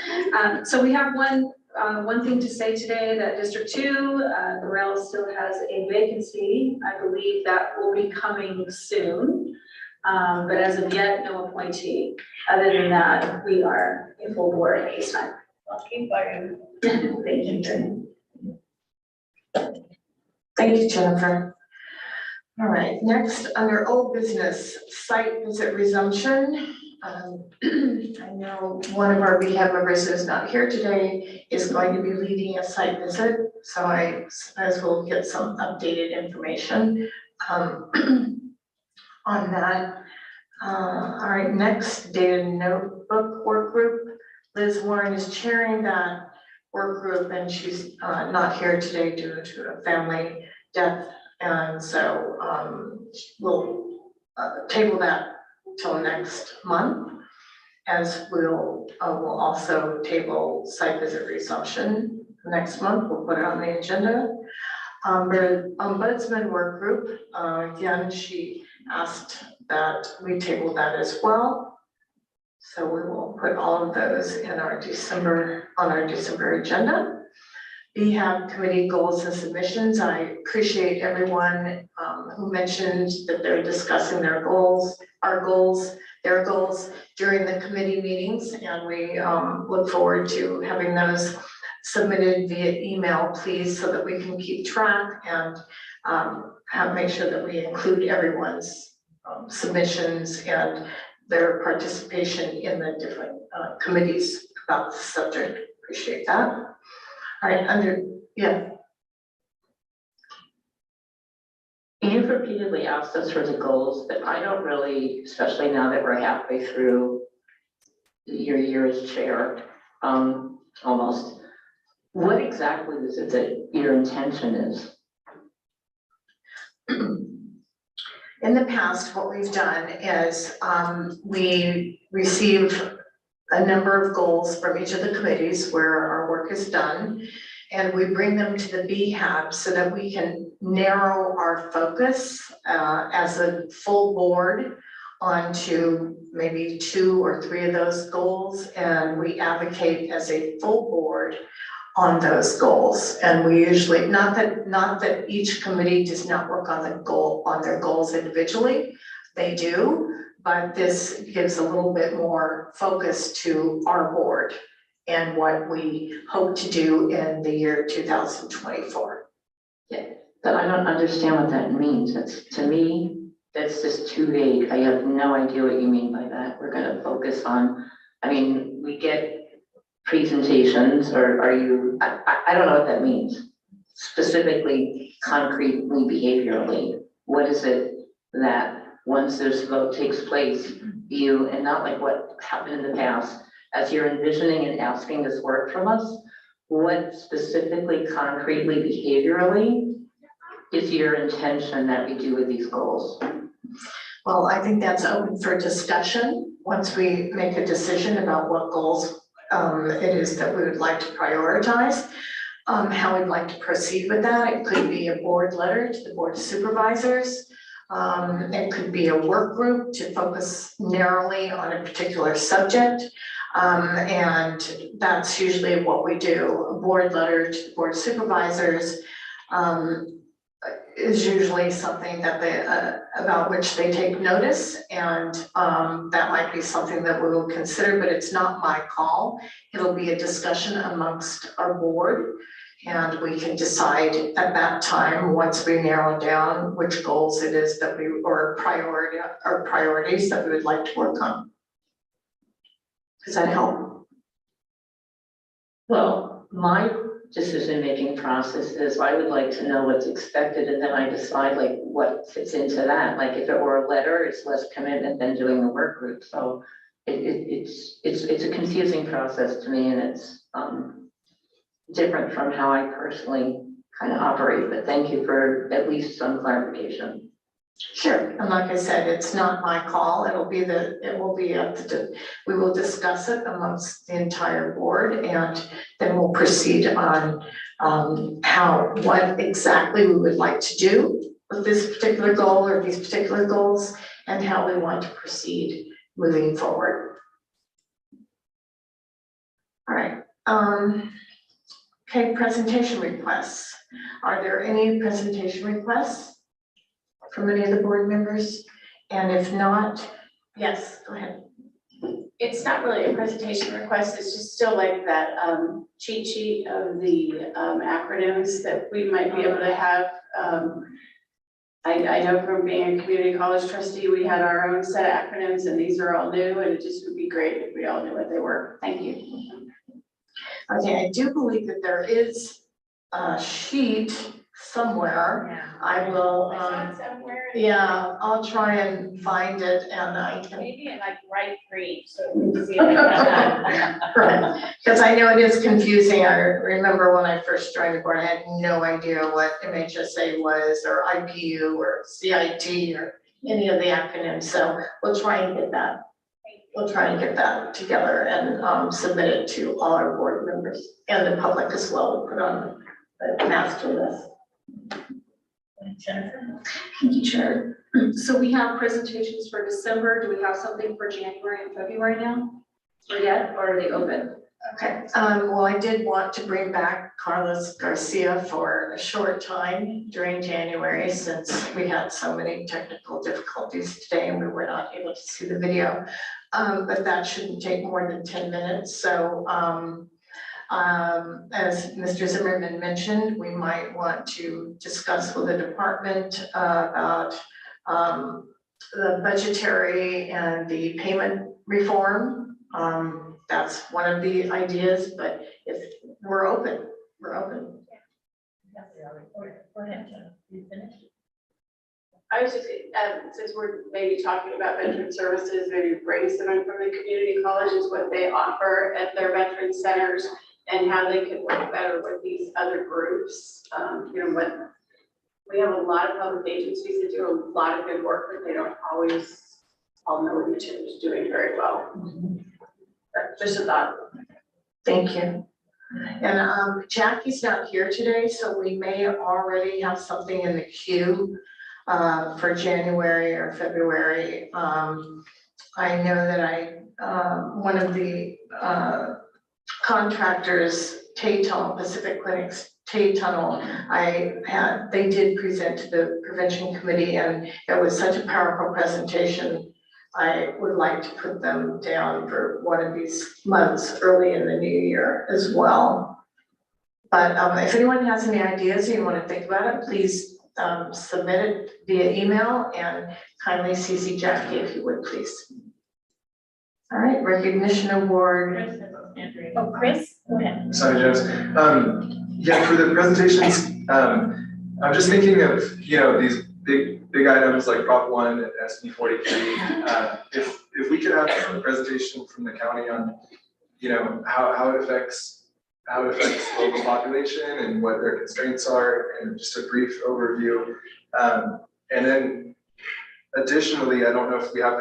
So we have one thing to say today, that District 2, the rail still has a vacancy. I believe that will be coming soon, but as of yet, no appointee. Other than that, we are a full board at this time. Lucky button. Thank you, Jen. Thank you, Jennifer. All right, next, under old business, site visit resumption. I know one of our BHAB members who is not here today is going to be leading a site visit, so I suppose we'll get some updated information on that. All right, next, data notebook work group. Liz Warren is chairing that work group, and she's not here today due to a family death, and so we'll table that till next month, as we'll also table site visit resumption next month. We'll put it on the agenda. The ombudsman work group, again, she asked that we table that as well. So we will put all of those in our December agenda. BHAB committee goals and submissions. I appreciate everyone who mentioned that they're discussing their goals during the committee meetings, and we look forward to having those submitted via email, please, so that we can keep track and make sure that we include everyone's submissions and their participation in the different committees about the subject. Appreciate that. All right, yeah. You've repeatedly asked us for the goals, but I don't really, especially now that we're halfway through your year as chair, almost. What exactly is it that your intention is? In the past, what we've done is we receive a number of goals from each of the committees where our work is done, and we bring them to the BHAB so that we can narrow our focus as a full board onto maybe 2 or 3 of those goals, and we advocate as a full board on those goals. And we usually, not that each committee does not work on their goals individually, they do, but this gives a little bit more focus to our board and what we hope to do in the year 2024. Yeah, but I don't understand what that means. To me, that's just too vague. I have no idea what you mean by that. We're gonna focus on, I mean, we get presentations, or are you, I don't know what that means. Specifically, concretely, behaviorally, what is it that once this vote takes place, you, and not like what happened in the past, as you're envisioning and asking this work from us, what specifically, concretely, behaviorally is your intention that we do with these goals? Well, I think that's open for discussion once we make a decision about what goals it is that we would like to prioritize, how we'd like to proceed with that. It could be a board letter to the board of supervisors. It could be a work group to focus narrowly on a particular subject. And that's usually what we do. A board letter to the board of supervisors is usually something that they, about which they take notice, and that might be something that we will consider, but it's not my call. It'll be a discussion amongst our board, and we can decide at that time, once we narrow down which goals it is that we, or priorities that we would like to work on. Does that help? Well, my decision-making process is I would like to know what's expected, and then I decide like what fits into that. Like if it were a letter, it's less commitment than doing a work group. So it's a confusing process to me, and it's different from how I personally kind of operate. But thank you for at least some clarification. Sure, and like I said, it's not my call. It will be up to, we will discuss it amongst the entire board, and then we'll proceed on what exactly we would like to do with this particular goal or these particular goals, and how we want to proceed moving forward. All right. Okay, presentation requests. Are there any presentation requests from any of the board members? And if not, yes, go ahead. It's not really a presentation request, it's just still like that cheat sheet of the acronyms that we might be able to have. I know from being a community college trustee, we had our own set of acronyms, and these are all new, and it just would be great if we all knew what they were. Thank you. Okay, I do believe that there is a sheet somewhere. Yeah. I will, Somewhere. yeah, I'll try and find it, and I can. Maybe in like bright green, so we can see it. Right, because I know it is confusing. I remember when I first joined the board, I had no idea what MHSA was, or IPU, or CIT, or any of the acronyms, so we'll try and get that. We'll try and get that together and submit it to all our board members and the public as well. We'll put on the master list. Jennifer? Thank you, Chair. So we have presentations for December. Do we have something for January and February now? Or yet, or are they open? Okay, well, I did want to bring back Carlos Garcia for a short time during January, since we had so many technical difficulties today and we were not able to see the video. But that shouldn't take more than 10 minutes. So as Mr. Zimmerman mentioned, we might want to discuss with the department about the budgetary and the payment reform. that's one of the ideas, but if, we're open. Go ahead, Jen, you finished? I was just, since we're maybe talking about veteran services, maybe bring someone from the community colleges, what they offer at their veteran centers and how they could work better with these other groups. We have a lot of public agencies that do a lot of good work, but they don't always all know each other's doing very well. Just a thought. Thank you. And Jackie's not here today, so we may already have something in the queue for January or February. I know that one of the contractors, Tunnel, Pacific Clinics, Tunnel, they did present to the prevention committee, and it was such a powerful presentation. I would like to put them down for one of these months early in the new year as well. But if anyone has any ideas and you want to think about it, please submit it via email and kindly CC Jackie if you would, please. All right, recognition award. Oh, Chris, go ahead. Sorry, Jess. Yeah, for the presentations, I'm just thinking of, these big items like Prop 1 and SB 43. If we could have a presentation from the county on, how it affects the local population and what their constraints are, and just a brief overview. And then additionally, I don't know if we have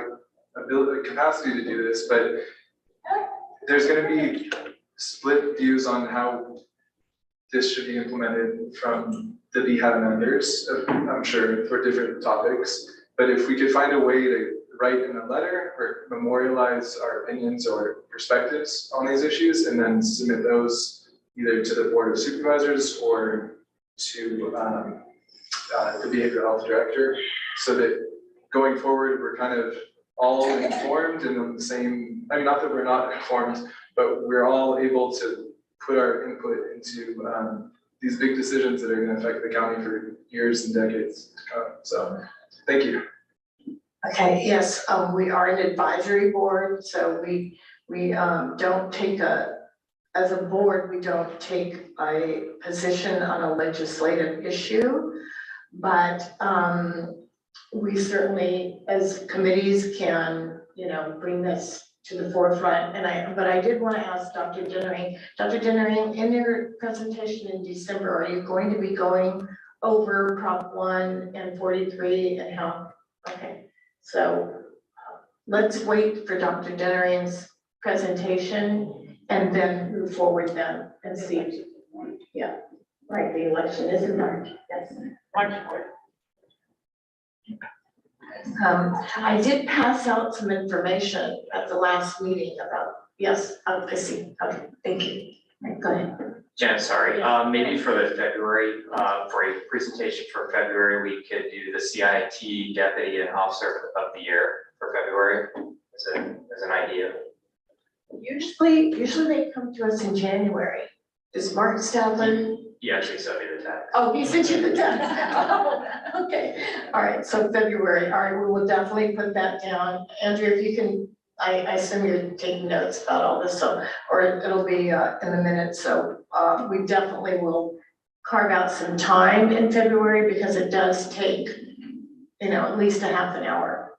the capacity to do this, but there's going to be split views on how this should be implemented from the BHAB members, I'm sure, for different topics. But if we could find a way to write in a letter or memorialize our opinions or perspectives on these issues and then submit those either to the Board of Supervisors or to the Behavioral Health Director, so that going forward, we're kind of all informed and on the same, not that we're not informed, but we're all able to put our input into these big decisions that are going to affect the county for years and decades to come. So, thank you. Okay, yes, we are an advisory board, so we don't take as a board, we don't take a position on a legislative issue, but we certainly, as committees, can, bring this to the forefront. But I did want to ask Dr. Dennering. Dr. Dennering, in your presentation in December, are you going to be going over Prop 1 and 43 and how? Okay, so let's wait for Dr. Dennering's presentation and then move forward then and see. Yeah, right, the election is in March, yes. March 4th. I did pass out some information at the last meeting about, yes, I see, okay, thank you. Right, go ahead. Jen, sorry, maybe for the February, for a presentation for February, we could do the CIT Deputy and Officer of the Year for February as an idea. Usually they come to us in January. Is Mark Stadler? He actually sent me the text. Oh, he sent you the text. Oh, okay, all right, so February, all right, we will definitely put that down. Andrew, if you can, I assume you're taking notes about all this, so, or it'll be in the minutes, so we definitely will carve out some time in February because it does take, at least a half an hour.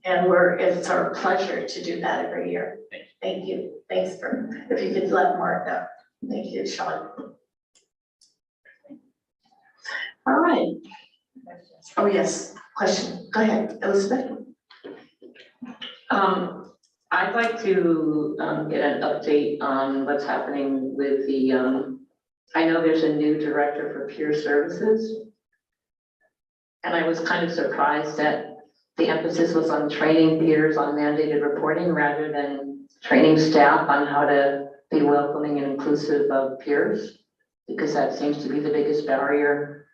And it's our pleasure to do that every year. Thank you. Thanks if you could let Mark know. Thank you, Sean. All right. Oh, yes, question. Go ahead, Elizabeth. I'd like to get an update on what's happening with the, I know there's a new director for peer services. And I was kind of surprised that the emphasis was on training peers on mandated reporting rather than training staff on how to be welcoming and inclusive of peers, because that seems to be the biggest barrier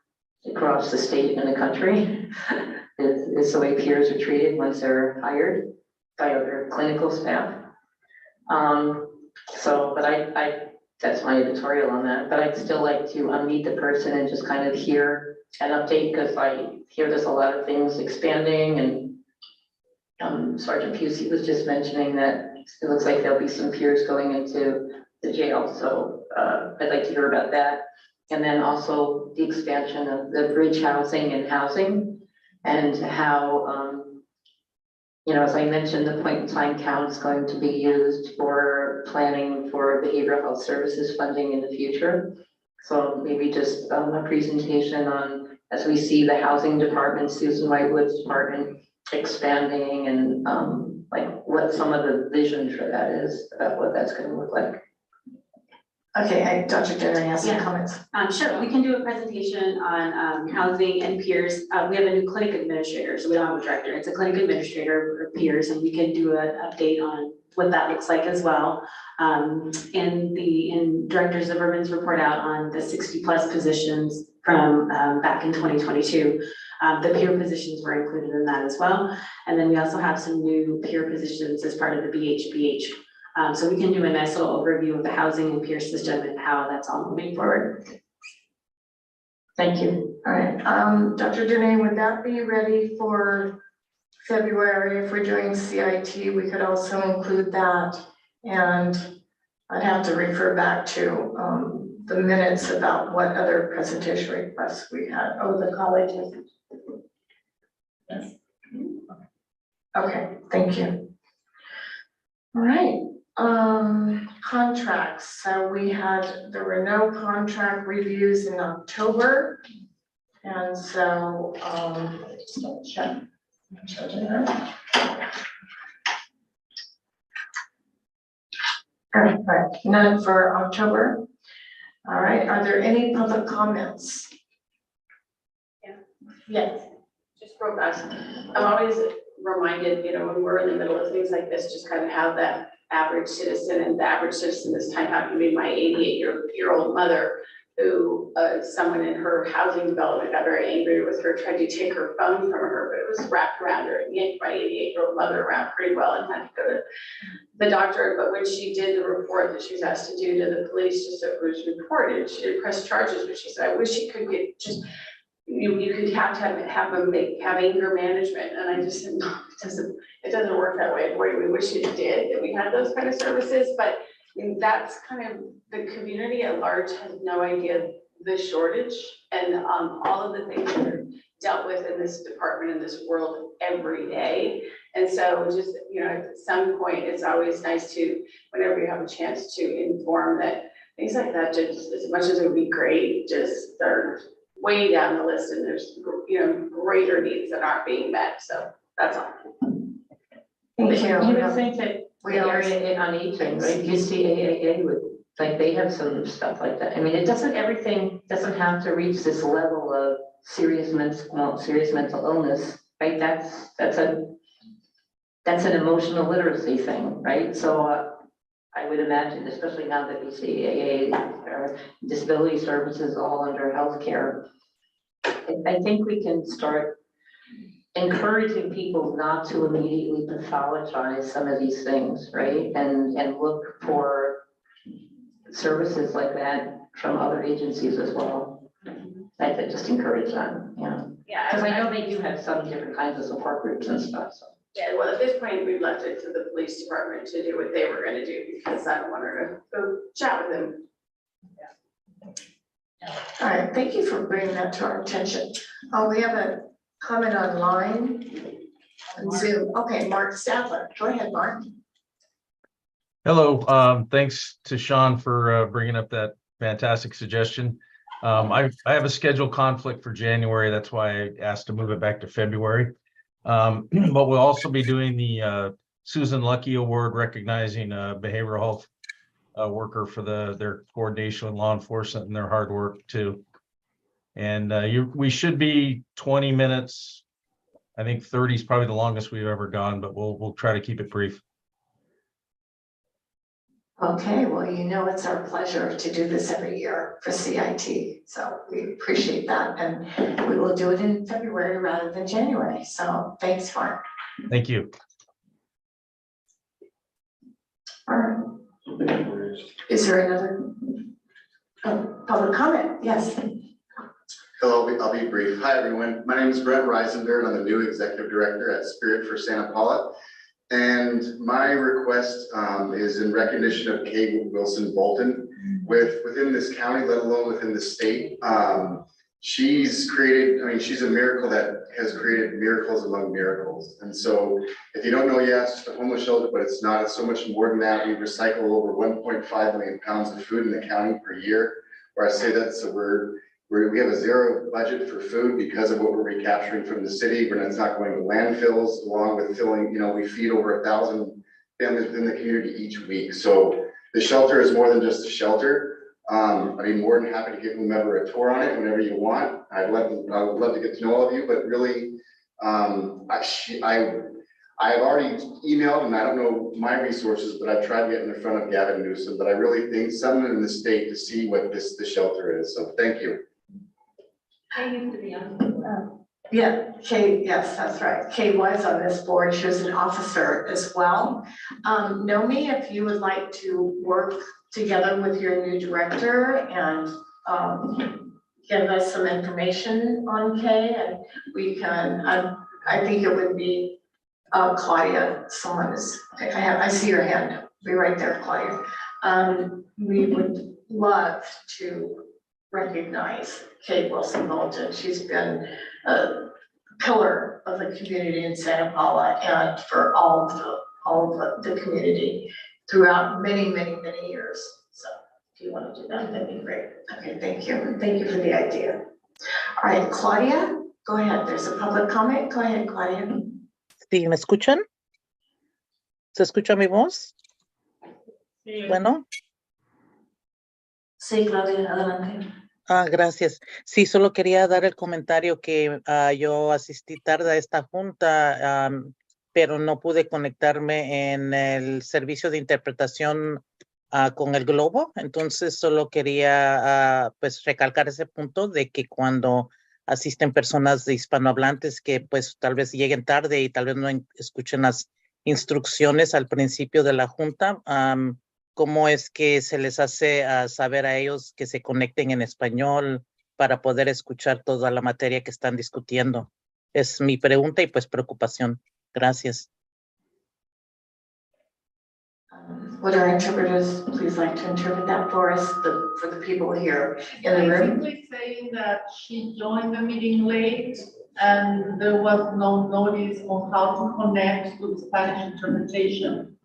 across the state and the country is the way peers are treated once they're hired by other clinical staff. But I that's my editorial on that, but I'd still like to meet the person and just kind of hear an update, because I hear there's a lot of things expanding, and Sergeant Pusey was just mentioning that it looks like there'll be some peers going into the jail, so I'd like to hear about that. And then also the expansion of the bridge housing and housing, and how, you know, as I mentioned, the point in time count is going to be used for planning for behavioral health services funding in the future. So maybe just a presentation on, as we see the housing department, Susan Whitewood's department expanding, and like what some of the vision for that is, about what that's gonna look like. Okay, Dr. Dennery has some Yeah. comments. Sure, we can do a presentation on housing and peers. We have a new clinic administrator, so we don't have a director. It's a clinic administrator or peers, and we can do an update on what that looks like as well. In Director Zimmerman's report out on the 60+ positions from back in 2022. The peer positions were included in that as well. And then we also have some new peer positions as part of the BHBH. So we can do a nice little overview of the housing and peer system and how that's all moving forward. Thank you. All right, Dr. Dennery, would that be ready for February? If we're doing CIT, we could also include that. And I'd have to refer back to the minutes about what other presentation requests we had. Oh, the college. Yes. Okay, thank you. All right, contracts. So there were no contract reviews in October. And so, just double check. All right, none for October. All right, are there any public comments? Yes. Just real fast. I'm always reminded, you know, when we're in the middle of things like this, just kind of how that average citizen, and the average citizen this time happened to be my 88-year-old mother, who someone in her housing development got very angry with her, tried to take her phone from her, but it was wrapped around her, and yanked my 88-year-old mother around pretty well and had to go to the doctor. But when she did the report that she was asked to do to the police, just so it was reported, she did press charges, but she said, I wish she could get just, you could have anger management. And I just said, no, it doesn't work that way. Boy, we wish it did, that we had those kind of services. But I mean, that's kind of, the community at large has no idea the shortage and all of the things that are dealt with in this department, in this world every day. And so just, you know, at some point, it's always nice to, whenever you have a chance to inform that things like that, just as much as it would be great, just they're way down the list, and there's, you know, greater needs that aren't being met. So that's all. Thank you. You would think that the area on aging, right, UCAA would, like, they have some stuff like that. I mean, everything doesn't have to reach this level of serious mental illness, right? That's an emotional literacy thing, right? So I would imagine, especially now that UCAA or disability services all under healthcare, I think we can start encouraging people not to immediately pathologize some of these things, right? And look for services like that from other agencies as well. I could just encourage them, yeah. Yeah. Because I know they do have some different kinds of support groups and stuff, so. Yeah, well, at this point, we've left it to the police department to do what they were gonna do, because I don't want her to go chat with them. All right, thank you for bringing that to our attention. We have a comment online on Zoom. Okay, Mark Stadler, go ahead, Mark. Hello, thanks to Sean for bringing up that fantastic suggestion. I have a schedule conflict for January. That's why I asked to move it back to February. But we'll also be doing the Susan Lucky Award, recognizing a behavioral health worker for their coordination with law enforcement and their hard work too. And we should be 20 minutes. I think 30 is probably the longest we've ever gone, but we'll try to keep it brief. Okay, well, you know, it's our pleasure to do this every year for CIT. So we appreciate that. And we will do it in February rather than January. So thanks, Mark. Thank you. All right. Is there another public comment? Yes. Hello, I'll be brief. Hi, everyone. My name is Brent Reisender, and I'm the new executive director at Spirit for Santa Paula. And my request is in recognition of Kate Wilson Bolton within this county, let alone within the state. She's created, I mean, she's a miracle that has created miracles among miracles. And so if you don't know, yes, it's a homeless shelter, but it's not, it's so much more than that. We recycle over 1.5 million pounds of food in the county per year. Where I say that, so we have a zero budget for food because of what we're recapturing from the city, when it's not going to landfills, along with filling, you know, we feed over 1,000 families within the community each week. So the shelter is more than just a shelter. I'd be more than happy to give whomever a tour on it whenever you want. I would love to get to know all of you, but really, I have already emailed, and I don't know my resources, but I've tried to get in front of Gavin Newsom, but I really think someone in the state to see what the shelter is. So thank you. Kay used to be on. Yeah, Kay, yes, that's right. Kay was on this board. She was an officer as well. Nomi, if you would like to work together with your new director and give us some information on Kay, and we can, I think it would be Claudia, someone is, I see your hand. Be right there, Claudia. We would love to recognize Kate Wilson Bolton. She's been a pillar of the community in Santa Paula and for all of the community throughout many, many, many years. So if you want to do that, that'd be great. Okay, thank you. Thank you for the idea. All right, Claudia, go ahead. There's a public comment. Go ahead, Claudia. Sí, ¿me escuchan? ¿Se escucha mi voz? Sí. Bueno. Sí, Claudia, adelante. Gracias. Sí, solo quería dar el comentario que yo asistí tarde a esta junta, pero no pude conectarme en el servicio de interpretación con el globo. Entonces, solo quería pues recalcar ese punto de que cuando asisten personas de hispanohablantes que pues tal vez lleguen tarde y tal vez no escuchen las instrucciones al principio de la junta, ¿cómo es que se les hace saber a ellos que se conecten en español para poder escuchar toda la materia que están discutiendo? Es mi pregunta y pues preocupación. Gracias. Would our interpreters please like to interpret that for us, for the people here in the room? Basically saying that she joined the meeting late and there was no notice on how to connect to the Spanish interpretation.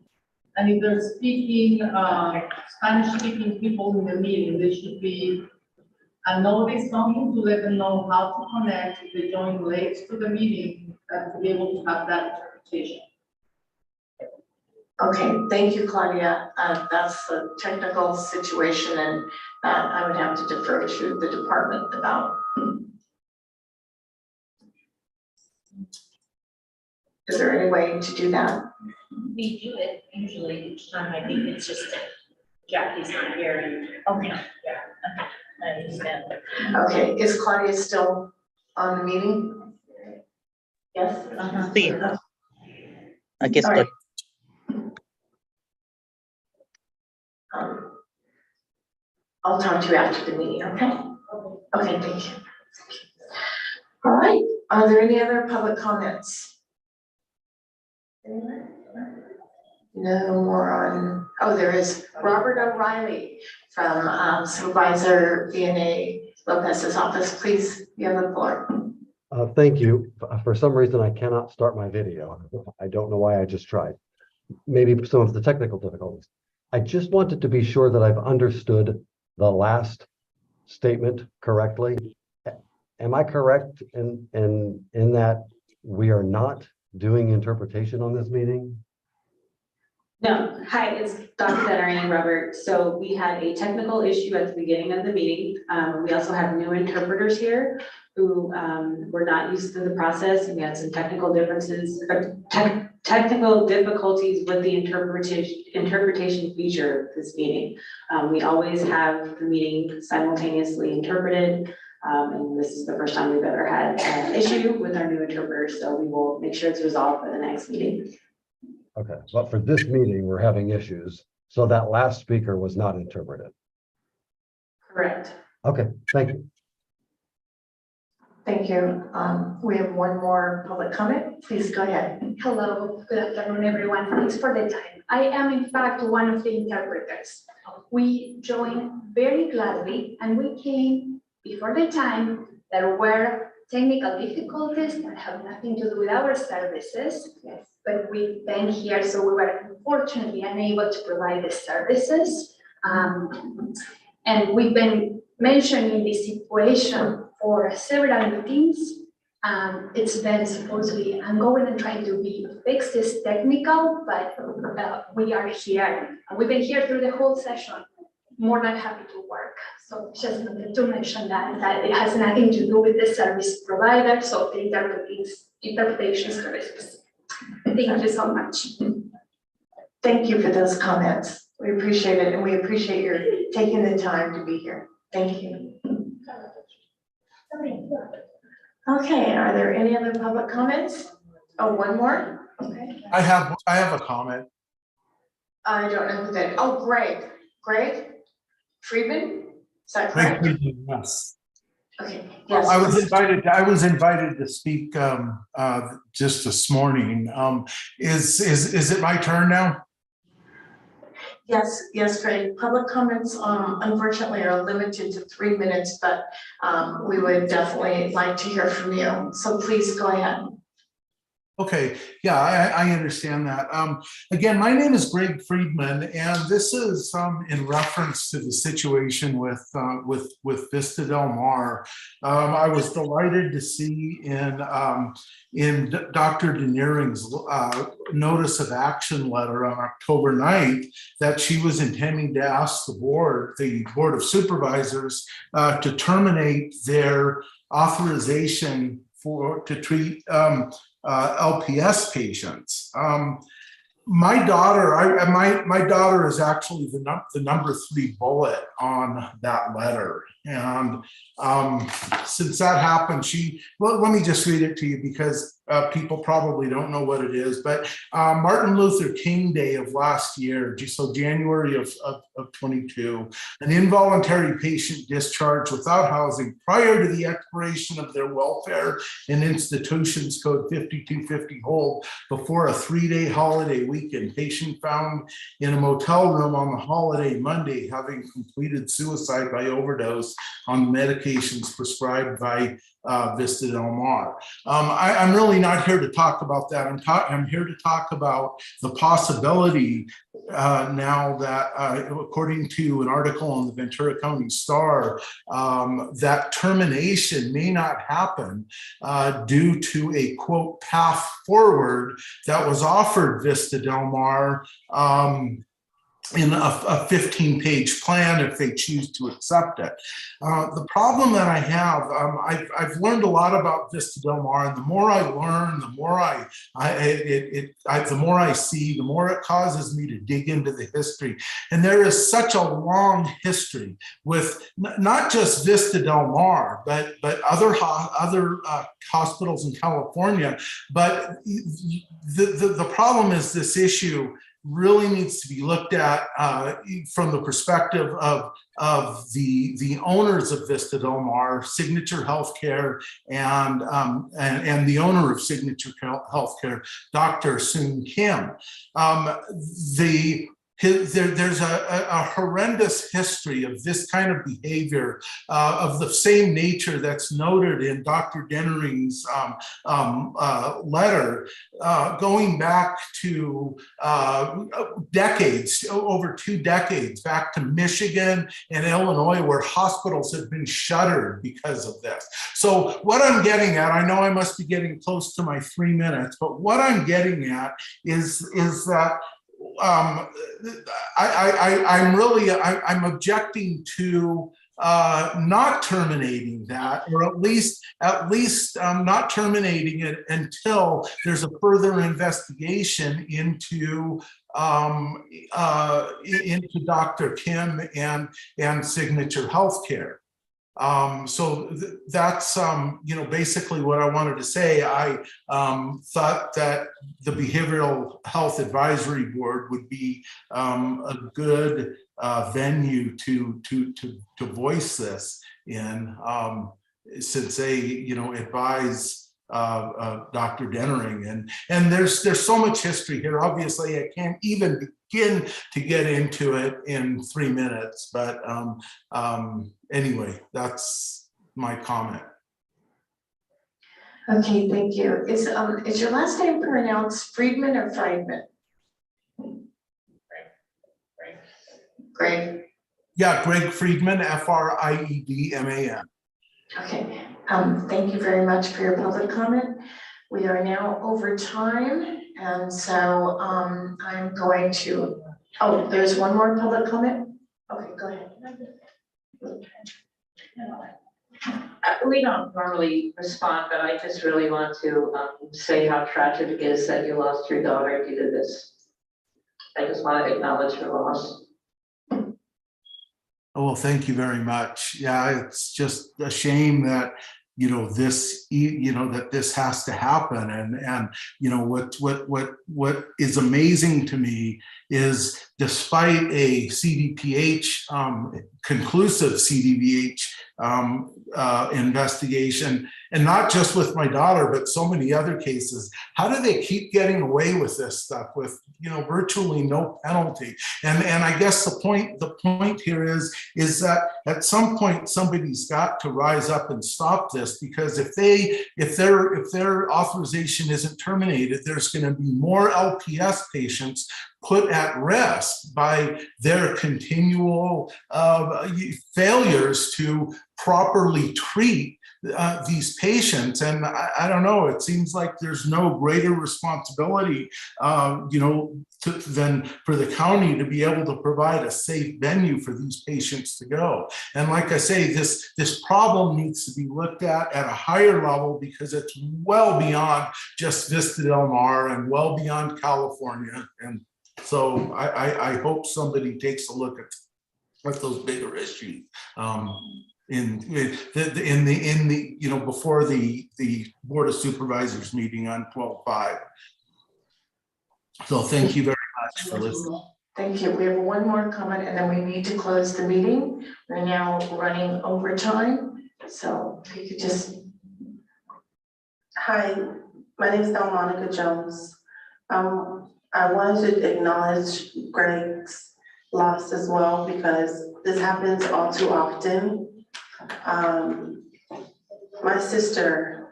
And if they're speaking, Spanish-speaking people in the meeting, there should be a notice, something to let them know how to connect if they join late to the meeting, and to be able to have that interpretation. Okay, thank you, Claudia. That's a technical situation and that I would have to defer to the department about. Is there any way to do that? We do it usually each time. I think it's just that Jackie's not here and. Okay. Yeah, I understand. Okay, is Claudia still on the meeting? Yes? Sí. Aquí estoy. Right. I'll talk to you after the meeting, okay? Okay, thank you. All right, are there any other public comments? No more on, oh, there is Robert O'Reilly from Supervisor V&A Lopez's office. Please, you have the floor. Thank you. For some reason, I cannot start my video. I don't know why. I just tried. Maybe some of the technical difficulties. I just wanted to be sure that I've understood the last statement correctly. Am I correct in that we are not doing interpretation on this meeting? No, hi, it's Dr. Veteran Robert. So we had a technical issue at the beginning of the meeting. We also have new interpreters here who were not used to the process. We had some technical differences, technical difficulties with the interpretation feature of this meeting. We always have the meeting simultaneously interpreted. And this is the first time we've ever had an issue with our new interpreters. So we will make sure it's resolved for the next meeting. Okay, but for this meeting, we're having issues. So that last speaker was not interpreted. Correct. Okay, thank you. Thank you. We have one more public comment. Please go ahead. Hello, good afternoon, everyone. Thanks for the time. I am in fact one of the interpreters. We joined very gladly and we came before the time. There were technical difficulties that have nothing to do with our services. Yes. But we've been here, so we were unfortunately unable to provide the services. And we've been mentioning this situation for several meetings. It's been supposedly ongoing and trying to be fixed. It's technical, but we are here. We've been here through the whole session, more than happy to work. So just wanted to mention that it has nothing to do with the service provider, so the interpretation services. Thank you so much. Thank you for those comments. We appreciate it, and we appreciate your taking the time to be here. Thank you. Okay, are there any other public comments? Oh, one more? Okay. I have a comment. I don't know who that, oh, Greg Friedman, is that correct? Yes. Okay, yes. I was invited to speak just this morning. Is it my turn now? Yes, Greg. Public comments, unfortunately, are limited to 3 minutes, but we would definitely like to hear from you. So please go ahead. Okay, yeah, I understand that. Again, my name is Greg Friedman, and this is in reference to the situation with Vista Del Mar. I was delighted to see in Dr. Denering's notice of action letter on October 9th that she was intending to ask the Board of Supervisors, to terminate their authorization to treat LPS patients. My daughter is actually the number 3 bullet on that letter. And since that happened, let me just read it to you because people probably don't know what it is, but Martin Luther King Day of last year, so January of 22, an involuntary patient discharged without housing prior to the expiration of their welfare and institutions code 5250 hold before a 3-day holiday weekend. Patient found in a motel room on the holiday Monday, having completed suicide by overdose on medications prescribed by Vista Del Mar. I'm really not here to talk about that. I'm here to talk about the possibility now that, according to an article in the Ventura County Star, that termination may not happen due to a quote path forward that was offered Vista Del Mar in a 15-page plan if they choose to accept it. The problem that I have, I've learned a lot about Vista Del Mar, and the more I learn, the more the more I see, the more it causes me to dig into the history. And there is such a long history with not just Vista Del Mar, but other hospitals in California. But the problem is this issue really needs to be looked at from the perspective of the owners of Vista Del Mar, Signature Healthcare, and the owner of Signature Healthcare, Dr. Soon Kim. There's a horrendous history of this kind of behavior of the same nature that's noted in Dr. Denering's letter, going back to decades, over 2 decades, back to Michigan and Illinois, where hospitals have been shuttered because of this. So what I'm getting at, I know I must be getting close to my 3 minutes, but what I'm getting at is that I'm objecting to not terminating that, or at least not terminating it until there's a further investigation into Dr. Kim and Signature Healthcare. So that's basically what I wanted to say. I thought that the Behavioral Health Advisory Board would be a good venue to voice this in. since they, advise Dr. Dennering, and there's so much history here. Obviously, I can't even begin to get into it in 3 minutes, but anyway, that's my comment. Okay, thank you. Is your last name pronounced Friedman or Friedman? Greg. Yeah, Greg Friedman, Friedman. Okay, thank you very much for your public comment. We are now over time, and so I'm going to, oh, there's one more public comment? Okay, go ahead. We don't normally respond, but I just really want to say how tragic it is that you lost your daughter due to this. I just want to acknowledge her loss. Oh, well, thank you very much. Yeah, it's just a shame that, that this has to happen. And what is amazing to me is, despite a CDPH, conclusive CDPH investigation, and not just with my daughter, but so many other cases, how do they keep getting away with this stuff with, virtually no penalty? And I guess the point here is that at some point somebody's got to rise up and stop this, because if their authorization isn't terminated, there's going to be more LPS patients put at risk by their continual failures to properly treat these patients. And I don't know, it seems like there's no greater responsibility, than for the county to be able to provide a safe venue for these patients to go. And like I say, this problem needs to be looked at a higher level, because it's well beyond just Vista Del Mar and well beyond California. And so I hope somebody takes a look at those bigger issues. Before the Board of Supervisors meeting on 12/5. So thank you very much for listening. Thank you. We have one more comment, and then we need to close the meeting. We're now running over time, so if you could just. Hi, my name is Delmonica Jones. I wanted to acknowledge Greg's loss as well, because this happens all too often. My sister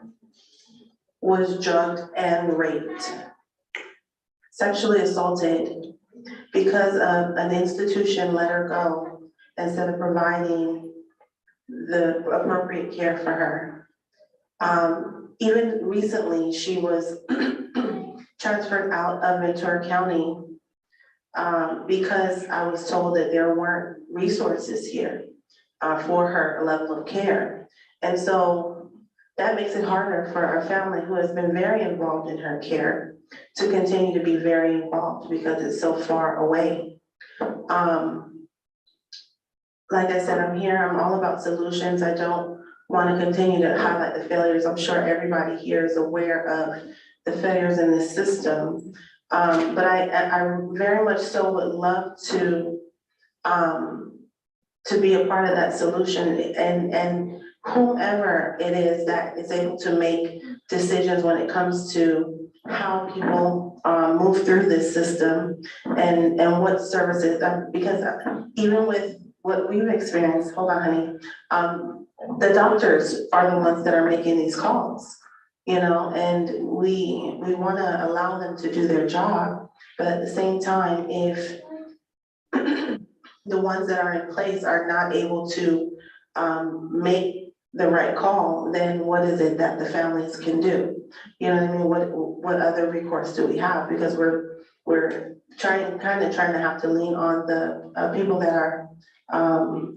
was drugged and raped, sexually assaulted, because of an institution let her go instead of providing the appropriate care for her. Even recently, she was transferred out of Ventura County because I was told that there weren't resources here for her level of care. And so that makes it harder for our family, who has been very involved in her care, to continue to be very involved because it's so far away. Like I said, I'm here, I'm all about solutions. I don't want to continue to highlight the failures. I'm sure everybody here is aware of the failures in the system. But I very much so would love to be a part of that solution, and whomever it is that is able to make decisions when it comes to how people move through this system and what services, because even with what we've experienced, hold on, honey, the doctors are the ones that are making these calls, and we want to allow them to do their job, but at the same time, if the ones that are in place are not able to make the right call, then what is it that the families can do? You know what I mean? What other recourse do we have? Because we're trying to have to lean on the people that are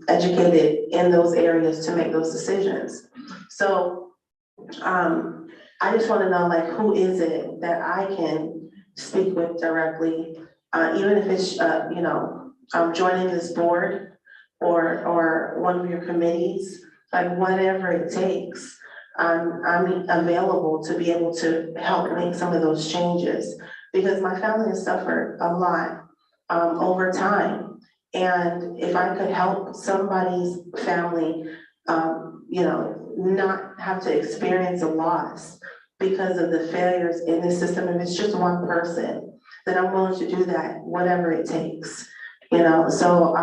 educated in those areas to make those decisions. So I just want to know, like, who is it that I can speak with directly, even if it's joining this board or one of your committees, like whatever it takes. I'm available to be able to help make some of those changes, because my family has suffered a lot over time. And if I could help somebody's family you know, not have to experience a loss because of the failures in the system. If it's just one person, then I'm willing to do that, whatever it takes, you know? So,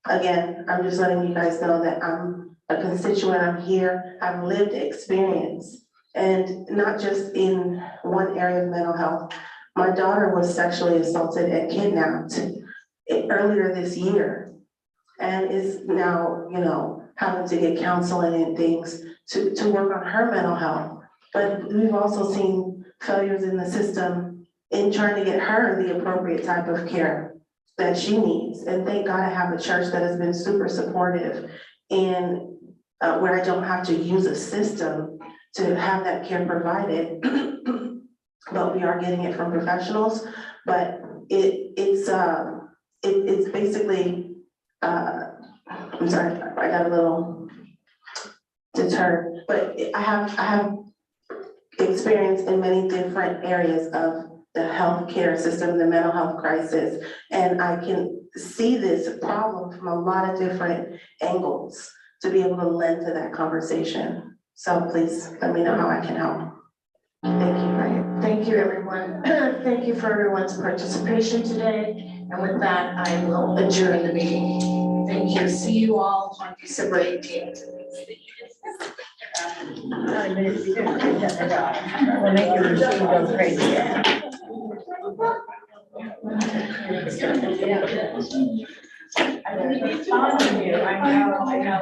again, I'm just letting you guys know that I'm a constituent, I'm here, I've lived experience, and not just in one area of mental health. My daughter was sexually assaulted and kidnapped earlier this year, and is now, you know, having to get counseling and things to work on her mental health. But we've also seen failures in the system in trying to get her the appropriate type of care that she needs. And thank God I have a church that has been super supportive and where I don't have to use a system to have that care provided. But we are getting it from professionals. But it's basically, I'm sorry, I got a little deterred, but I have experience in many different areas of the healthcare system, the mental health crisis, and I can see this problem from a lot of different angles to be able to lend to that conversation. So please let me know how I can help. Thank you. Right. Thank you, everyone. Thank you for everyone's participation today. And with that, I will adjourn the meeting. Thank you. See you all on December 18th. We'll make your machine go crazy. I know, I know.